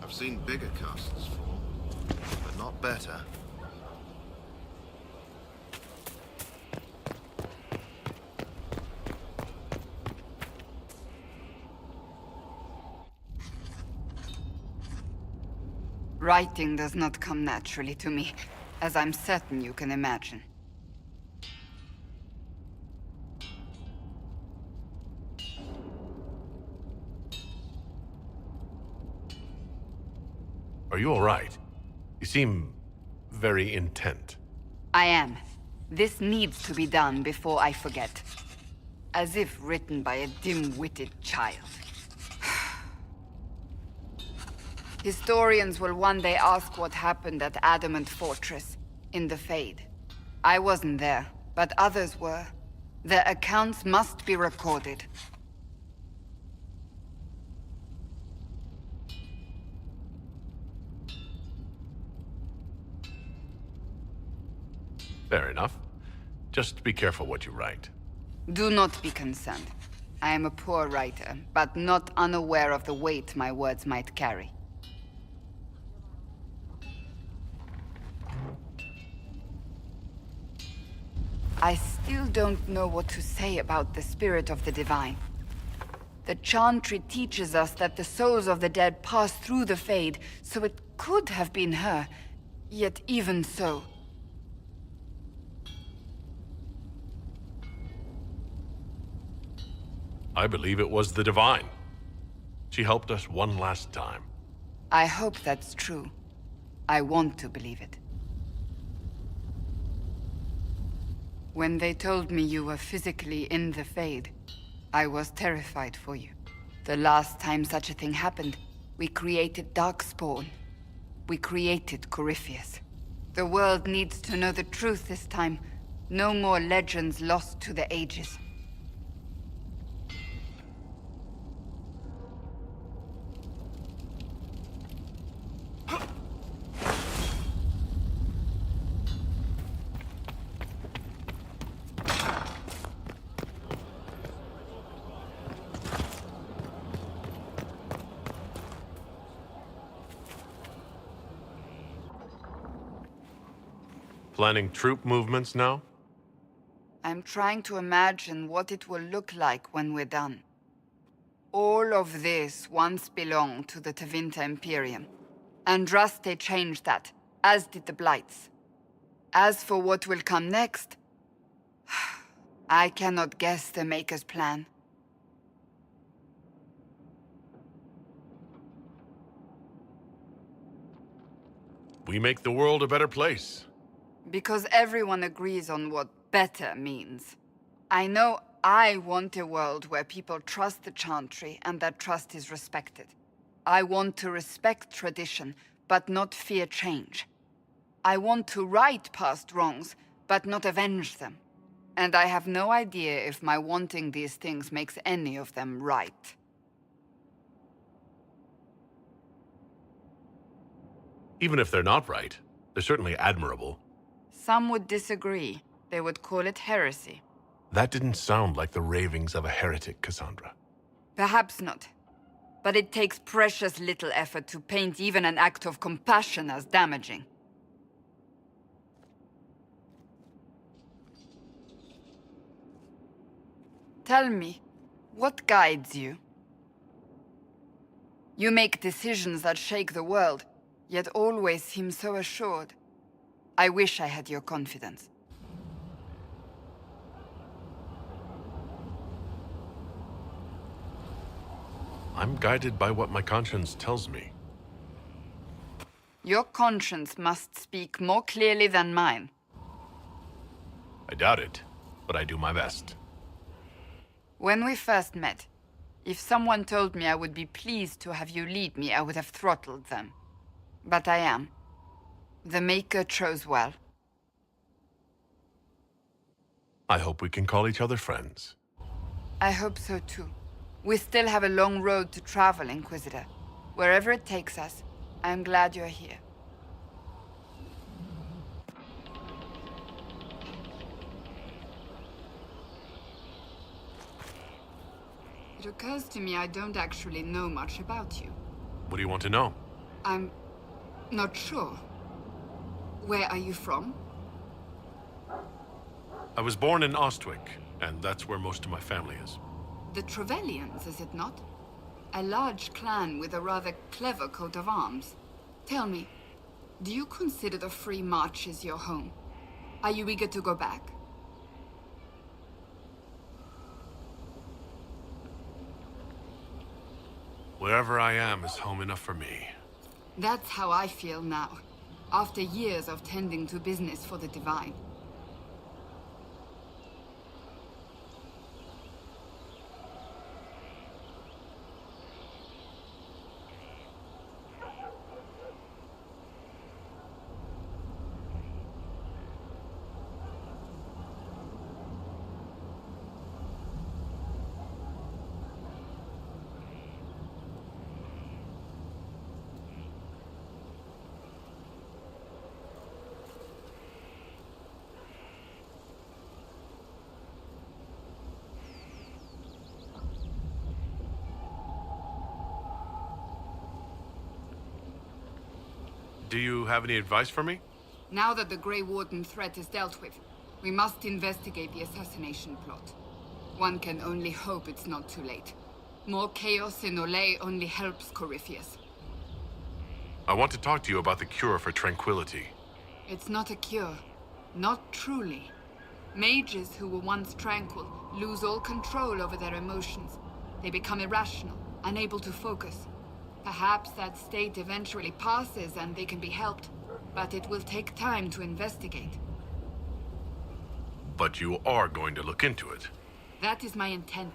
I've seen bigger castles fall, but not better. Writing does not come naturally to me, as I'm certain you can imagine. Are you all right? You seem very intent. I am. This needs to be done before I forget. As if written by a dim-witted child. Historians will one day ask what happened at Adamant Fortress, in the Fade. I wasn't there, but others were. Their accounts must be recorded. Fair enough. Just be careful what you write. Do not be concerned. I am a poor writer, but not unaware of the weight my words might carry. I still don't know what to say about the spirit of the divine. The Chantry teaches us that the souls of the dead pass through the Fade, so it could have been her. Yet even so... I believe it was the Divine. She helped us one last time. I hope that's true. I want to believe it. When they told me you were physically in the Fade, I was terrified for you. The last time such a thing happened, we created Darkspawn. We created Corypheus. The world needs to know the truth this time. No more legends lost to the ages. Planning troop movements now? I'm trying to imagine what it will look like when we're done. All of this once belonged to the Tevinter Imperium. Andraste changed that, as did the Blights. As for what will come next, I cannot guess the Maker's plan. We make the world a better place. Because everyone agrees on what better means. I know I want a world where people trust the Chantry and that trust is respected. I want to respect tradition, but not fear change. I want to right past wrongs, but not avenge them. And I have no idea if my wanting these things makes any of them right. Even if they're not right, they're certainly admirable. Some would disagree. They would call it heresy. That didn't sound like the ravings of a heretic, Cassandra. Perhaps not. But it takes precious little effort to paint even an act of compassion as damaging. Tell me, what guides you? You make decisions that shake the world, yet always seem so assured. I wish I had your confidence. I'm guided by what my conscience tells me. Your conscience must speak more clearly than mine. I doubt it, but I do my best. When we first met, if someone told me I would be pleased to have you lead me, I would have throttled them. But I am. The Maker chose well. I hope we can call each other friends. I hope so too. We still have a long road to travel, Inquisitor. Wherever it takes us, I'm glad you're here. It occurs to me I don't actually know much about you. What do you want to know? I'm not sure. Where are you from? I was born in Ostwick, and that's where most of my family is. The Trevellians, is it not? A large clan with a rather clever coat of arms. Tell me, do you consider the Free Marches your home? Are you eager to go back? Wherever I am is home enough for me. That's how I feel now, after years of tending to business for the Divine. Do you have any advice for me? Now that the Grey Warden threat is dealt with, we must investigate the assassination plot. One can only hope it's not too late. More chaos in Olay only helps Corypheus. I want to talk to you about the cure for tranquility. It's not a cure. Not truly. Mages who were once tranquil lose all control over their emotions. They become irrational, unable to focus. Perhaps that state eventually passes and they can be helped, but it will take time to investigate. But you are going to look into it. That is my intent.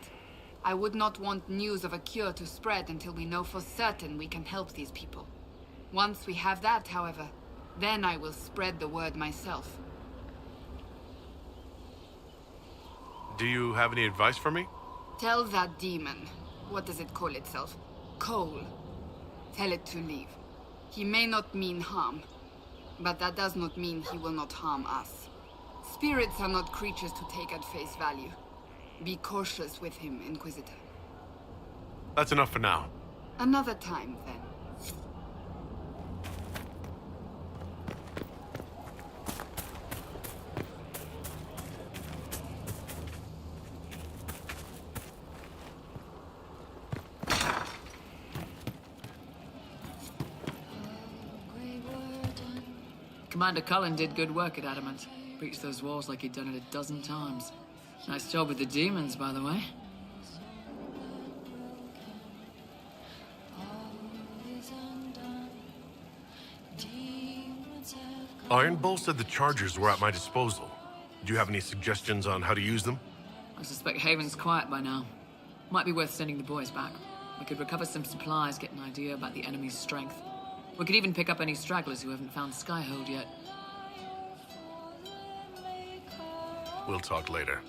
I would not want news of a cure to spread until we know for certain we can help these people. Once we have that, however, then I will spread the word myself. Do you have any advice for me? Tell that demon, what does it call itself? Cole. Tell it to leave. He may not mean harm, but that does not mean he will not harm us. Spirits are not creatures to take at face value. Be cautious with him, Inquisitor. That's enough for now. Another time, then. Commander Cullen did good work at Adamant. Breached those walls like he'd done it a dozen times. Nice job with the demons, by the way. Iron Bull said the chargers were at my disposal. Do you have any suggestions on how to use them? I suspect Haven's quiet by now. Might be worth sending the boys back. We could recover some supplies, get an idea about the enemy's strength. We could even pick up any stragglers who haven't found Skyhold yet. We'll talk later.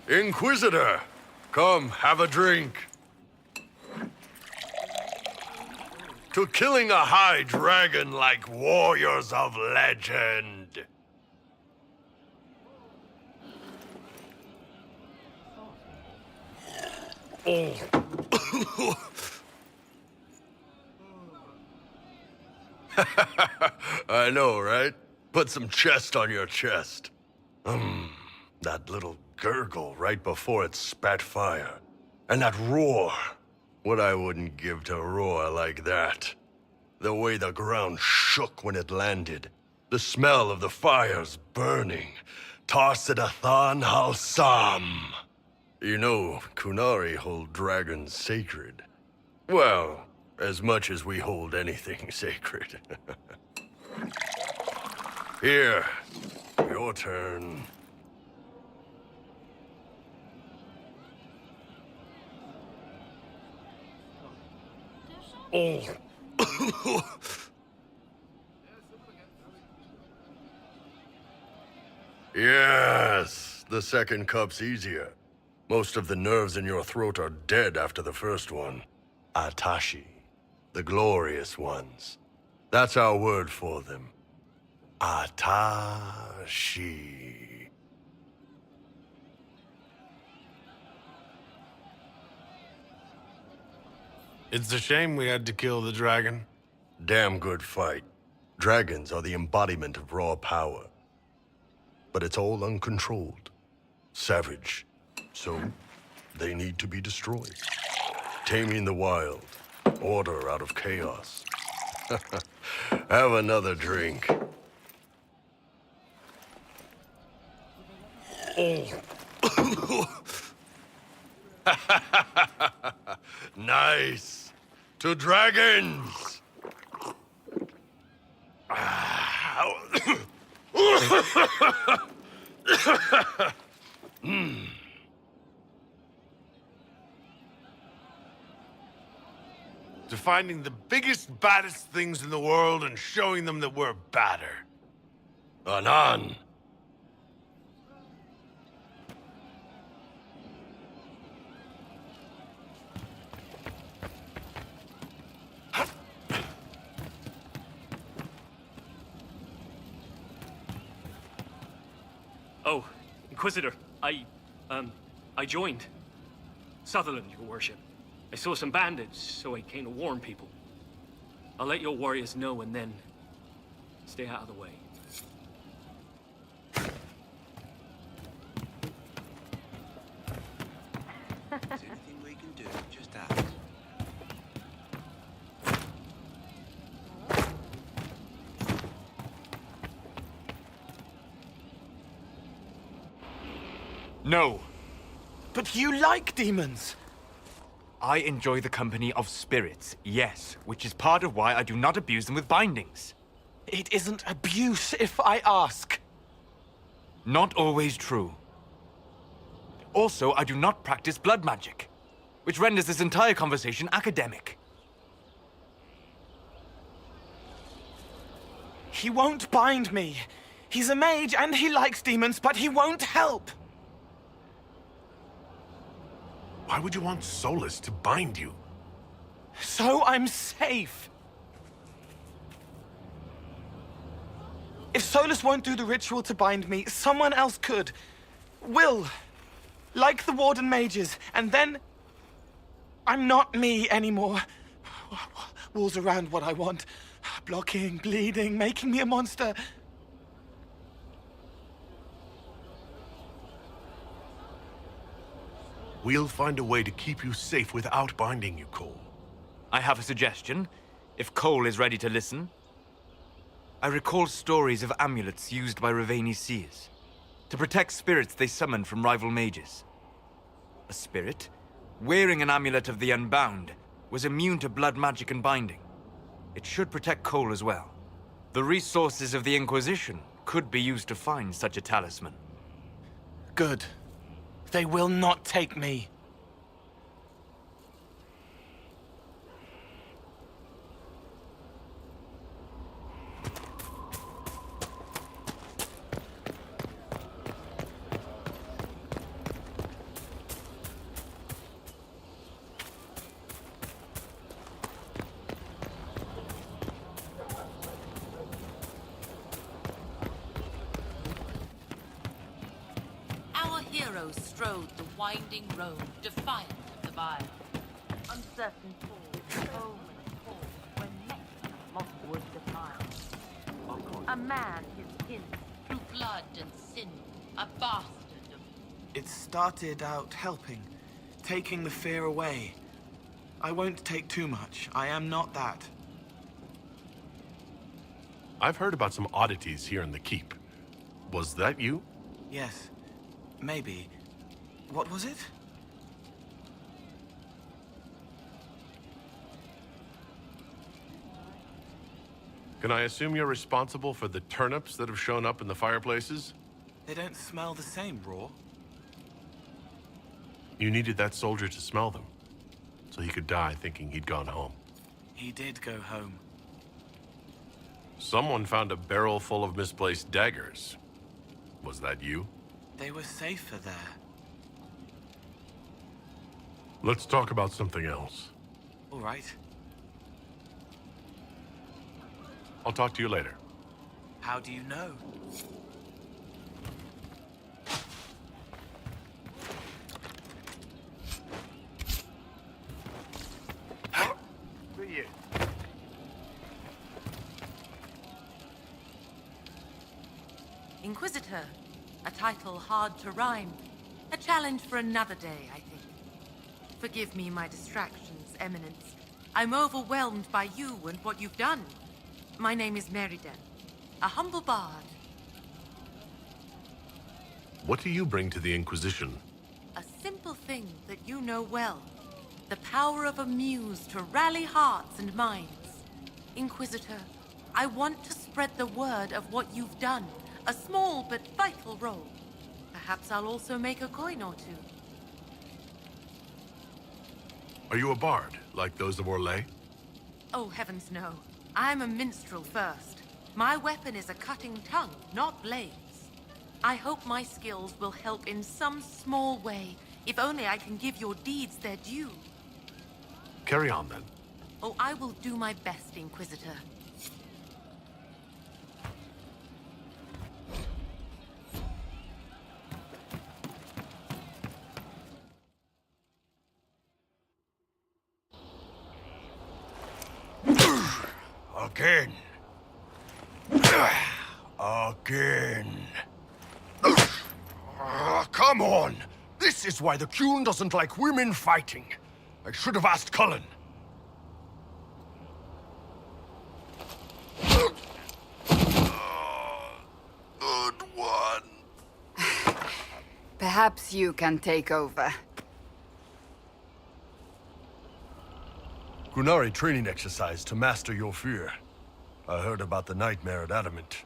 Inquisitor, come, have a drink. To killing a high dragon like warriors of legend. Oh. I know, right? Put some chest on your chest. That little gurgle right before it spat fire. And that roar. What I wouldn't give to roar like that. The way the ground shook when it landed. The smell of the fires burning. Tarsidathan Halsam. You know, Kunari hold dragons sacred. Well, as much as we hold anything sacred. Here, your turn. Oh. Yes, the second cup's easier. Most of the nerves in your throat are dead after the first one. Atashi, the glorious ones. That's our word for them. Atashi. It's a shame we had to kill the dragon. Damn good fight. Dragons are the embodiment of raw power. But it's all uncontrolled. Savage. So, they need to be destroyed. Taming the wild. Order out of chaos. Have another drink. Oh. Nice. To dragons. To finding the biggest, baddest things in the world and showing them that we're badder. Anan. Oh, Inquisitor, I joined. Sutherland, your worship. I saw some bandits, so I came to warn people. I'll let your warriors know and then stay out of the way. Anything we can do, just ask. No. But you like demons! I enjoy the company of spirits, yes, which is part of why I do not abuse them with bindings. It isn't abuse if I ask. Not always true. Also, I do not practice blood magic, which renders this entire conversation academic. He won't bind me. He's a mage and he likes demons, but he won't help. Why would you want Solus to bind you? So I'm safe. If Solus won't do the ritual to bind me, someone else could. Will. Like the Warden mages. And then... I'm not me anymore. Walls around what I want. Blocking, bleeding, making me a monster. We'll find a way to keep you safe without binding you, Cole. I have a suggestion, if Cole is ready to listen. I recall stories of amulets used by Raveni seers to protect spirits they summoned from rival mages. A spirit, wearing an amulet of the Unbound, was immune to blood magic and binding. It should protect Cole as well. The resources of the Inquisition could be used to find such a talisman. Good. They will not take me. hero strode the winding road, defiant of the vile. Uncertain falls, home and fall, when next mosswood defiled. A man his kin, through blood and sin, a bastard of... It started out helping, taking the fear away. I won't take too much. I am not that. I've heard about some oddities here in the keep. Was that you? Yes. Maybe. What was it? Can I assume you're responsible for the turnips that have shown up in the fireplaces? They don't smell the same, raw. You needed that soldier to smell them, so he could die thinking he'd gone home. He did go home. Someone found a barrel full of misplaced daggers. Was that you? They were safer there. Let's talk about something else. All right. I'll talk to you later. How do you know? See you. Inquisitor. A title hard to rhyme. A challenge for another day, I think. Forgive me my distractions, Eminence. I'm overwhelmed by you and what you've done. My name is Meriden, a humble bard. What do you bring to the Inquisition? A simple thing that you know well. The power of a muse to rally hearts and minds. Inquisitor, I want to spread the word of what you've done. A small but vital role. Perhaps I'll also make a coin or two. Are you a bard, like those of Orlais? Oh, heavens no. I'm a minstrel first. My weapon is a cutting tongue, not blades. I hope my skills will help in some small way, if only I can give your deeds their due. Carry on, then. Oh, I will do my best, Inquisitor. Again. Again. Come on! This is why the Qun doesn't like women fighting. I should have asked Cullen. Good one. Perhaps you can take over. Qunari training exercise to master your fear. I heard about the nightmare at Adamant.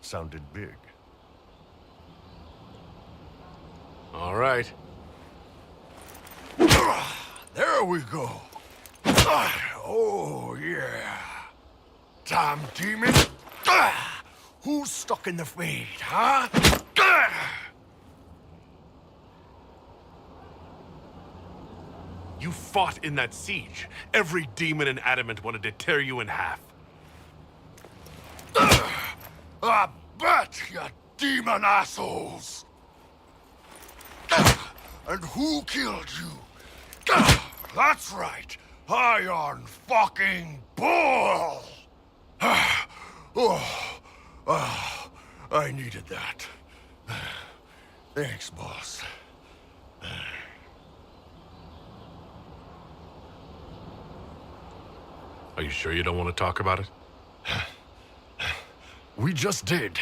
Sounded big. All right. There we go. Oh, yeah. Damn demon. Who's stuck in the fade, huh? You fought in that siege. Every demon in Adamant wanted to tear you in half. I bet, you demon assholes! And who killed you? That's right, Iron fucking Bull! I needed that. Thanks, boss. Are you sure you don't want to talk about it? We just did.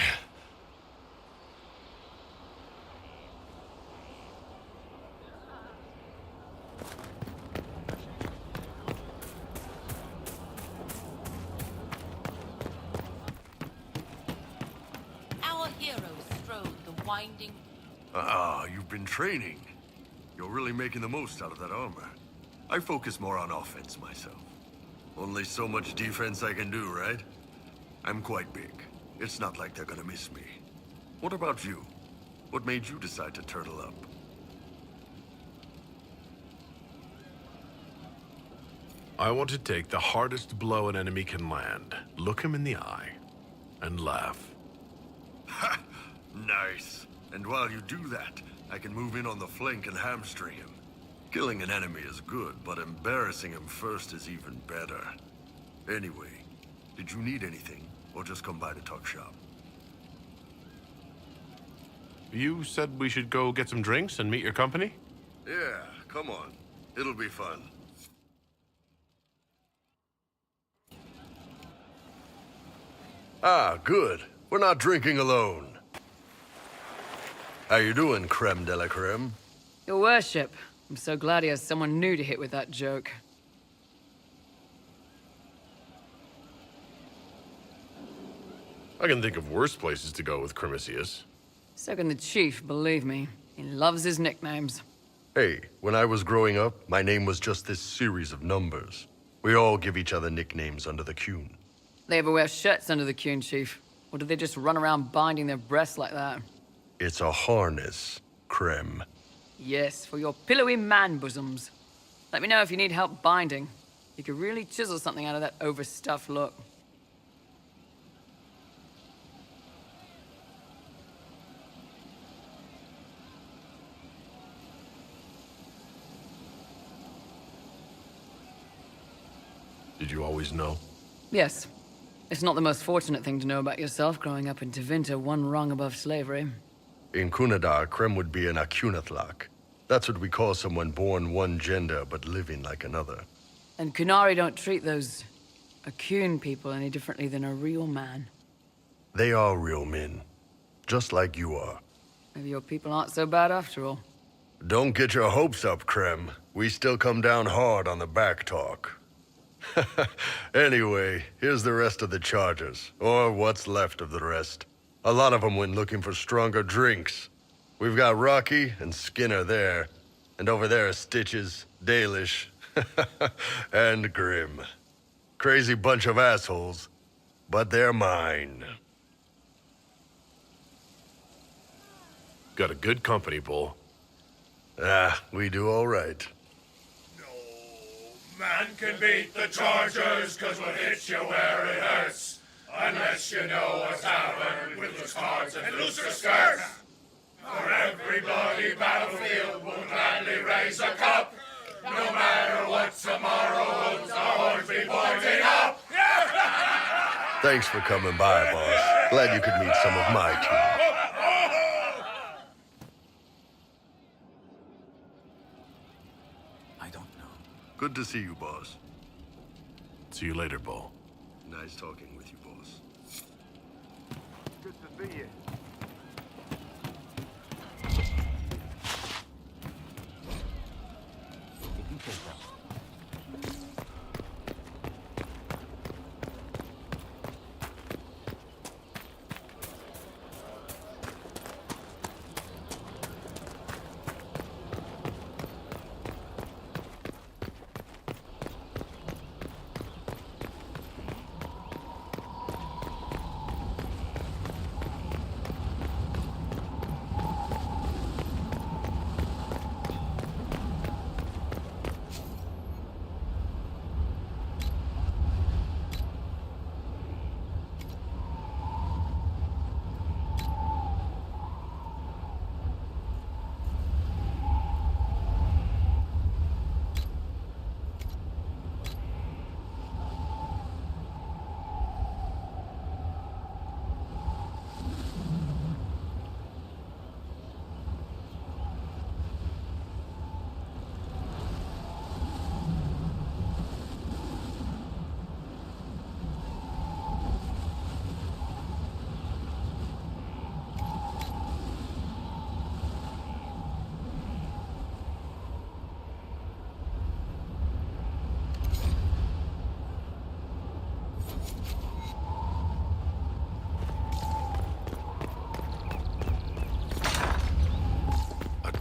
Our hero strode the winding... Ah, you've been training. You're really making the most out of that armor. I focus more on offense myself. Only so much defense I can do, right? I'm quite big. It's not like they're gonna miss me. What about you? What made you decide to turtle up? I want to take the hardest blow an enemy can land, look him in the eye, and laugh. Ha! Nice. And while you do that, I can move in on the flank and hamstring him. Killing an enemy is good, but embarrassing him first is even better. Anyway, did you need anything, or just come by to talk shop? You said we should go get some drinks and meet your company? Yeah, come on. It'll be fun. Ah, good. We're not drinking alone. How you doing, creme de la creme? Your worship. I'm so glad he has someone new to hit with that joke. I can think of worse places to go with Crimicius. So can the chief, believe me. He loves his nicknames. Hey, when I was growing up, my name was just this series of numbers. We all give each other nicknames under the Qun. They ever wear shirts under the Qun, chief? Or do they just run around binding their breasts like that? It's a harness, creme. Yes, for your pillowy man bosoms. Let me know if you need help binding. You could really chisel something out of that overstuffed look. Did you always know? Yes. It's not the most fortunate thing to know about yourself, growing up in Tevinter, one rung above slavery. In Kunadar, creme would be an Akunathlak. That's what we call someone born one gender but living like another. And Kunari don't treat those Akun people any differently than a real man. They are real men, just like you are. Maybe your people aren't so bad after all. Don't get your hopes up, Creme. We still come down hard on the back talk. Anyway, here's the rest of the charges, or what's left of the rest. A lot of them went looking for stronger drinks. We've got Rocky and Skinner there, and over there are Stitches, Dalish, and Grim. Crazy bunch of assholes, but they're mine. Got a good company, Bull. Ah, we do all right. Man can beat the Chargers, cause we'll hit you where it hurts. Unless you know a tavern with loose cards and looser skirts. For every bloody battlefield, we'll gladly raise a cup. No matter what tomorrow holds, our horns be pointing up. Thanks for coming by, boss. Glad you could meet some of my team. Good to see you, boss. See you later, Bull. Nice talking with you, boss. Good to see you.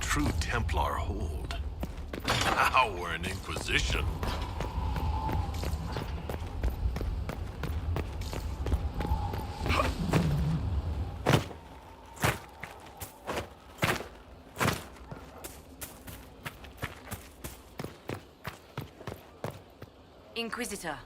True Templar hold. Now we're in Inquisition. Inquisitor.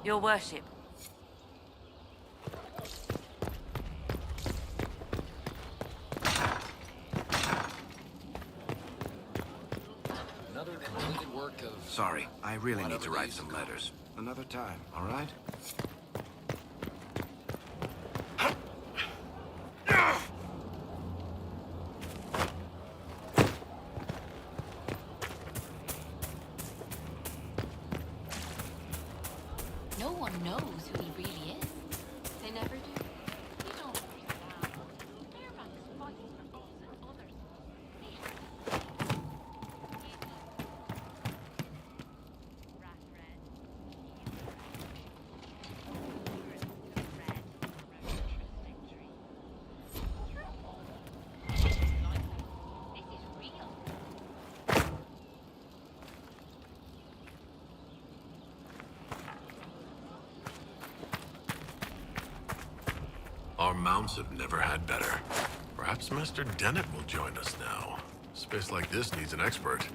Your worship. Another completed work of... Sorry, I really need to write some letters. Another time, all right? No one knows who he really is. They never do. You don't think that. Fairbank's fighting for us and others. Our mounts have never had better. Perhaps Master Dennett will join us now. Space like this needs an expert.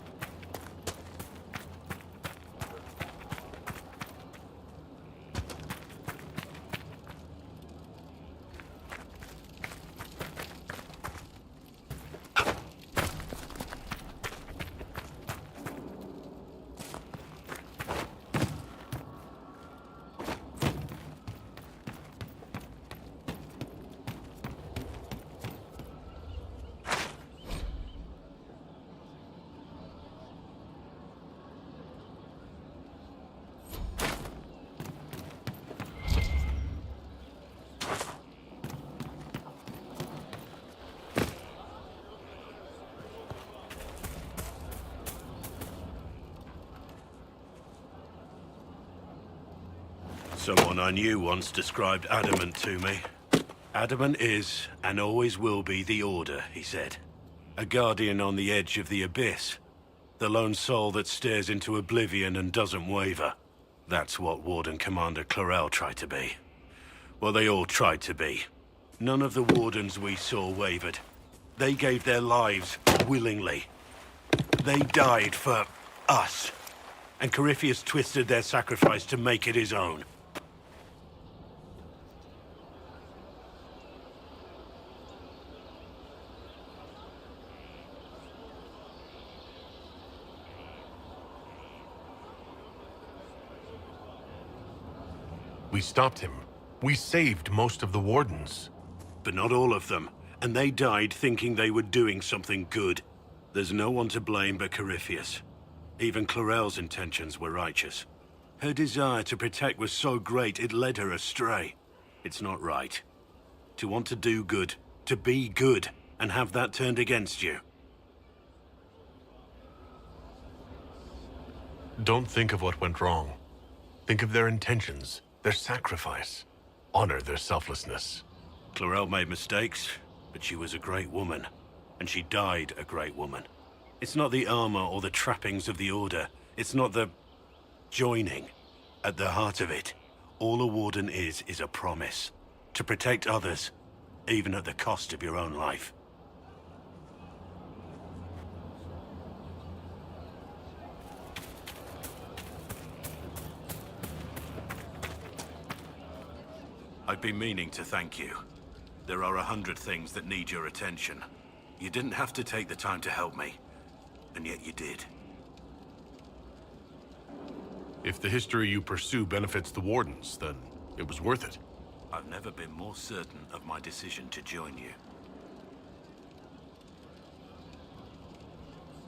Someone I knew once described adamant to me. Adamant is, and always will be, the Order, he said. A guardian on the edge of the abyss. The lone soul that stares into oblivion and doesn't waver. That's what Warden Commander Clarel tried to be. Well, they all tried to be. None of the Wardens we saw wavered. They gave their lives willingly. They died for us. And Corypheus twisted their sacrifice to make it his own. We stopped him. We saved most of the Wardens. But not all of them. And they died thinking they were doing something good. There's no one to blame but Corypheus. Even Clarel's intentions were righteous. Her desire to protect was so great it led her astray. It's not right. To want to do good, to be good, and have that turned against you. Don't think of what went wrong. Think of their intentions, their sacrifice. Honor their selflessness. Clarel made mistakes, but she was a great woman. And she died a great woman. It's not the armor or the trappings of the Order. It's not the joining. At the heart of it, all a Warden is a promise. To protect others, even at the cost of your own life. I've been meaning to thank you. There are 100 things that need your attention. You didn't have to take the time to help me, and yet you did. If the history you pursue benefits the Wardens, then it was worth it. I've never been more certain of my decision to join you.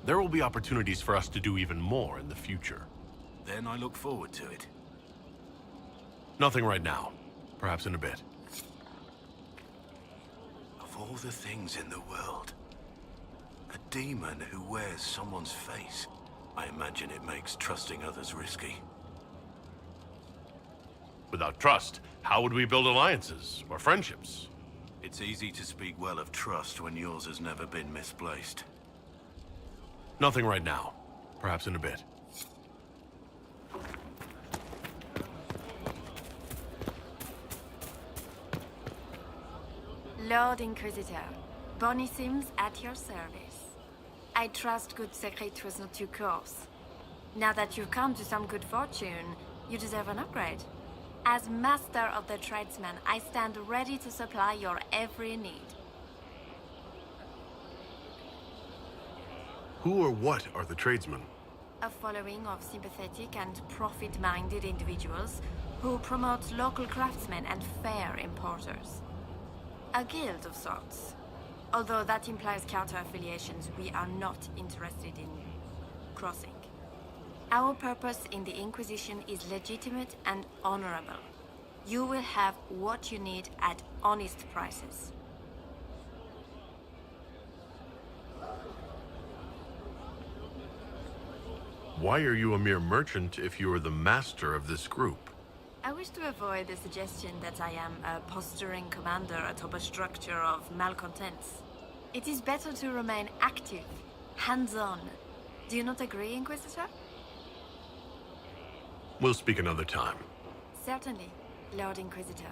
There will be opportunities for us to do even more in the future. Then I look forward to it. Nothing right now. Perhaps in a bit. Of all the things in the world, a demon who wears someone's face. I imagine it makes trusting others risky. Without trust, how would we build alliances or friendships? It's easy to speak well of trust when yours has never been misplaced. Nothing right now. Perhaps in a bit. Lord Inquisitor, Bonnie Sims at your service. I trust good secret was not your course. Now that you've come to some good fortune, you deserve an upgrade. As master of the tradesmen, I stand ready to supply your every need. Who or what are the tradesmen? A following of sympathetic and profit-minded individuals who promote local craftsmen and fair importers. A guild of sorts. Although that implies counter-affiliations we are not interested in crossing. Our purpose in the Inquisition is legitimate and honorable. You will have what you need at honest prices. Why are you a mere merchant if you are the master of this group? I wish to avoid the suggestion that I am a posturing commander atop a structure of malcontents. It is better to remain active, hands-on. Do you not agree, Inquisitor? We'll speak another time. Certainly, Lord Inquisitor.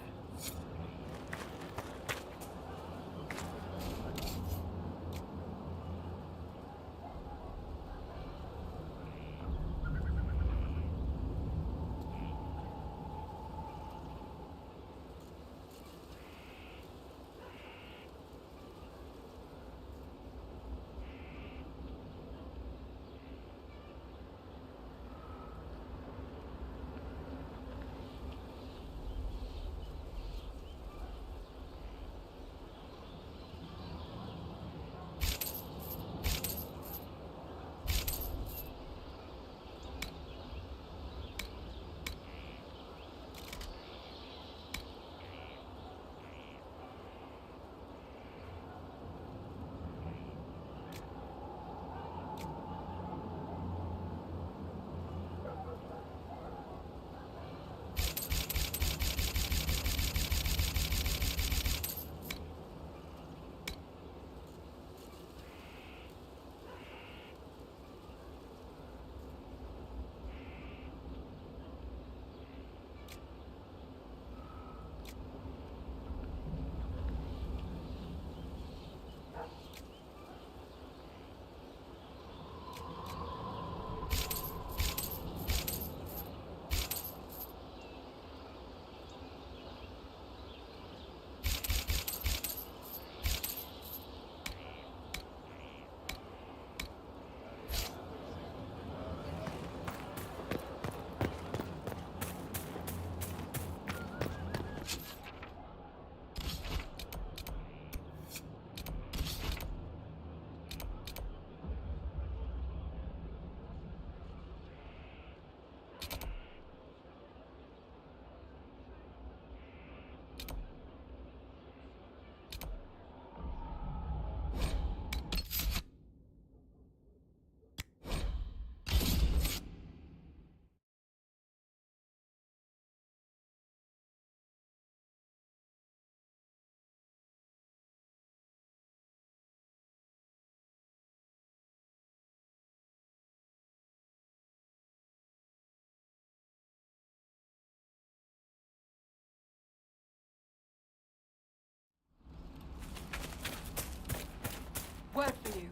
Word for you.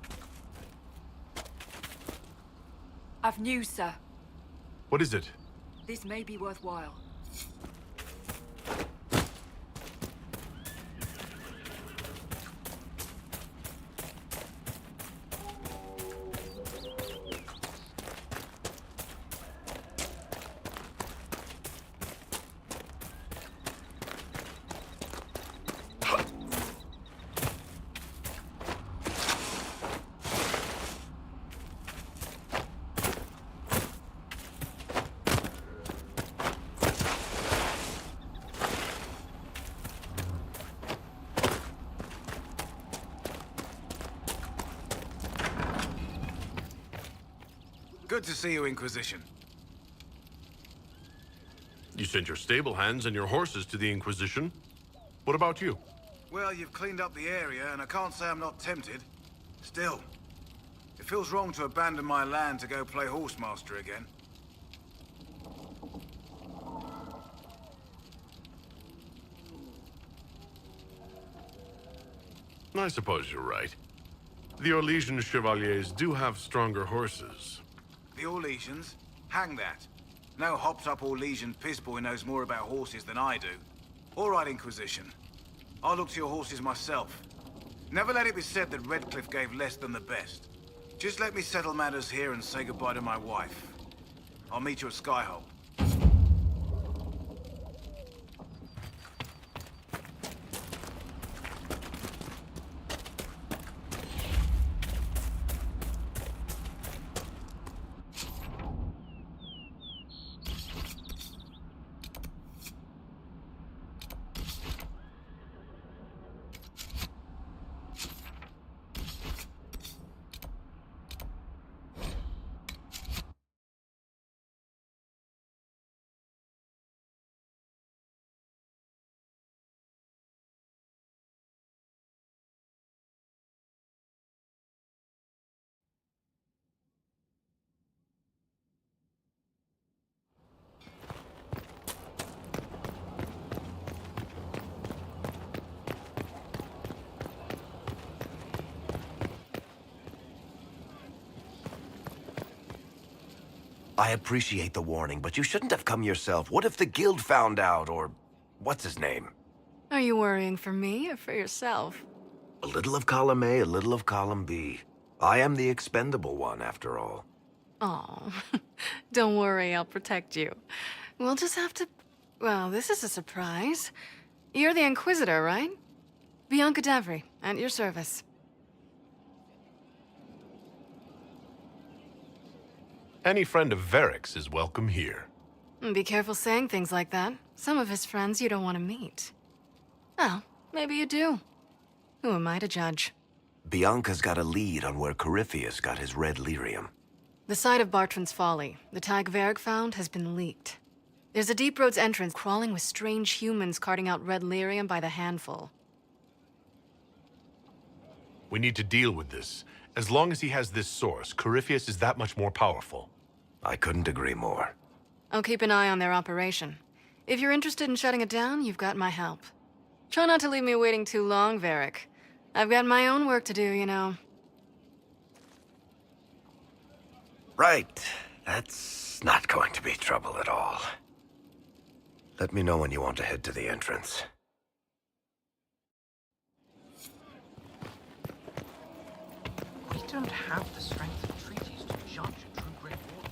I've news, sir. What is it? This may be worthwhile. Good to see you, Inquisition. You sent your stable hands and your horses to the Inquisition. What about you? Well, you've cleaned up the area, and I can't say I'm not tempted. Still, it feels wrong to abandon my land to go play horsemaster again. I suppose you're right. The Orlesian Chevaliers do have stronger horses. The Orlesians? Hang that. No hopped-up or Legion pissboy knows more about horses than I do. All right, Inquisition. I'll look to your horses myself. Never let it be said that Redcliffe gave less than the best. Just let me settle matters here and say goodbye to my wife. I'll meet you at Skyhold. I appreciate the warning, but you shouldn't have come yourself. What if the guild found out, or what's his name? Are you worrying for me or for yourself? A little of column A, a little of column B. I am the expendable one, after all. Oh, don't worry, I'll protect you. We'll just have to... Well, this is a surprise. You're the Inquisitor, right? Bianca Davry, at your service. Any friend of Varric's is welcome here. Be careful saying things like that. Some of his friends you don't want to meet. Well, maybe you do. Who am I to judge? Bianca's got a lead on where Corypheus got his red lyrium. The site of Bartran's Folly, the tag Varric found, has been leaked. There's a Deep Roads entrance crawling with strange humans carting out red lyrium by the handful. We need to deal with this. As long as he has this source, Corypheus is that much more powerful. I couldn't agree more. I'll keep an eye on their operation. If you're interested in shutting it down, you've got my help. Try not to leave me waiting too long, Varric. I've got my own work to do, you know. Right. That's not going to be trouble at all. Let me know when you want to head to the entrance. We don't have the strength of treaties to judge a true Great Warden.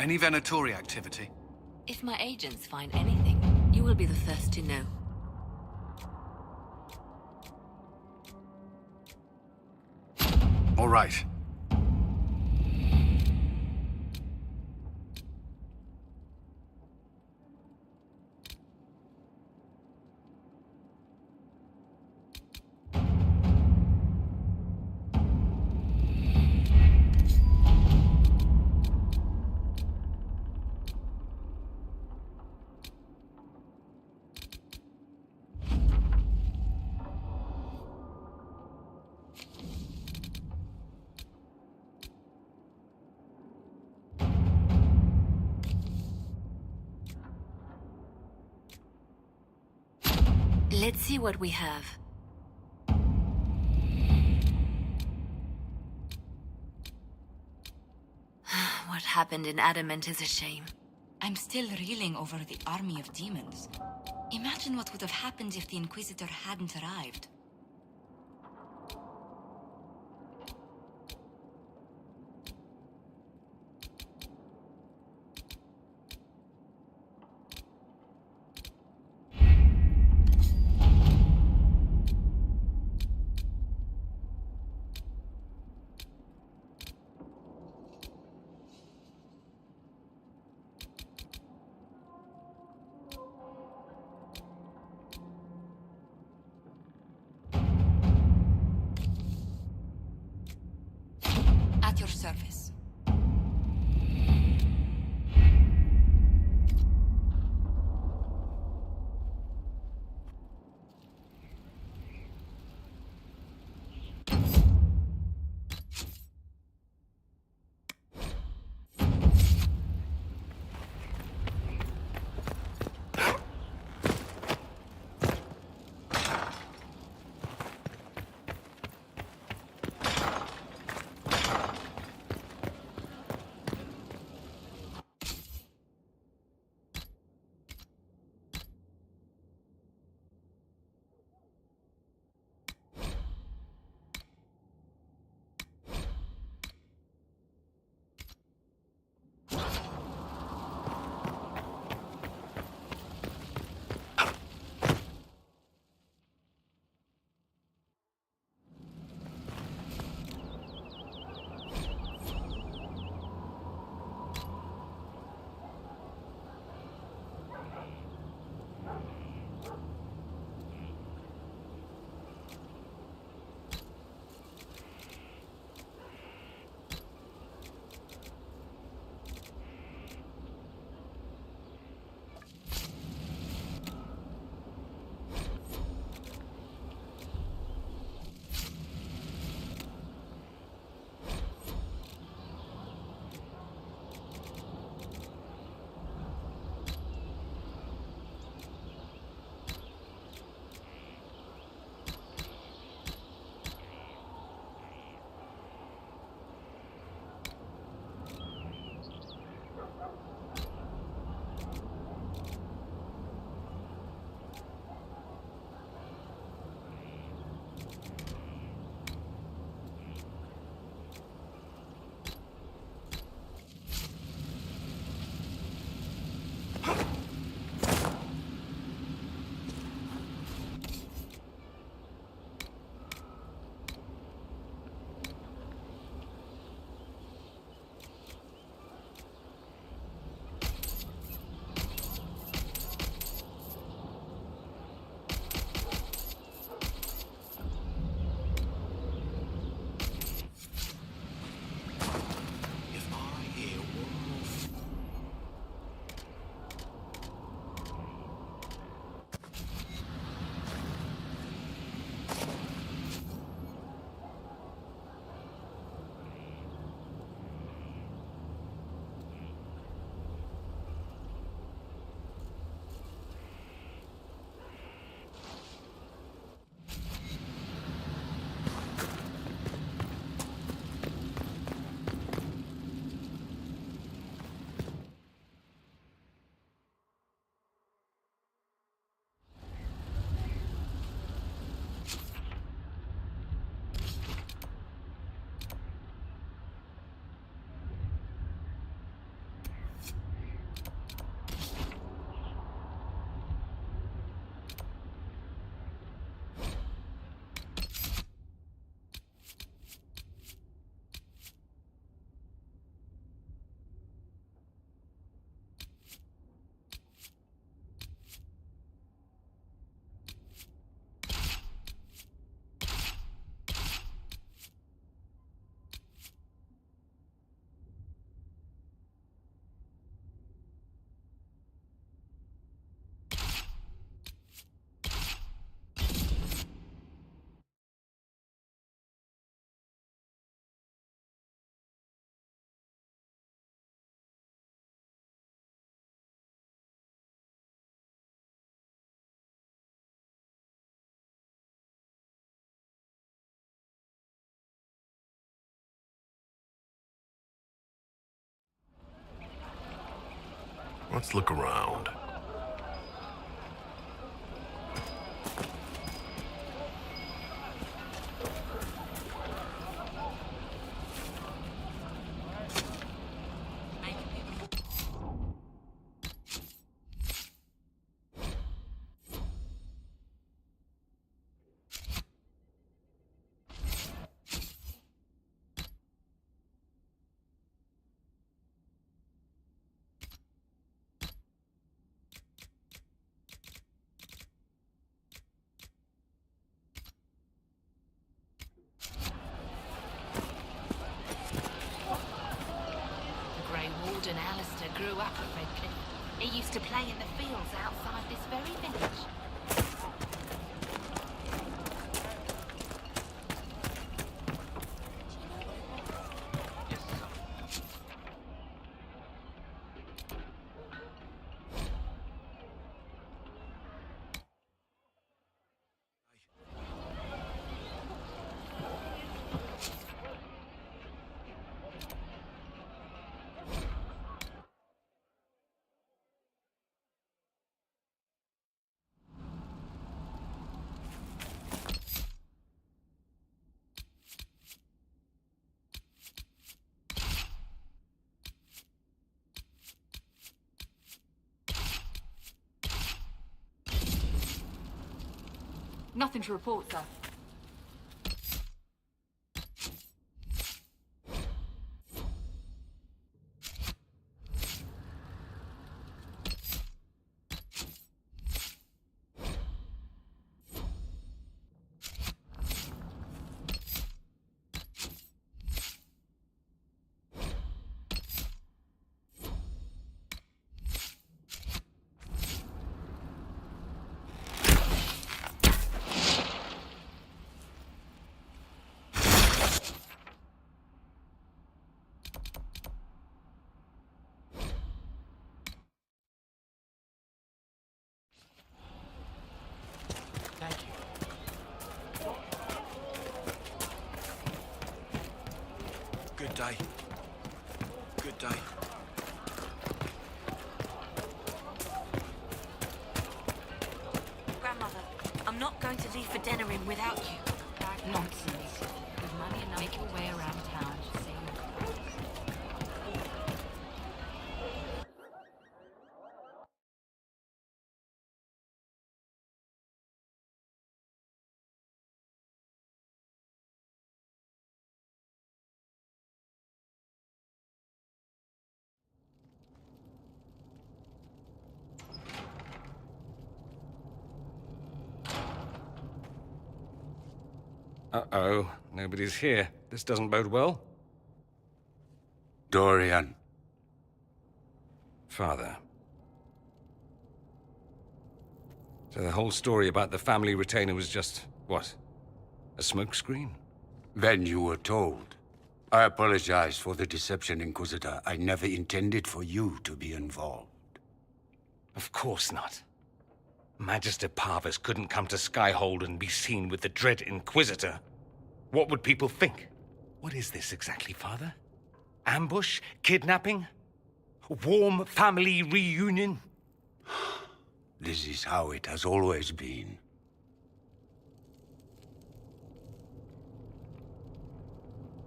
Any Venatori activity? If my agents find anything, you will be the first to know. All right. Let's see what we have. What happened in Adamant is a shame. I'm still reeling over the army of demons. Imagine what would have happened if the Inquisitor hadn't arrived. At your service. Let's look around. Warden Alistair grew up at Redcliffe. He used to play in the fields outside this very village. Nothing to report, sir. Good day. Good day. Grandmother, I'm not going to leave for Denerim without you. Nonsense. With money enough, make your way around town. See Uh-oh. Nobody's here. This doesn't bode well. Dorian. Father. So the whole story about the family retainer was just, what? A smokescreen? Then you were told. I apologize for the deception, Inquisitor. I never intended for you to be involved. Of course not. Magister Parvus couldn't come to Skyhold and be seen with the dread Inquisitor. What would people think? What is this exactly, Father? Ambush? Kidnapping? Warm family reunion? This is how it has always been.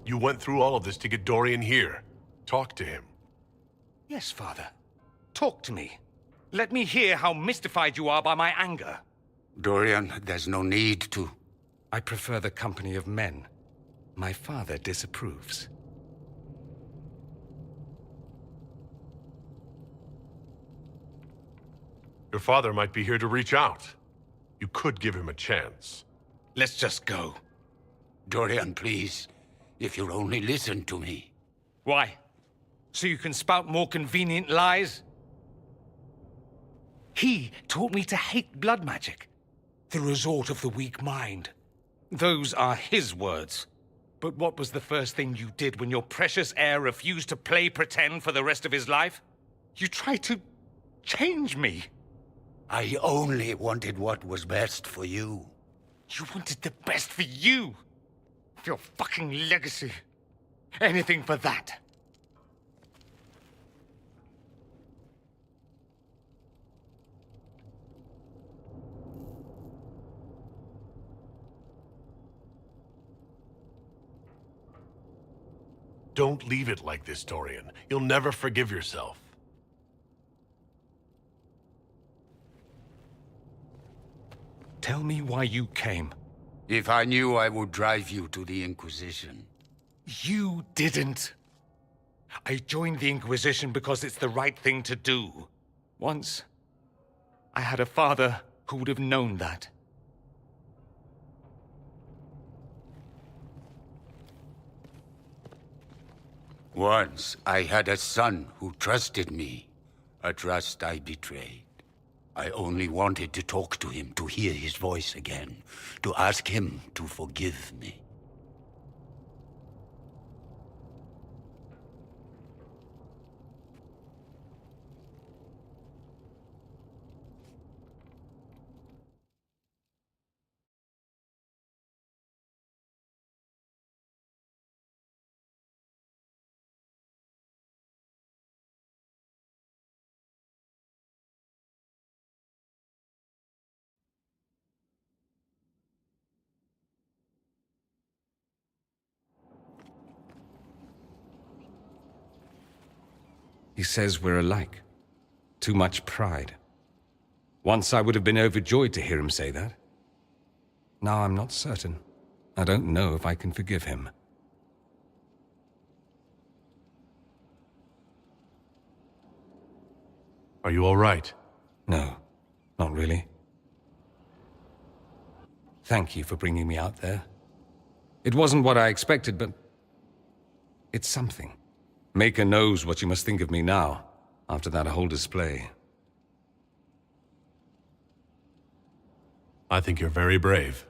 You went through all of this to get Dorian here. Talk to him. Yes, Father. Talk to me. Let me hear how mystified you are by my anger. Dorian, there's no need to. I prefer the company of men. My father disapproves. Your father might be here to reach out. You could give him a chance. Let's just go. Dorian, please. If you'll only listen to me. Why? So you can spout more convenient lies? He taught me to hate blood magic. The resort of the weak mind. Those are his words. But what was the first thing you did when your precious heir refused to play pretend for the rest of his life? You tried to change me. I only wanted what was best for you. You wanted the best for you. Your fucking legacy. Anything for that. Don't leave it like this, Dorian. You'll never forgive yourself. Tell me why you came. If I knew, I would drive you to the Inquisition. You didn't. I joined the Inquisition because it's the right thing to do. Once, I had a father who would have known that. Once, I had a son who trusted me. A trust I betrayed. I only wanted to talk to him, to hear his voice again, to ask him to forgive me. He says we're alike. Too much pride. Once I would have been overjoyed to hear him say that. Now I'm not certain. I don't know if I can forgive him. Are you all right? No, not really. Thank you for bringing me out there. It wasn't what I expected, but it's something. Maker knows what you must think of me now, after that whole display. I think you're very brave.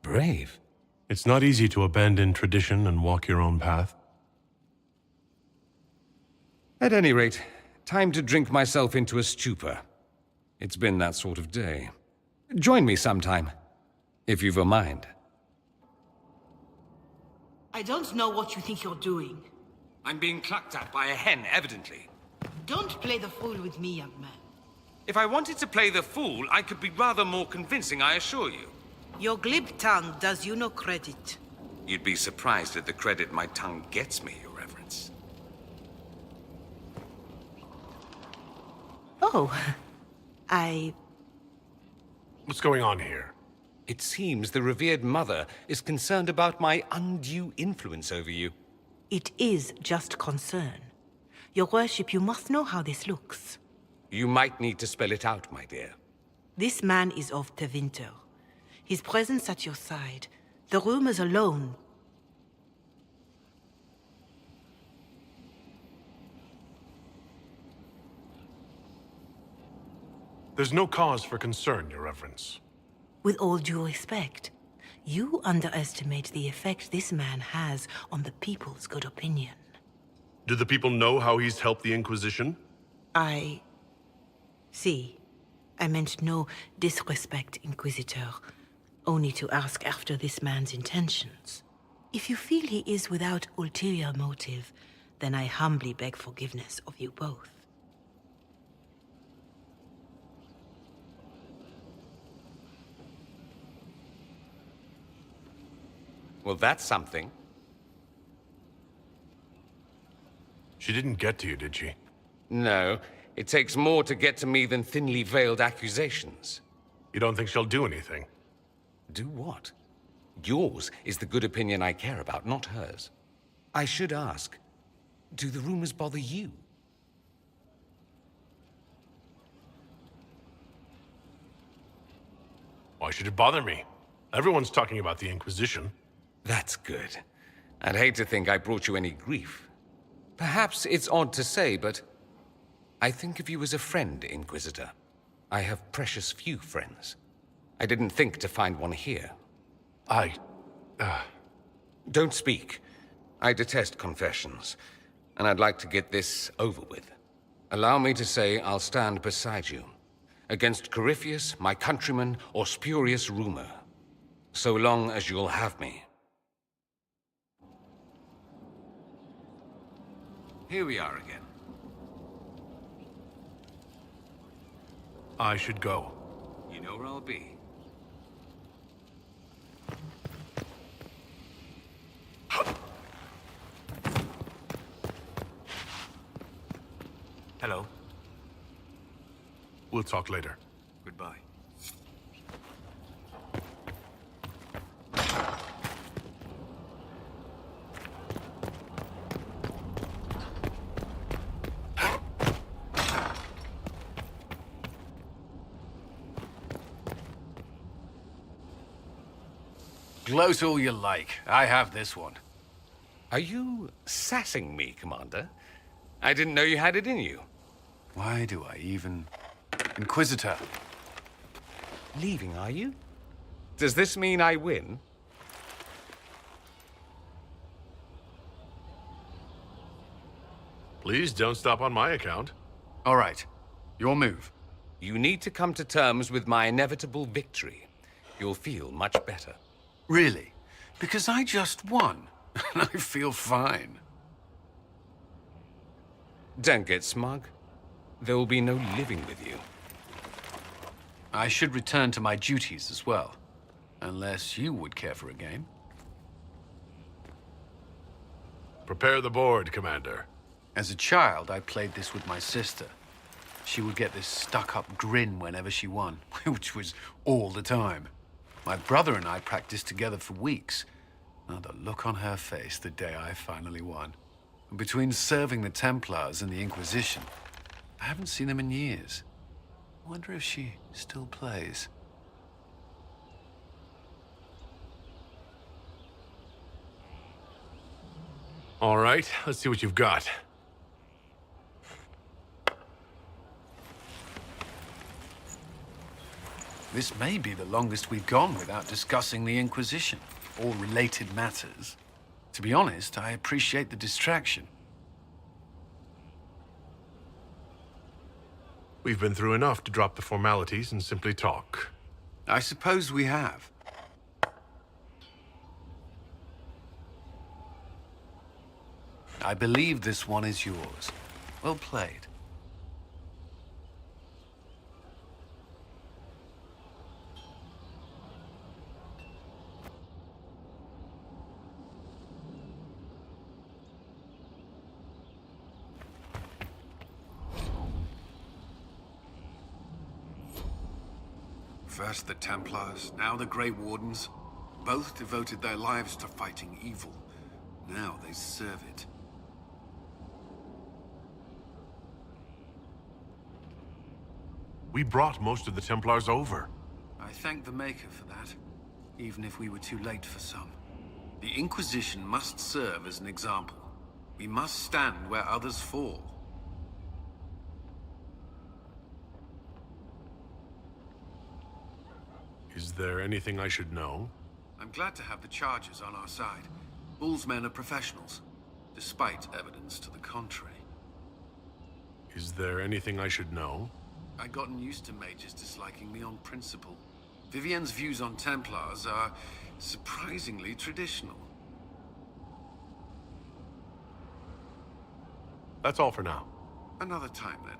Brave? It's not easy to abandon tradition and walk your own path. At any rate, time to drink myself into a stupor. It's been that sort of day. Join me sometime, if you've a mind. I don't know what you think you're doing. I'm being clucked at by a hen, evidently. Don't play the fool with me, young man. If I wanted to play the fool, I could be rather more convincing, I assure you. Your glib tongue does you no credit. You'd be surprised at the credit my tongue gets me, Your Reverence. Oh, What's going on here? It seems the revered mother is concerned about my undue influence over you. It is just concern. Your worship, you must know how this looks. You might need to spell it out, my dear. This man is of Tevinter. His presence at your side, the rumors alone. There's no cause for concern, Your Reverence. With all due respect, you underestimate the effect this man has on the people's good opinion. Do the people know how he's helped the Inquisition? See, I meant no disrespect, Inquisitor. Only to ask after this man's intentions. If you feel he is without ulterior motive, then I humbly beg forgiveness of you both. Well, that's something. She didn't get to you, did she? No. It takes more to get to me than thinly veiled accusations. You don't think she'll do anything? Do what? Yours is the good opinion I care about, not hers. I should ask, do the rumors bother you? Why should it bother me? Everyone's talking about the Inquisition. That's good. I'd hate to think I brought you any grief. Perhaps it's odd to say, but I think of you as a friend, Inquisitor. I have precious few friends. I didn't think to find one here. Don't speak. I detest confessions, and I'd like to get this over with. Allow me to say I'll stand beside you, against Corypheus, my countrymen, or spurious rumor, so long as you'll have me. Here we are again. I should go. You know where I'll be. Hello. We'll talk later. Goodbye. Gloat all you like. I have this one. Are you sassing me, Commander? I didn't know you had it in you. Why do I even... Inquisitor. Leaving, are you? Does this mean I win? Please don't stop on my account. All right. Your move. You need to come to terms with my inevitable victory. You'll feel much better. Really? Because I just won. And I feel fine. Don't get smug. There will be no living with you. I should return to my duties as well. Unless you would care for a game. Prepare the board, Commander. As a child, I played this with my sister. She would get this stuck-up grin whenever she won, which was all the time. My brother and I practiced together for weeks. Oh, the look on her face the day I finally won. And between serving the Templars and the Inquisition, I haven't seen them in years. I wonder if she still plays. All right, let's see what you've got. This may be the longest we've gone without discussing the Inquisition, or related matters. To be honest, I appreciate the distraction. We've been through enough to drop the formalities and simply talk. I suppose we have. I believe this one is yours. Well played. First the Templars, now the Grey Wardens. Both devoted their lives to fighting evil. Now they serve it. We brought most of the Templars over. I thank the Maker for that, even if we were too late for some. The Inquisition must serve as an example. We must stand where others fall. Is there anything I should know? I'm glad to have the Chargers on our side. Bull's men are professionals, despite evidence to the contrary. Is there anything I should know? I'd gotten used to mages disliking me on principle. Vivienne's views on Templars are surprisingly traditional. That's all for now. Another time, then.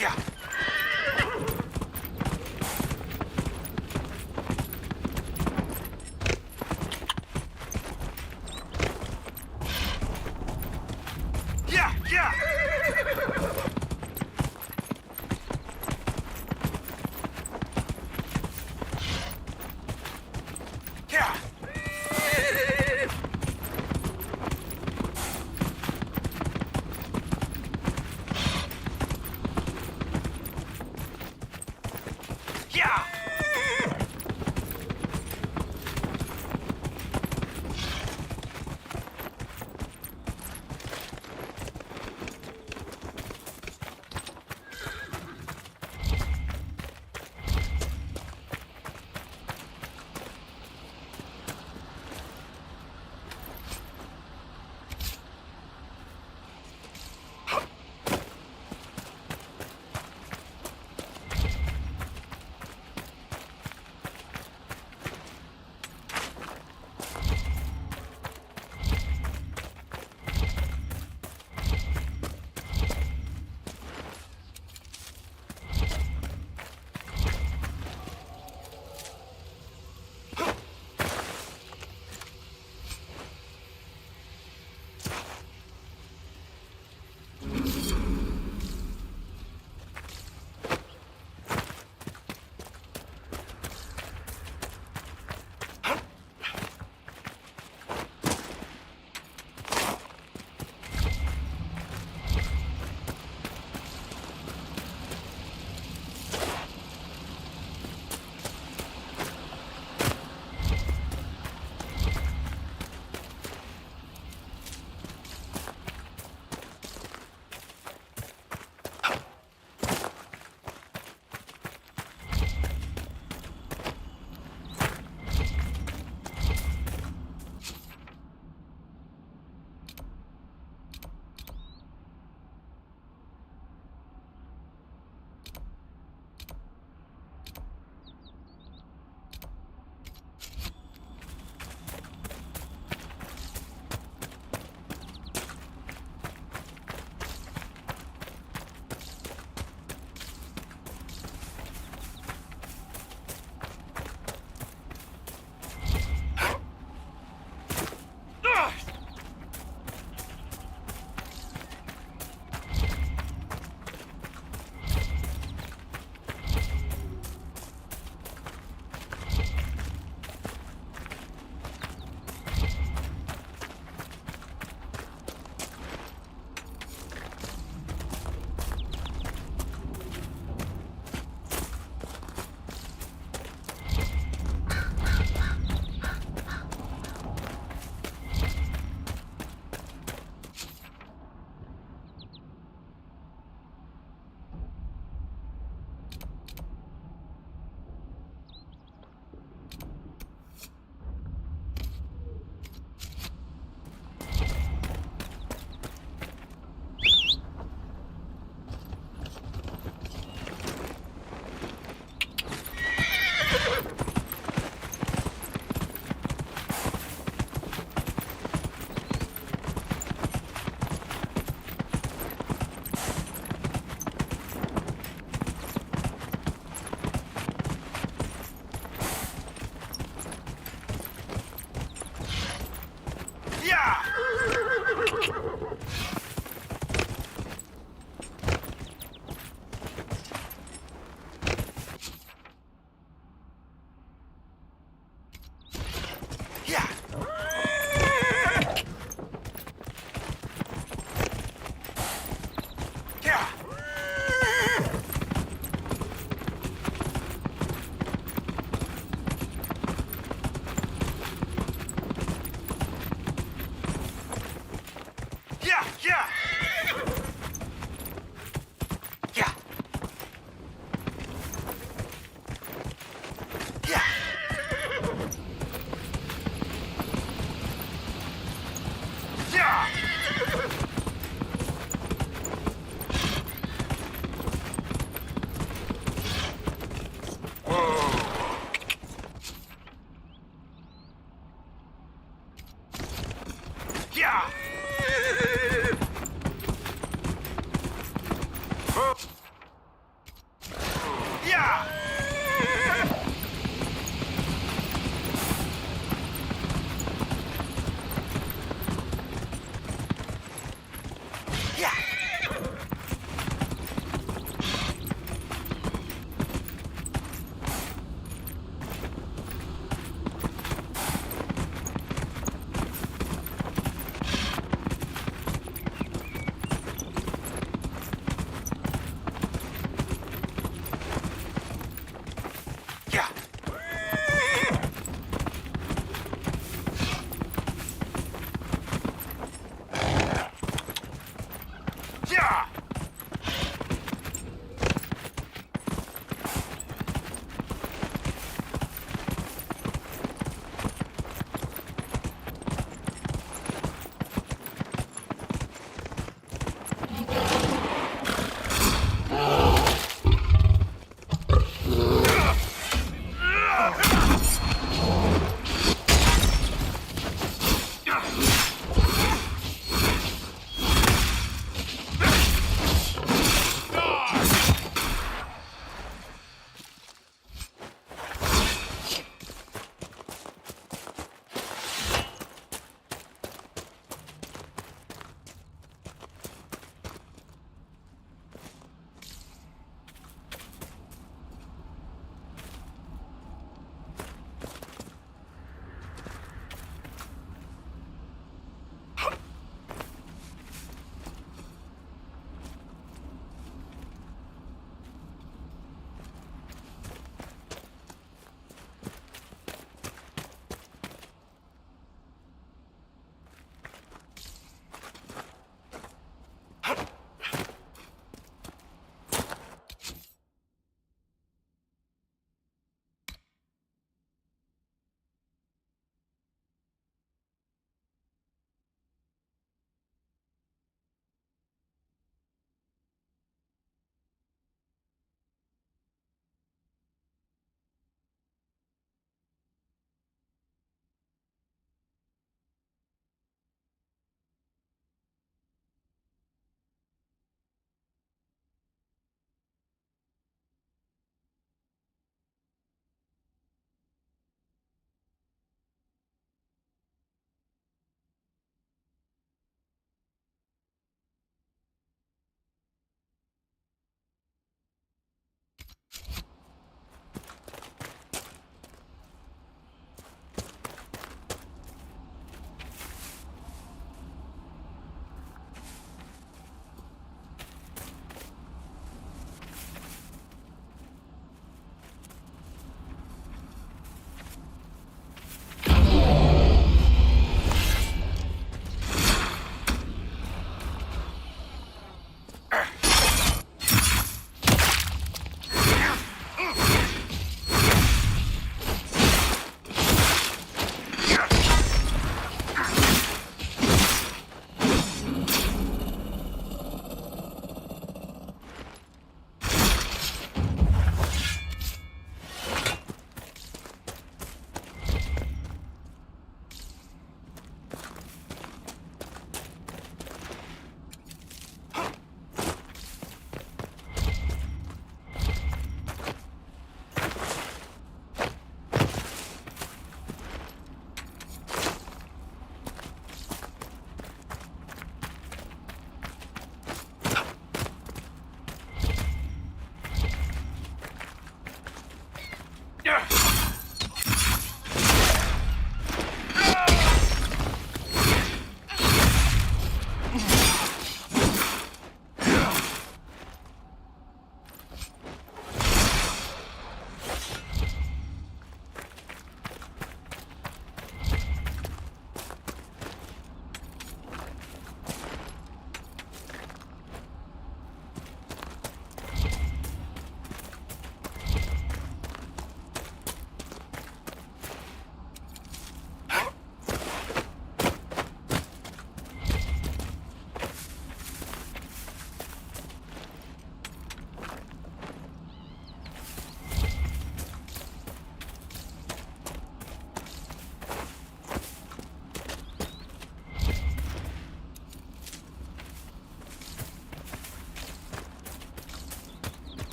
Yeah. Yeah, yeah. Yeah. Yeah.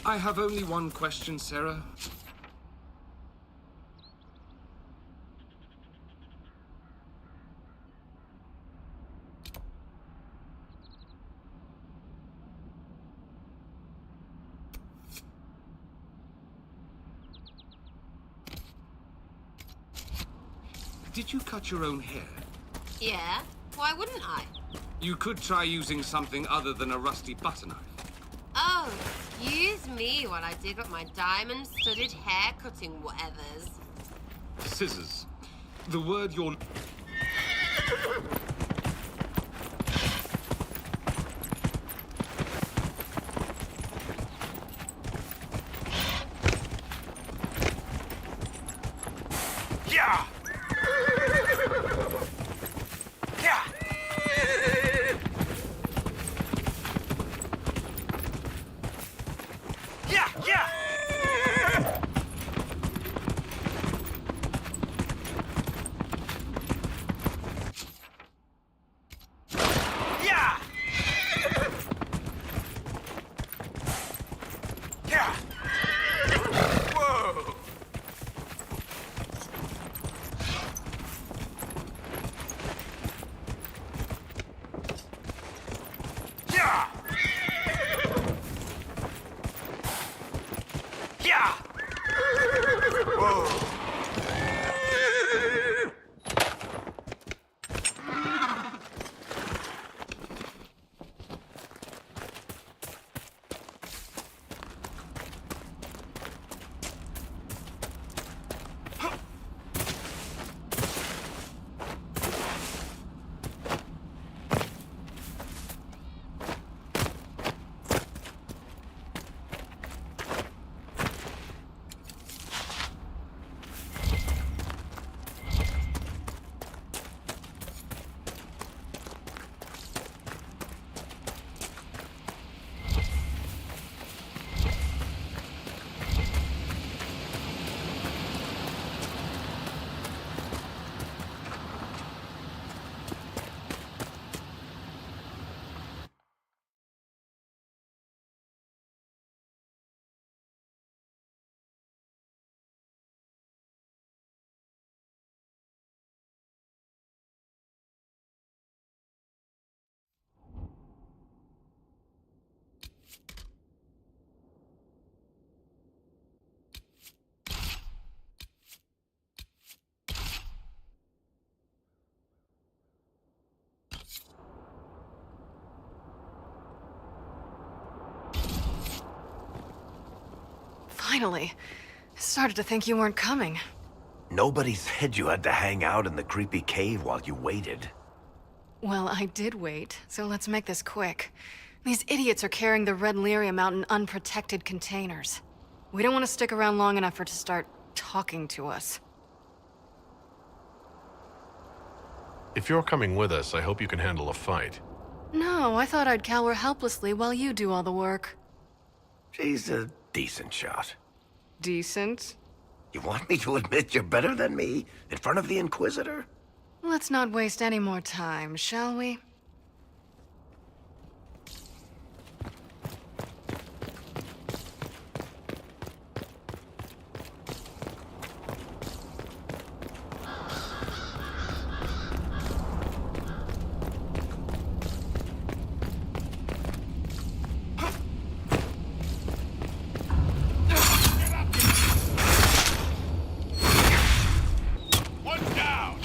I have only one question, Sarah. Did you cut your own hair? Yeah, why wouldn't I? You could try using something other than a rusty butter knife. Oh, excuse me while I dig up my diamond-studded hair-cutting whatevers. Scissors. The word you're... Yeah! Yeah! Yeah! Yeah! Yeah! Yeah! Whoa! Yeah! Yeah! Whoa! Finally. I started to think you weren't coming. Nobody said you had to hang out in the creepy cave while you waited. Well, I did wait, so let's make this quick. These idiots are carrying the Red Lyrium out in unprotected containers. We don't want to stick around long enough for it to start talking to us. If you're coming with us, I hope you can handle a fight. No, I thought I'd cower helplessly while you do all the work. She's a decent shot. Decent? You want me to admit you're better than me in front of the Inquisitor? Let's not waste any more time, shall we? One down!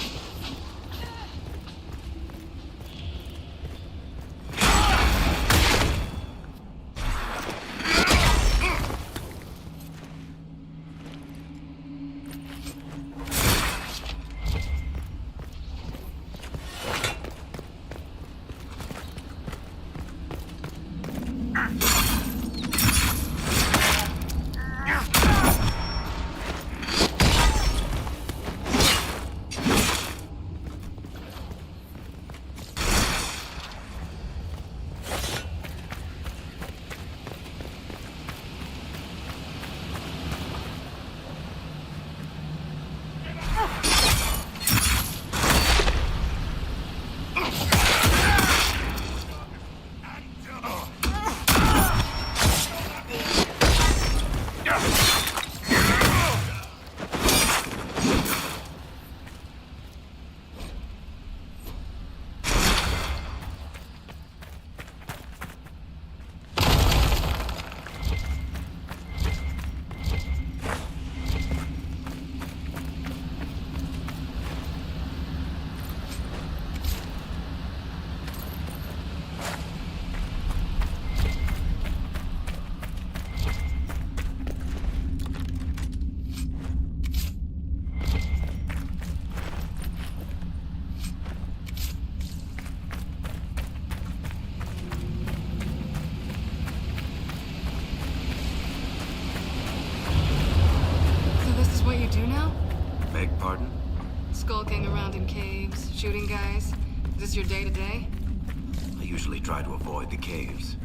do now? Beg pardon? Skulking around in caves, shooting guys. Is this your day-to-day? I usually try to avoid the caves.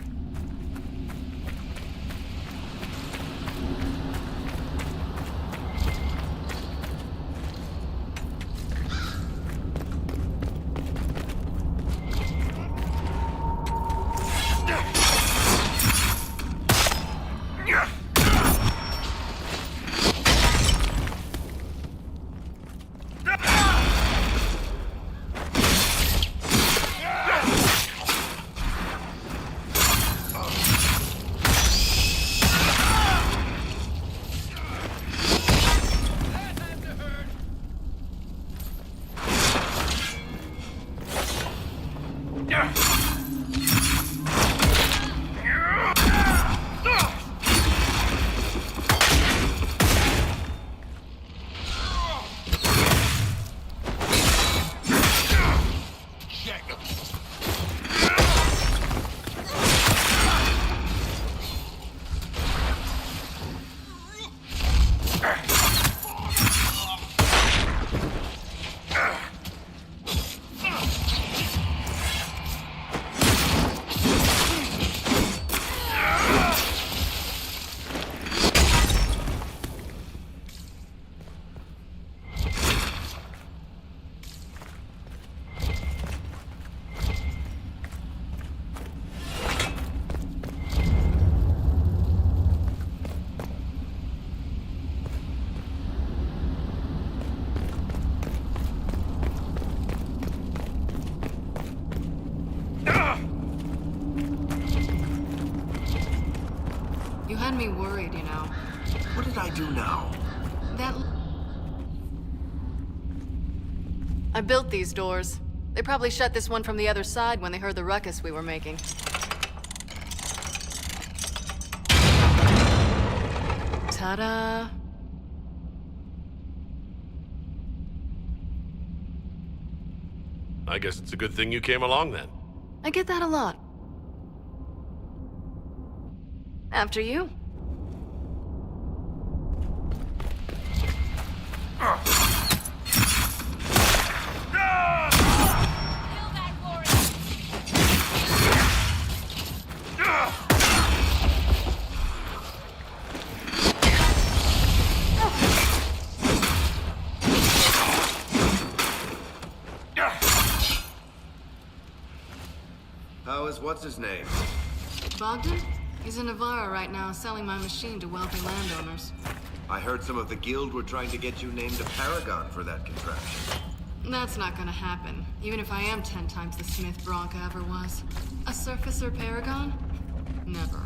You had me worried, you know. What did I do now? I built these doors. They probably shut this one from the other side when they heard the ruckus we were making. Ta-da! I guess it's a good thing you came along then. I get that a lot. After you. How is what's-his-name? Bogdan? He's in Navarra right now, selling my machine to wealthy landowners. I heard some of the guild were trying to get you named a paragon for that contraption. That's not gonna happen, even if I am 10 times the Smith Bronca ever was. A surfacer paragon? Never.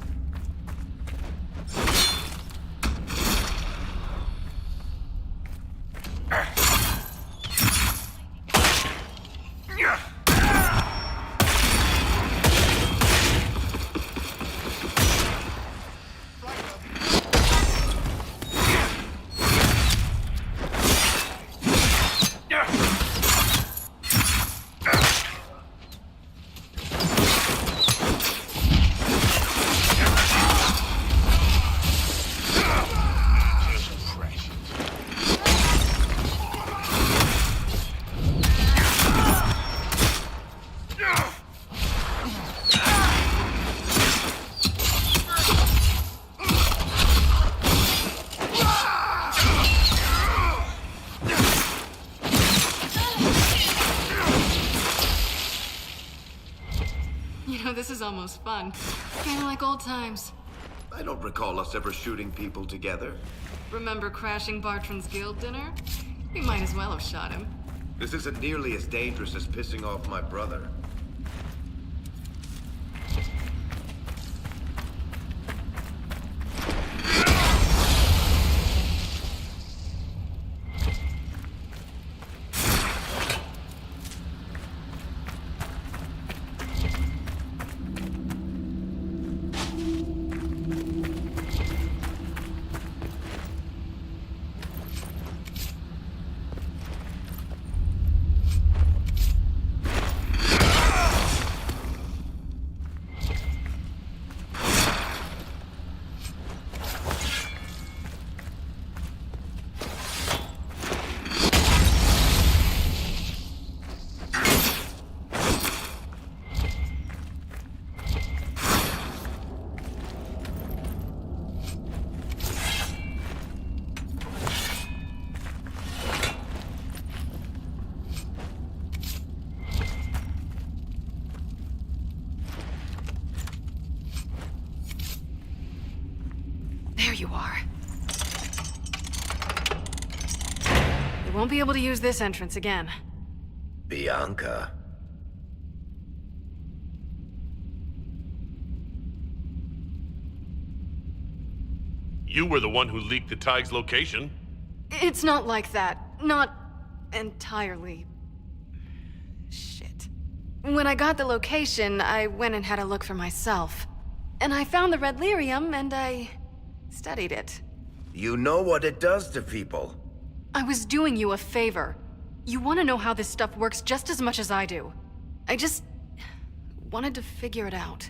This is almost fun. Kinda like old times. I don't recall us ever shooting people together. Remember crashing Bartran's guild dinner? We might as well have shot him. This isn't nearly as dangerous as pissing off my brother. you are. You won't be able to use this entrance again. Bianca? You were the one who leaked the Tig's location. It's not like that. Not entirely. Shit. When I got the location, I went and had a look for myself. And I found the red lyrium, and I studied it. You know what it does to people. I was doing you a favor. You want to know how this stuff works just as much as I do. I just wanted to figure it out.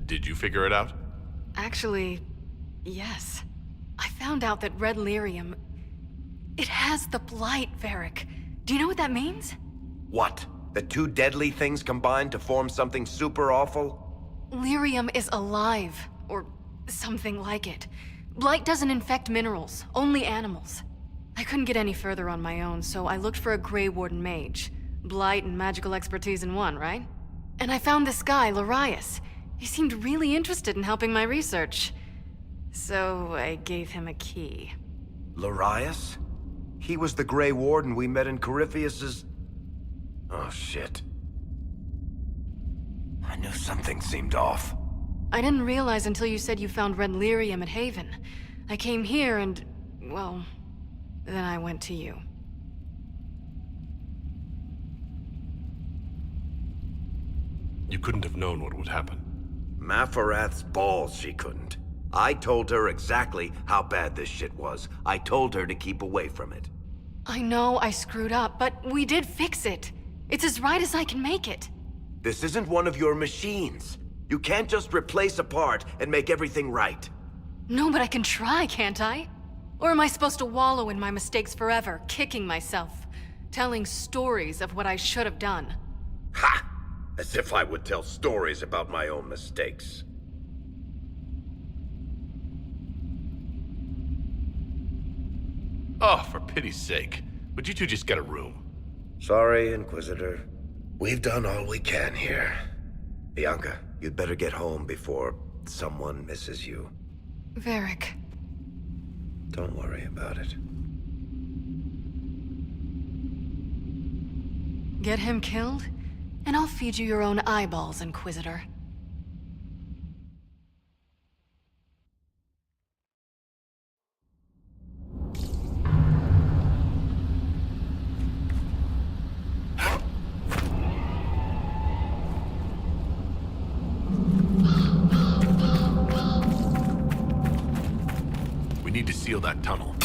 Did you figure it out? Actually, yes. I found out that red lyrium... It has the blight, Varric. Do you know what that means? What? The two deadly things combined to form something super awful? Lyrium is alive, or something like it. Blight doesn't infect minerals, only animals. I couldn't get any further on my own, so I looked for a Grey Warden mage. Blight and magical expertise in one, right? And I found this guy, Larius. He seemed really interested in helping my research. So I gave him a key. Larius? He was the Grey Warden we met in Corypheus's... Oh, shit. I knew something seemed off. I didn't realize until you said you found red lyrium at Haven. I came here and, well, then I went to you. You couldn't have known what would happen. Mafarath's balls, she couldn't. I told her exactly how bad this shit was. I told her to keep away from it. I know I screwed up, but we did fix it. It's as right as I can make it. This isn't one of your machines. You can't just replace a part and make everything right. No, but I can try, can't I? Or am I supposed to wallow in my mistakes forever, kicking myself, telling stories of what I should have done? Ha! As if I would tell stories about my own mistakes. Oh, for pity's sake. Would you two just get a room? Sorry, Inquisitor. We've done all we can here. Bianca, you'd better get home before someone misses you. Varric. Don't worry about it. Get him killed, and I'll feed you your own eyeballs, Inquisitor. We need to seal that tunnel.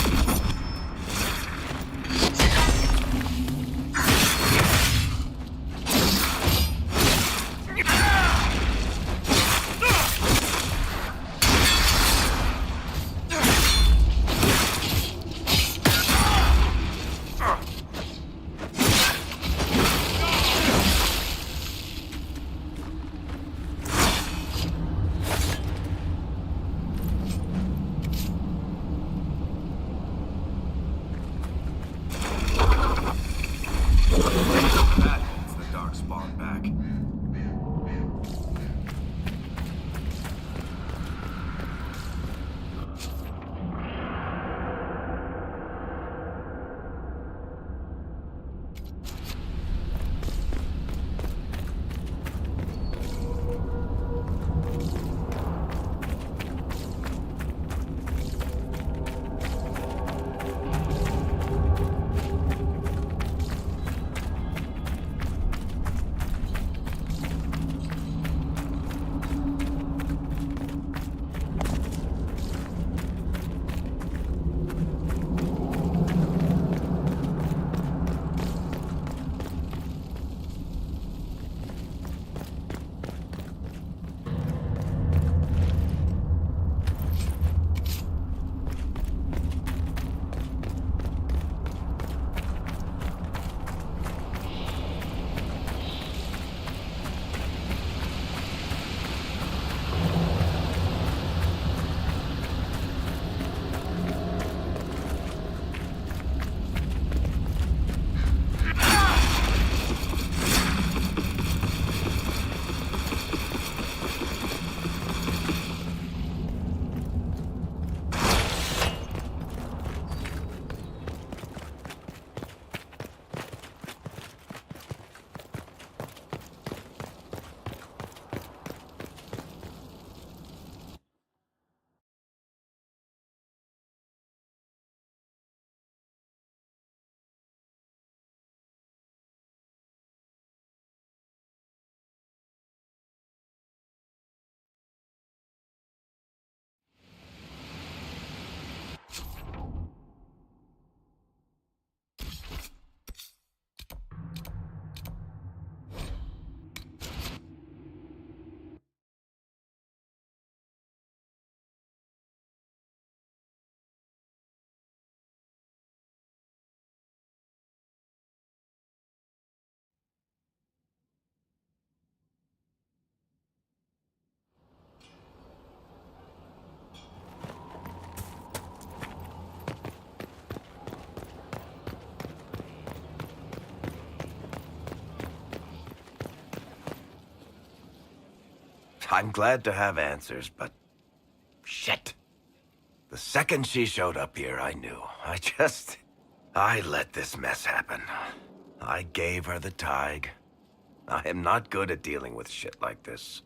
I'm glad to have answers, but... shit. The second she showed up here, I knew. I let this mess happen. I gave her the tig. I am not good at dealing with shit like this.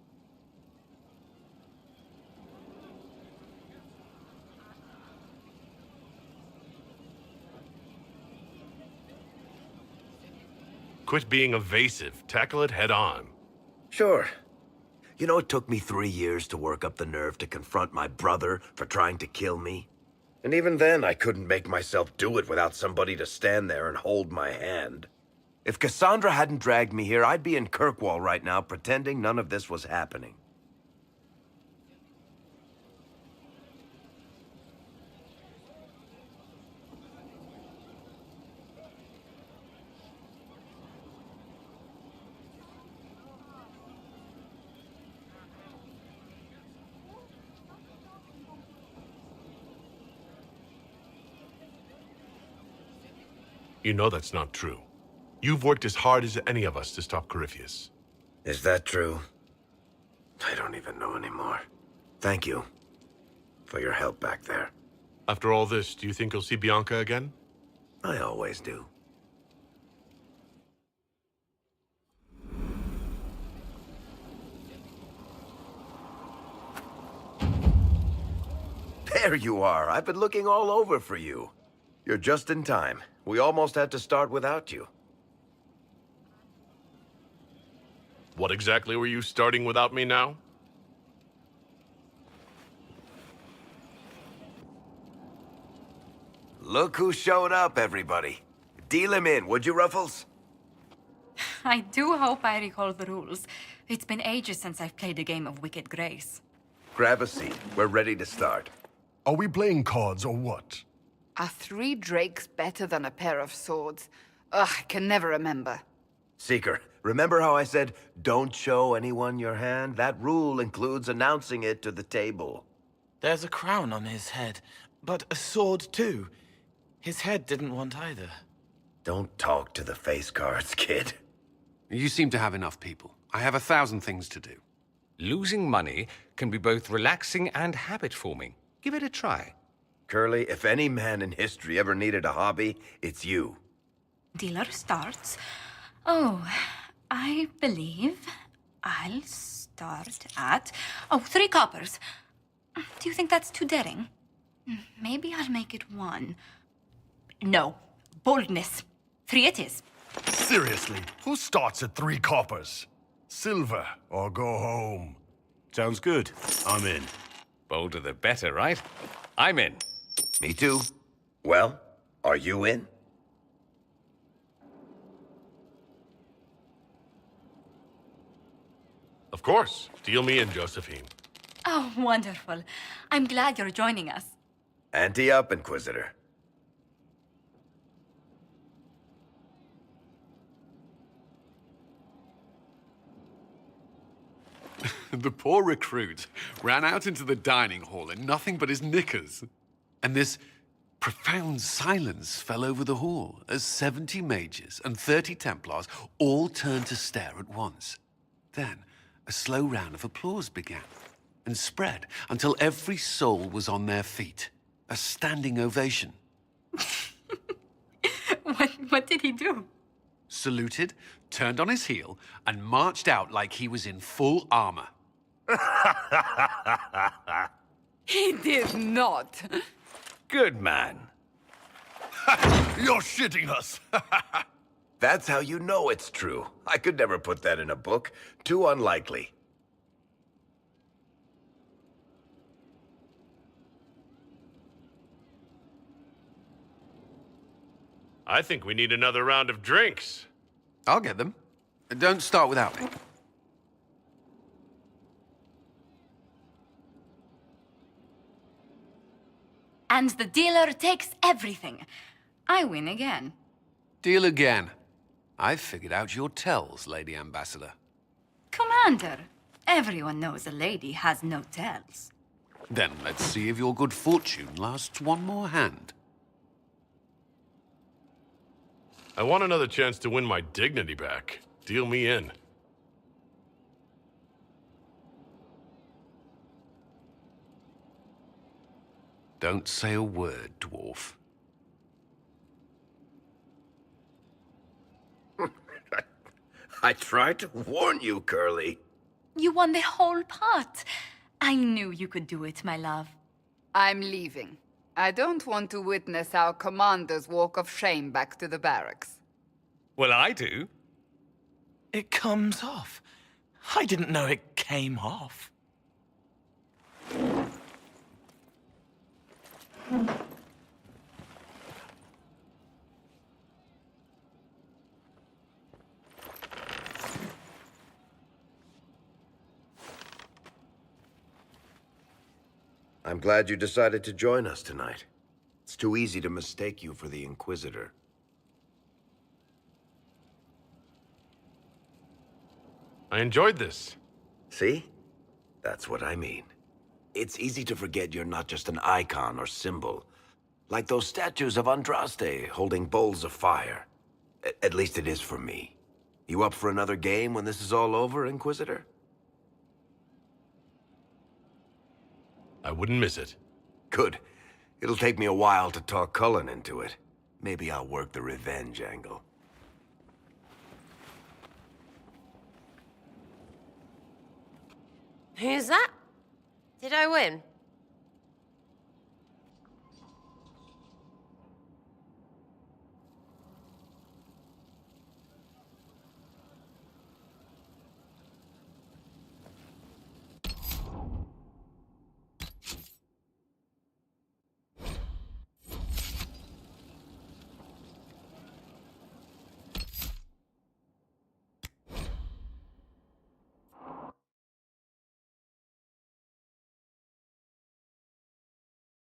Quit being evasive. Tackle it head on. Sure. You know, it took me 3 years to work up the nerve to confront my brother for trying to kill me. And even then, I couldn't make myself do it without somebody to stand there and hold my hand. If Cassandra hadn't dragged me here, I'd be in Kirkwall right now pretending none of this was happening. You know that's not true. You've worked as hard as any of us to stop Corypheus. Is that true? I don't even know anymore. Thank you for your help back there. After all this, do you think you'll see Bianca again? I always do. There you are. I've been looking all over for you. You're just in time. We almost had to start without you. What exactly were you starting without me now? Look who showed up, everybody. Deal him in, would you, Ruffles? I do hope I recall the rules. It's been ages since I've played a game of Wicked Grace. Grab a seat. We're ready to start. Are we playing cards or what? Are 3 drakes better than a pair of swords? Ugh, I can never remember. Seeker, remember how I said, don't show anyone your hand? That rule includes announcing it to the table. There's a crown on his head, but a sword too. His head didn't want either. Don't talk to the face cards, kid. You seem to have enough people. I have 1,000 things to do. Losing money can be both relaxing and habit-forming. Give it a try. Curly, if any man in history ever needed a hobby, it's you. Dealer starts. Oh, I believe I'll start at... 3 coppers. Do you think that's too daring? Maybe I'll make it 1. No. Boldness. 3 it is. Seriously, who starts at 3 coppers? Silver or go home. Sounds good. I'm in. Bolder the better, right? I'm in. Me too. Well, are you in? Of course. Deal me in, Josephine. Oh, wonderful. I'm glad you're joining us. Ante up, Inquisitor. The poor recruit ran out into the dining hall in nothing but his knickers. And this profound silence fell over the hall as 70 mages and 30 Templars all turned to stare at once. Then a slow round of applause began and spread until every soul was on their feet. A standing ovation. What did he do? Saluted, turned on his heel, and marched out like he was in full armor. He did not. Good man. You're shitting us. That's how you know it's true. I could never put that in a book. Too unlikely. I think we need another round of drinks. I'll get them. Don't start without me. And the dealer takes everything. I win again. Deal again. I've figured out your tells, Lady Ambassador. Commander, everyone knows a lady has no tells. Then let's see if your good fortune lasts one more hand. I want another chance to win my dignity back. Deal me in. Don't say a word, dwarf. I tried to warn you, Curly. You won the whole part. I knew you could do it, my love. I'm leaving. I don't want to witness our commander's walk of shame back to the barracks. Well, I do. It comes off. I didn't know it came off. I'm glad you decided to join us tonight. It's too easy to mistake you for the Inquisitor. I enjoyed this. See? That's what I mean. It's easy to forget you're not just an icon or symbol. Like those statues of Andraste holding bowls of fire. At least it is for me. You up for another game when this is all over, Inquisitor? I wouldn't miss it. Good. It'll take me a while to talk Cullen into it. Maybe I'll work the revenge angle. Who's that? Did I win?